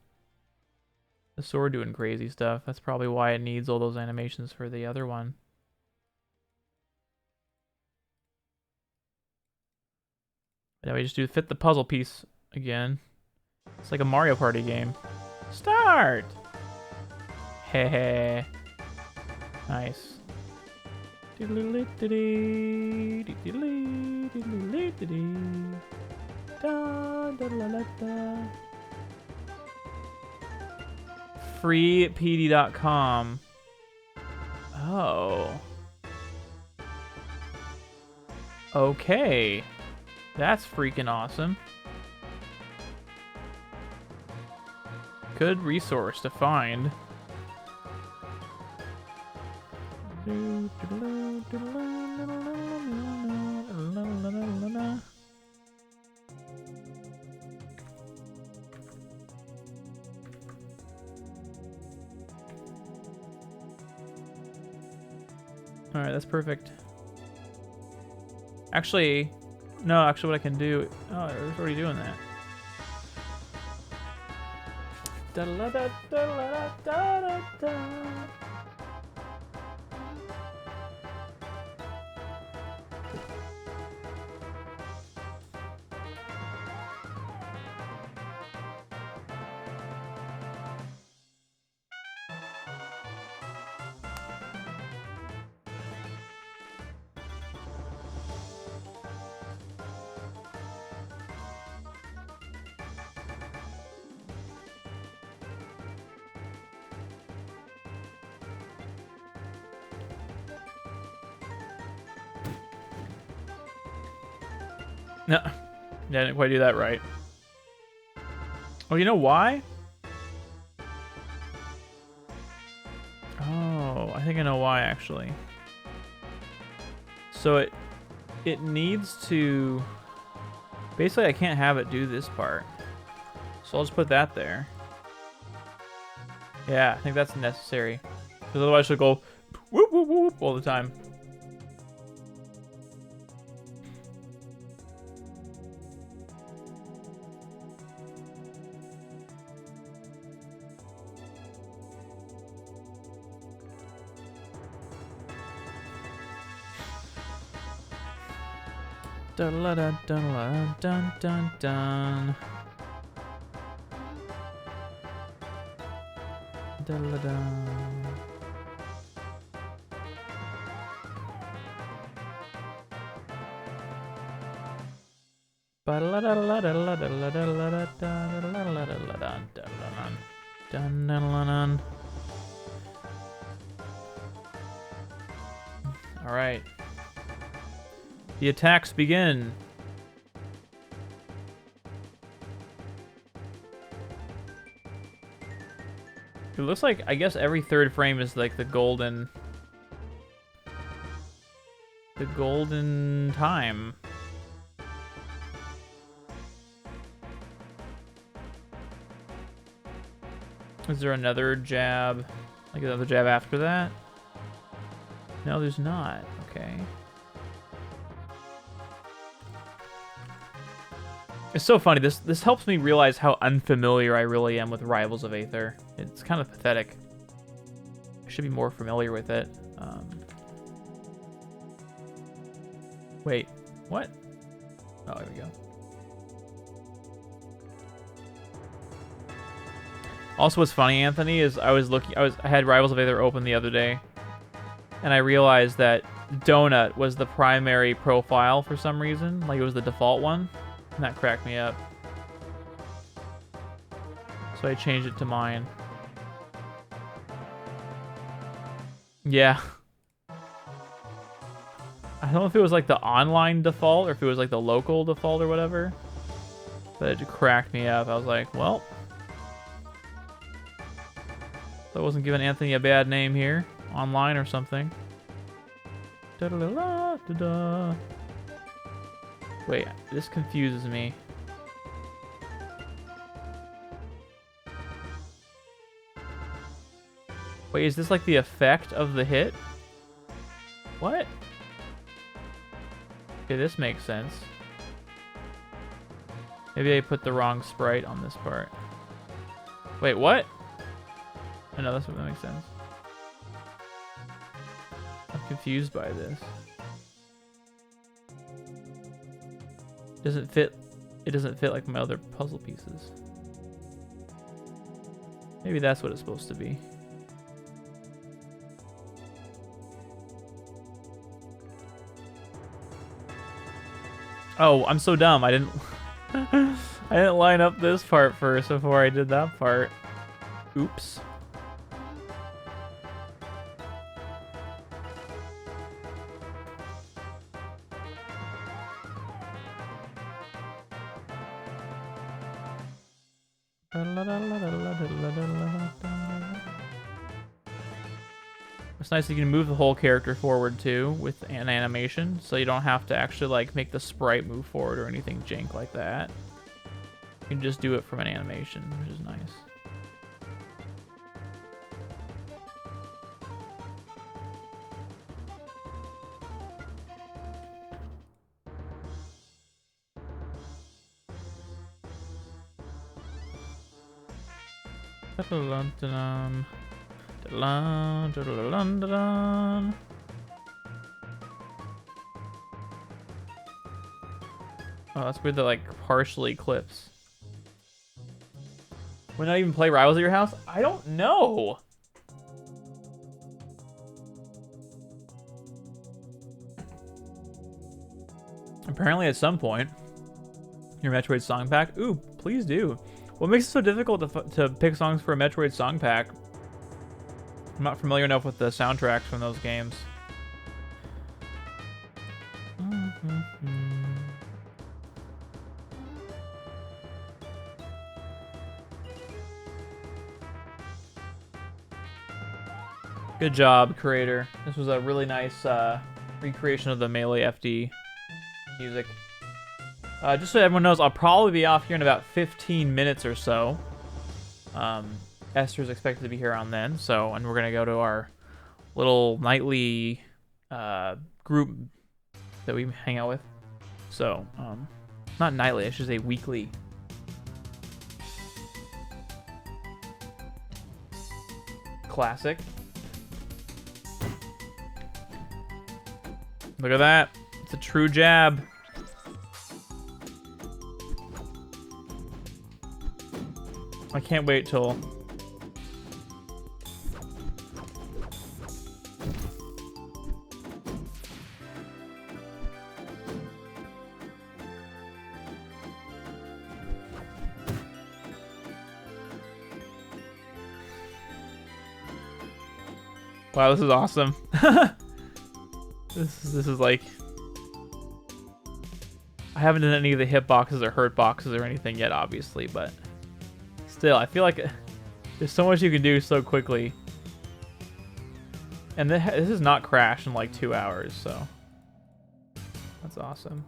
sword doing crazy stuff. That's probably why it needs all those animations for the other one. Now we just do fit the puzzle piece again. It's like a Mario Party game. Start! Heh. Nice. Freepd.com. Oh. Okay. That's freaking awesome. Good resource to find. Alright, that's perfect. Actually, no, what I can do... Oh, I was already doing that. No, yeah, I didn't quite do that right. Oh, you know why? Oh, I think I know why, actually. So it needs to... Basically, I can't have it do this part. So I'll just put that there. Yeah, I think that's necessary. Because otherwise she'll go whoop, whoop, whoop all the time. Dun dun dun dun dun dun dun. Dun dun dun. All right. The attacks begin. It looks like, I guess every third frame is like the golden time. Is there another jab? Like another jab after that? No, there's not. Okay. It's so funny. This helps me realize how unfamiliar I really am with Rivals of Aether. It's kind of pathetic. I should be more familiar with it. Wait, what? Oh, there we go. Also, what's funny, Anthony, is I had Rivals of Aether open the other day, and I realized that Donut was the primary profile for some reason. Like, it was the default one, and that cracked me up. So I changed it to mine. Yeah. I don't know if it was like the online default or if it was like the local default or whatever. But it cracked me up. I was like, well. I wasn't giving Anthony a bad name here. Online or something. Da-da-da-da-da-da. Wait, this confuses me. Wait, is this like the effect of the hit? What? Okay, this makes sense. Maybe I put the wrong sprite on this part. Wait, what? I know that makes sense. I'm confused by this. It doesn't fit like my other puzzle pieces. Maybe that's what it's supposed to be. Oh, I'm so dumb. I didn't I didn't line up this part first before I did that part. Oops. It's nice that you can move the whole character forward too with an animation, so you don't have to actually like make the sprite move forward or anything jank like that. You can just do it from an animation, which is nice. Oh, that's weird that like partially clips. Would not even play Rivals at your house? I don't know. Apparently at some point. Your Metroid song pack? Ooh, please do. What makes it so difficult to pick songs for a Metroid song pack? I'm not familiar enough with the soundtracks from those games. Good job, creator. This was a really nice recreation of the Melee FD music. Just so everyone knows, I'll probably be off here in about 15 minutes or so. Esther's expected to be here around then, and we're gonna go to our little nightly group that we hang out with. So, not nightly, I should say weekly. Classic. Look at that. It's a true jab. I can't wait till... Wow, this is awesome. This is like... I haven't done any of the hit boxes or hurt boxes or anything yet, obviously, but... Still, I feel like there's so much you can do so quickly. And this is not crashed in like 2 hours, so... That's awesome.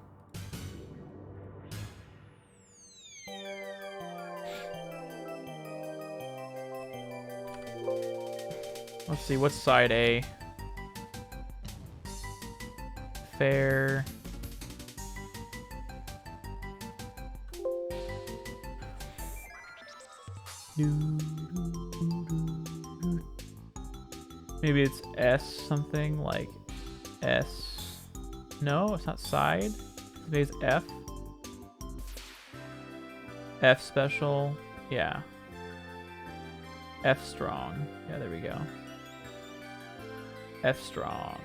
Let's see, what's side A? Fair. Maybe it's S something, like S. No, it's not side. Maybe it's F. F special. Yeah. F strong. Yeah, there we go. F strong.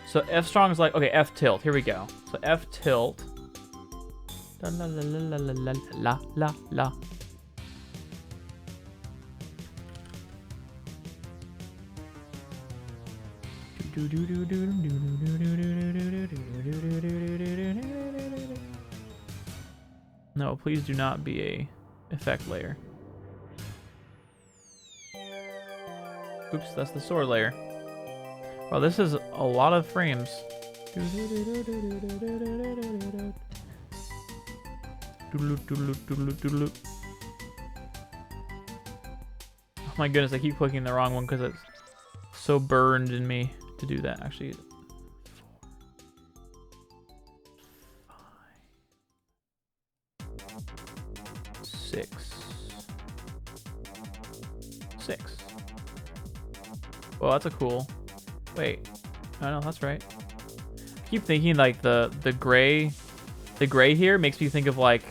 So F strong is like, okay, F tilt. Here we go. So F tilt. La la la la la la la la la. No, please do not be a effect layer. Oops, that's the sword layer. Well, this is a lot of frames. Oh my goodness, I keep clicking the wrong one because it's so burned in me to do that. Actually, 4, 5, 6. Well, that's a cool. Wait, oh no, that's right. I keep thinking like the gray here makes me think of like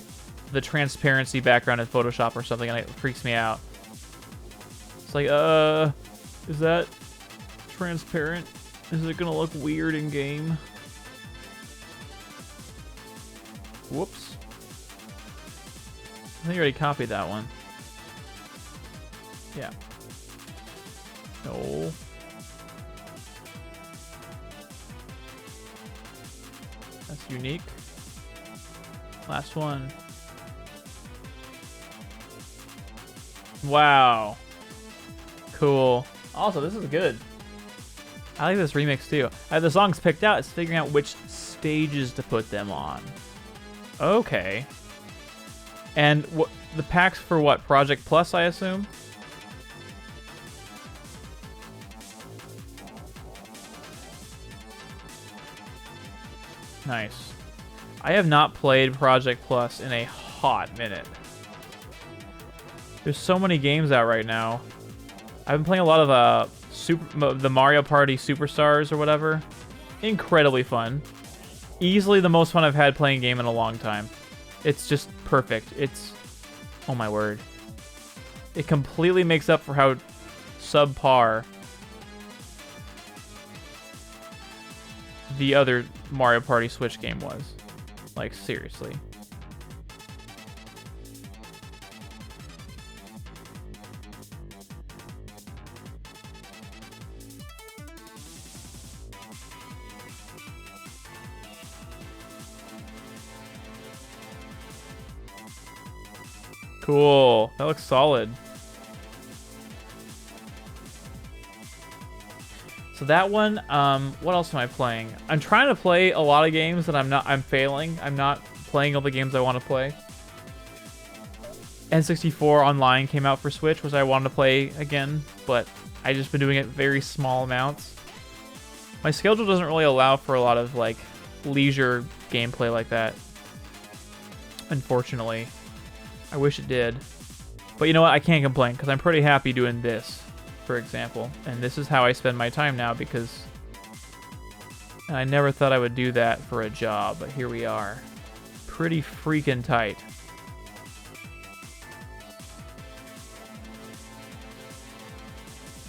the transparency background in Photoshop or something, and it freaks me out. It's like, is that transparent? Is it gonna look weird in game? Whoops. I think I already copied that one. Yeah. No. That's unique. Last one. Wow. Cool. Also, this is good. I like this remix too. I have the songs picked out. It's figuring out which stages to put them on. Okay. And what the packs for what? Project Plus, I assume? Nice. I have not played Project Plus in a hot minute. There's so many games out right now. I've been playing a lot of the Mario Party Superstars or whatever. Incredibly fun. Easily the most fun I've had playing a game in a long time. It's just perfect. It's... oh my word. It completely makes up for how subpar the other Mario Party Switch game was. Like, seriously. Cool. That looks solid. So that one, what else am I playing? I'm trying to play a lot of games that I'm failing. I'm not playing all the games I want to play. N64 Online came out for Switch, which I wanted to play again, but I just been doing it very small amounts. My schedule doesn't really allow for a lot of like leisure gameplay like that. Unfortunately. I wish it did. But you know what? I can't complain because I'm pretty happy doing this, for example. And this is how I spend my time now because I never thought I would do that for a job, but here we are. Pretty freaking tight.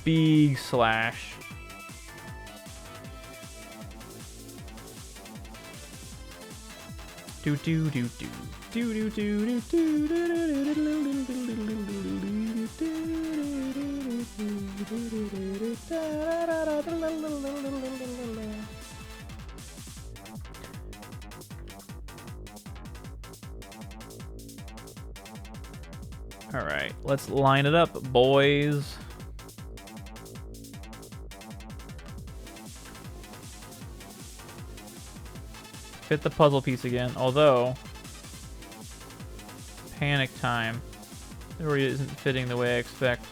Big slash. Do do do do. Do do do do All right, let's line it up, boys. Fit the puzzle piece again, although panic time. It really isn't fitting the way I expect.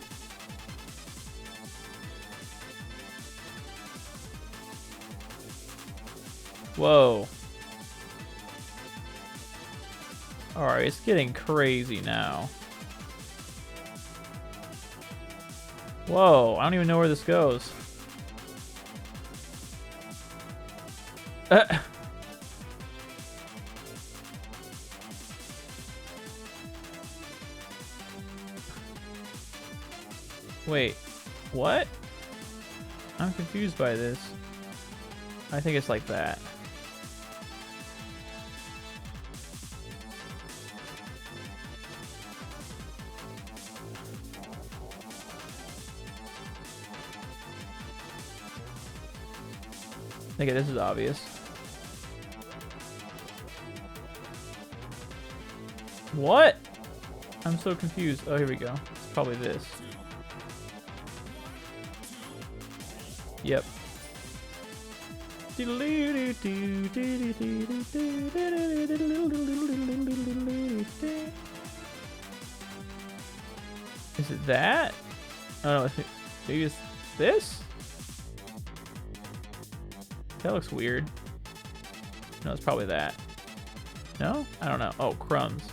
Whoa. Alright, it's getting crazy now. Whoa, I don't even know where this goes. Wait, what? I'm confused by this. I think it's like that. Okay, this is obvious. What? I'm so confused. Oh, here we go. It's probably this. Yep. Is it that? Oh no, maybe it's this? That looks weird. No, it's probably that. No? I don't know. Oh, crumbs.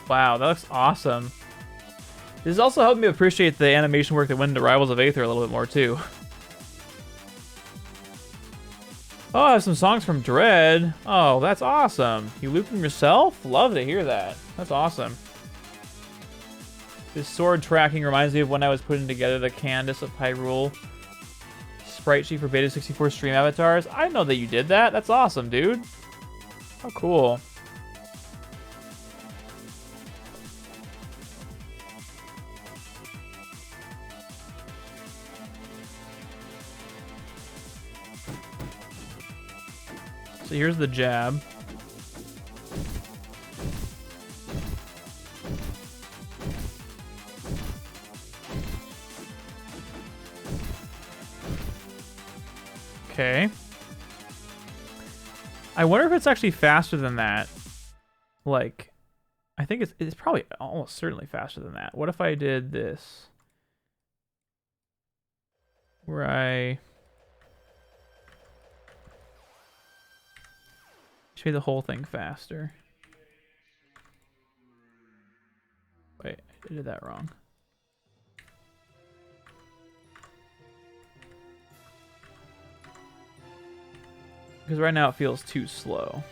Wow, that looks awesome. This is also helping me appreciate the animation work that went into Rivals of Aether a little bit more, too. Oh, I have some songs from Dread. Oh, that's awesome. You looped them yourself? Love to hear that. That's awesome. This sword tracking reminds me of when I was putting together the Candace of Hyrule sprite sheet for Beta 64 stream avatars. I know that you did that. That's awesome, dude. How cool. So here's the jab. Okay. I wonder if it's actually faster than that. Like, I think it's probably almost certainly faster than that. What if I did this? Where I just made the whole thing faster. Wait, I did that wrong. Because right now it feels too slow.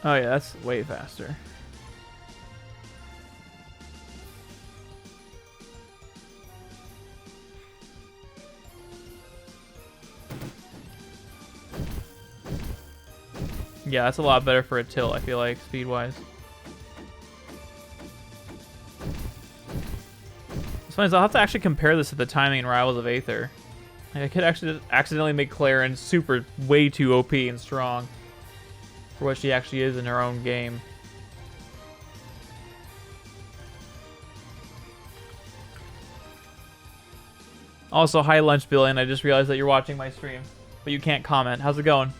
Oh yeah, that's way faster. Yeah, that's a lot better for a tilt, I feel like, speed-wise. It's funny, I'll have to actually compare this to the timing in Rivals of Aether. Like, I could actually just accidentally make Clairen super way too OP and strong for what she actually is in her own game. Also, hi Lunch Billion, I just realized that you're watching my stream, but you can't comment. How's it going?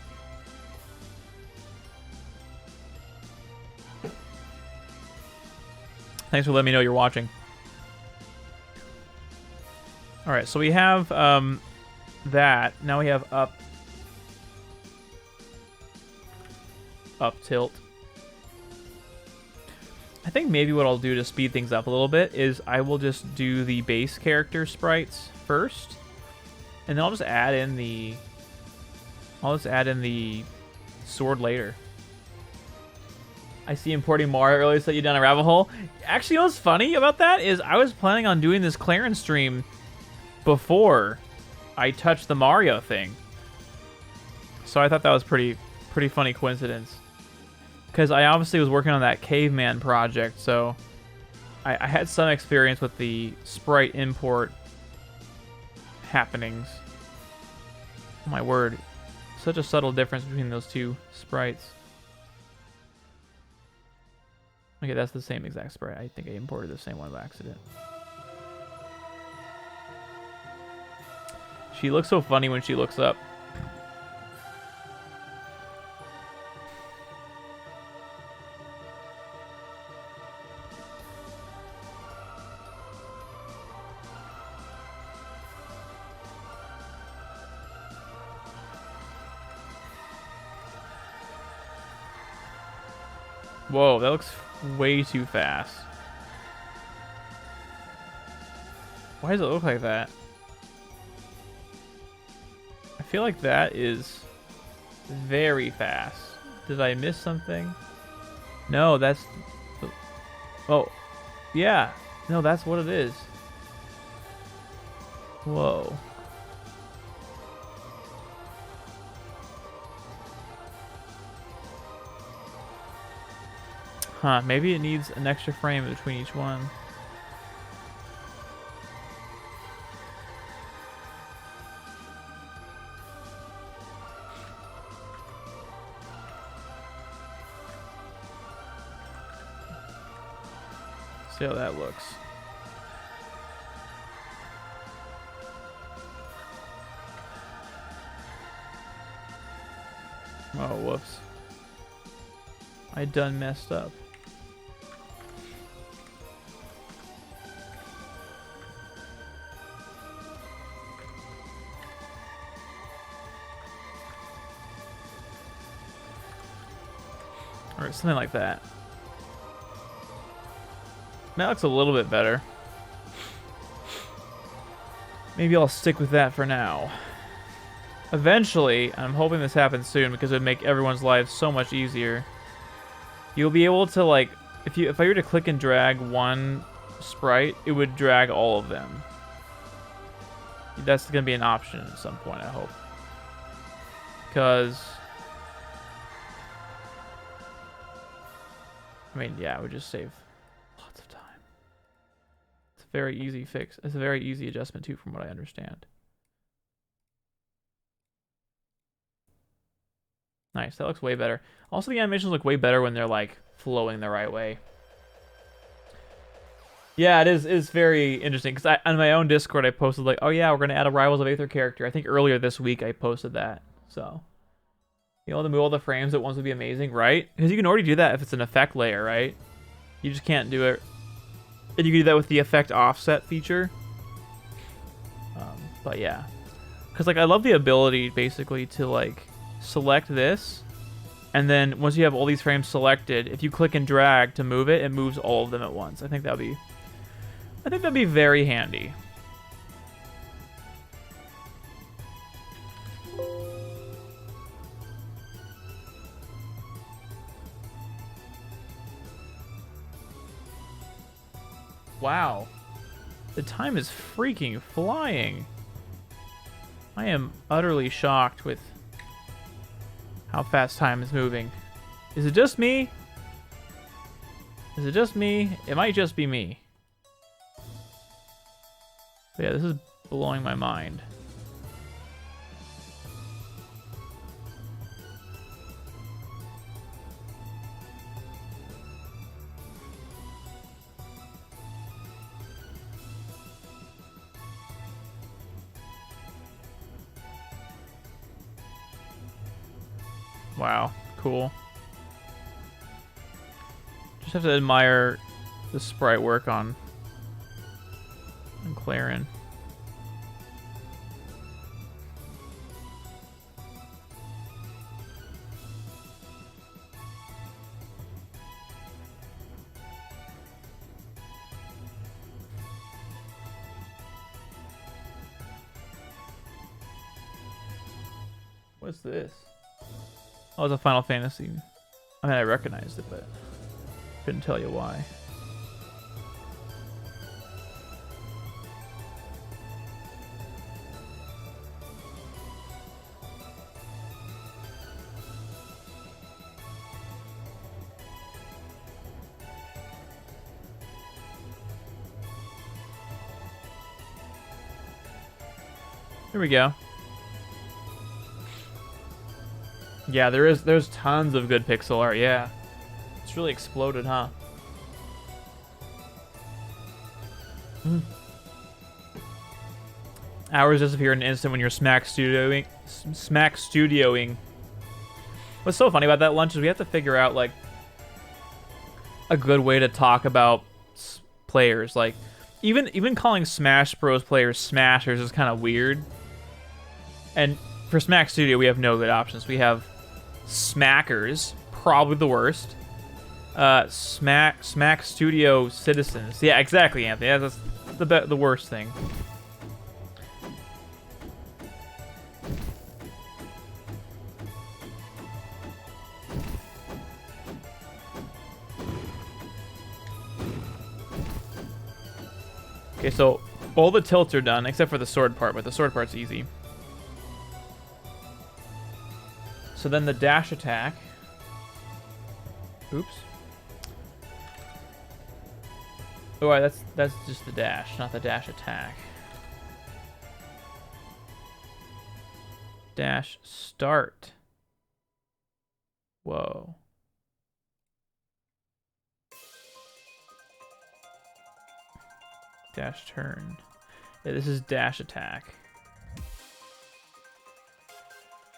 Thanks for letting me know you're watching. Alright, so we have that. Now we have up tilt. I think maybe what I'll do to speed things up a little bit is I will just do the base character sprites first, and then I'll just add in the sword later. I see importing Mario earlier set you down a rabbit hole. Actually, what's funny about that is I was planning on doing this Clairen stream before I touched the Mario thing. So I thought that was pretty funny coincidence. Because I obviously was working on that caveman project, so I had some experience with the sprite import happenings. Oh my word. Such a subtle difference between those two sprites. Okay, that's the same exact sprite. I think I imported the same one by accident. She looks so funny when she looks up. Whoa, that looks way too fast. Why does it look like that? I feel like that is very fast. Did I miss something? No, that's... Oh, yeah. No, that's what it is. Whoa. Huh, maybe it needs an extra frame between each one. See how that looks. Oh, whoops. I done messed up. Or something like that. That looks a little bit better. Maybe I'll stick with that for now. Eventually, I'm hoping this happens soon because it would make everyone's lives so much easier. You'll be able to, like, if I were to click and drag one sprite, it would drag all of them. That's going to be an option at some point, I hope. Because... I mean, yeah, it would just save lots of time. It's a very easy fix. It's a very easy adjustment, too, from what I understand. Nice, that looks way better. Also, the animations look way better when they're, like, flowing the right way. Yeah, it's very interesting, because on my own Discord, I posted, like, oh yeah, we're going to add a Rivals of Aether character. I think earlier this week I posted that, so... You know, to move all the frames at once would be amazing, right? Because you can already do that if it's an effect layer, right? You just can't do it. And you can do that with the effect offset feature. But yeah. Because, like, I love the ability, basically, to, like, select this. And then once you have all these frames selected, if you click and drag to move it, it moves all of them at once. I think that'd be very handy. Wow. The time is freaking flying. I am utterly shocked with how fast time is moving. Is it just me? Is it just me? It might just be me. But yeah, this is blowing my mind. Wow, cool. Just have to admire the sprite work on Clairen. What's this? Oh, it's a Final Fantasy. I mean, I recognized it, but couldn't tell you why. Here we go. Yeah, there's tons of good pixel art, yeah. It's really exploded, huh? Hours disappear in an instant when you're smack studioing. What's so funny about that, Lunch, is we have to figure out, like, a good way to talk about players. Like, even calling Smash Bros. Players Smashers is kind of weird. And for Smack Studio, we have no good options. We have Smackers, probably the worst. Smack Studio Citizens. Yeah, exactly, Anthony. That's the worst thing. Okay, so all the tilts are done except for the sword part, but the sword part's easy. So then the dash attack. Oops. Oh, that's just the dash, not the dash attack. Dash start. Whoa. Dash turn. Yeah, this is dash attack.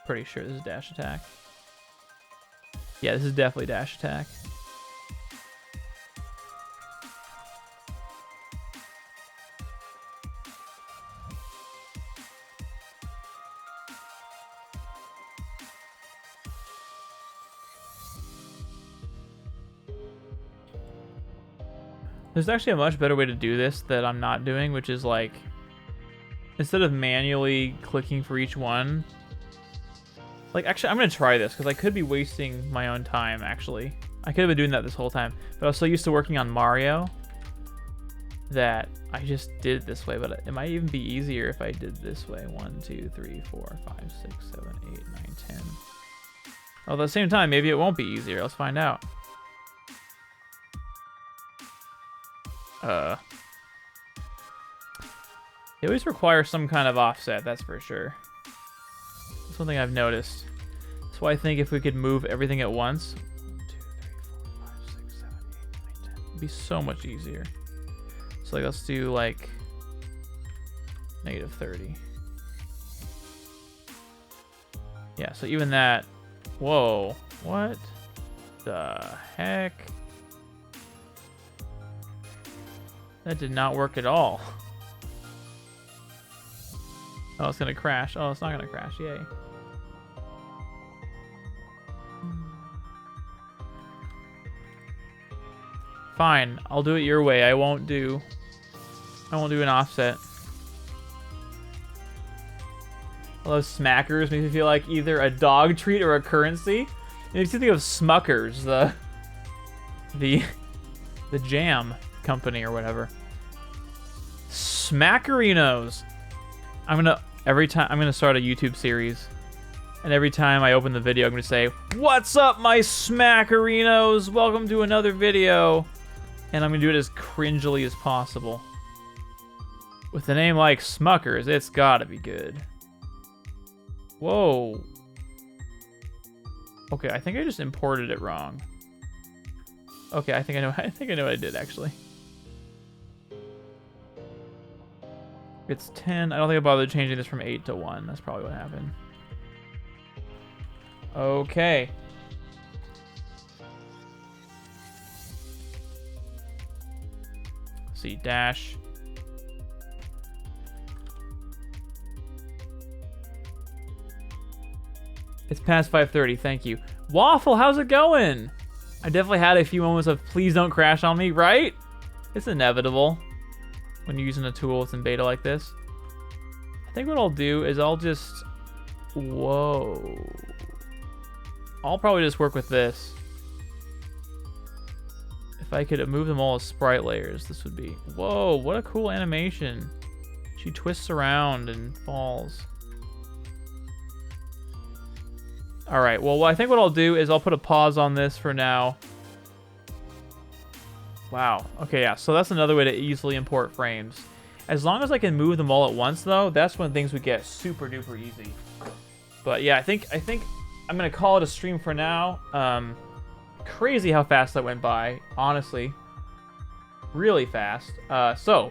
Pretty sure this is dash attack. Yeah, this is definitely dash attack. There's actually a much better way to do this that I'm not doing, which is like, instead of manually clicking for each one, like, actually, I'm going to try this because I could be wasting my own time, actually. I could have been doing that this whole time, but I was so used to working on Mario that I just did it this way, but it might even be easier if I did this way. 1, 2, 3, 4, 5, 6, 7, 8, 9, 10. Although at the same time, maybe it won't be easier. Let's find out. They always require some kind of offset, that's for sure. That's one thing I've noticed. That's why I think if we could move everything at once, 1, 2, 3, 4, 5, 6, 7, 8, 9, 10, it'd be so much easier. So like, let's do like -30. Yeah, so even that. Whoa, what the heck? That did not work at all. Oh, it's gonna crash. Oh, it's not gonna crash. Yay. Fine, I'll do it your way. I won't do an offset. All those smackers make me feel like either a dog treat or a currency. It makes me think of Smuckers, the jam company or whatever. Smackerinos. I'm gonna start a YouTube series, and every time I open the video, I'm gonna say, "What's up, my Smackerinos? Welcome to another video," and I'm gonna do it as cringily as possible. With a name like Smuckers, it's gotta be good. Whoa. Okay, I think I just imported it wrong. Okay, I think I know what I did actually. It's 10. I don't think I bothered changing this from 8 to 1. That's probably what happened. Okay. Let's see, dash. It's past 5:30. Thank you. Waffle, how's it going? I definitely had a few moments of please don't crash on me, right? It's inevitable when you're using a tool that's in beta like this. I think what I'll do is I'll just... Whoa. I'll probably just work with this. If I could move them all as sprite layers, this would be... Whoa, what a cool animation. She twists around and falls. Alright, well, I think what I'll do is I'll put a pause on this for now. Wow. Okay, yeah, so that's another way to easily import frames. As long as I can move them all at once, though, that's when things would get super duper easy. But yeah, I think I'm gonna call it a stream for now. Crazy how fast that went by, honestly. Really fast. We'll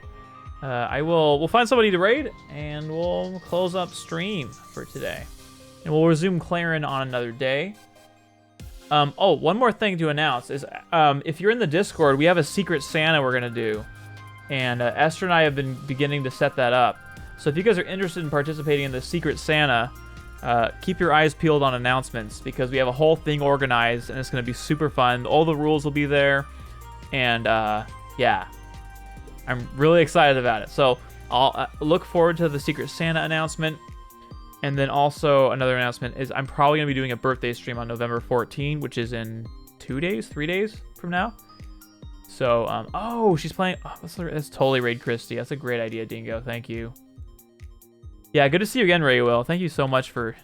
find somebody to raid, and we'll close up stream for today. And we'll resume Clairen on another day. Oh, one more thing to announce is if you're in the Discord, we have a Secret Santa we're going to do. And Esther and I have been beginning to set that up. So if you guys are interested in participating in the Secret Santa, keep your eyes peeled on announcements because we have a whole thing organized and it's going to be super fun. All the rules will be there. And yeah, I'm really excited about it. So I'll look forward to the Secret Santa announcement. And then also another announcement is I'm probably going to be doing a birthday stream on November 14, which is in 3 days from now. So, oh, she's playing. Oh, that's totally Raid Christy. That's a great idea, Dingo. Thank you. Yeah, good to see you again, Ray Will. Thank you so much for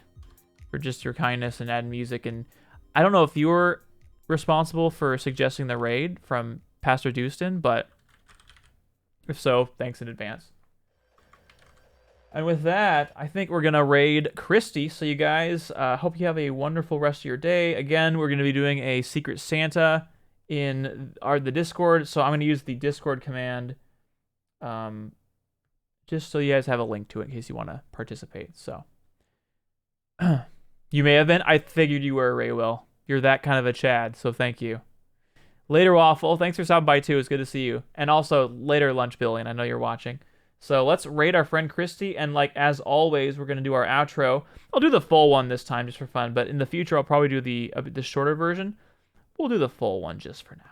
just your kindness and adding music. And I don't know if you were responsible for suggesting the raid from Pastor Dustin, but if so, thanks in advance. And with that, I think we're going to raid Christy. So you guys, hope you have a wonderful rest of your day. Again, we're going to be doing a Secret Santa in the Discord. So I'm going to use the Discord command just so you guys have a link to it in case you want to participate. So you may have been. I figured you were, Ray Will. You're that kind of a Chad, so thank you. Later, Waffle. Thanks for stopping by, too. It's good to see you. And also, later, Lunch Billion. I know you're watching. So let's raid our friend Christy, and like as always, we're going to do our outro. I'll do the full one this time just for fun, but in the future, I'll probably do the shorter version. We'll do the full one just for now.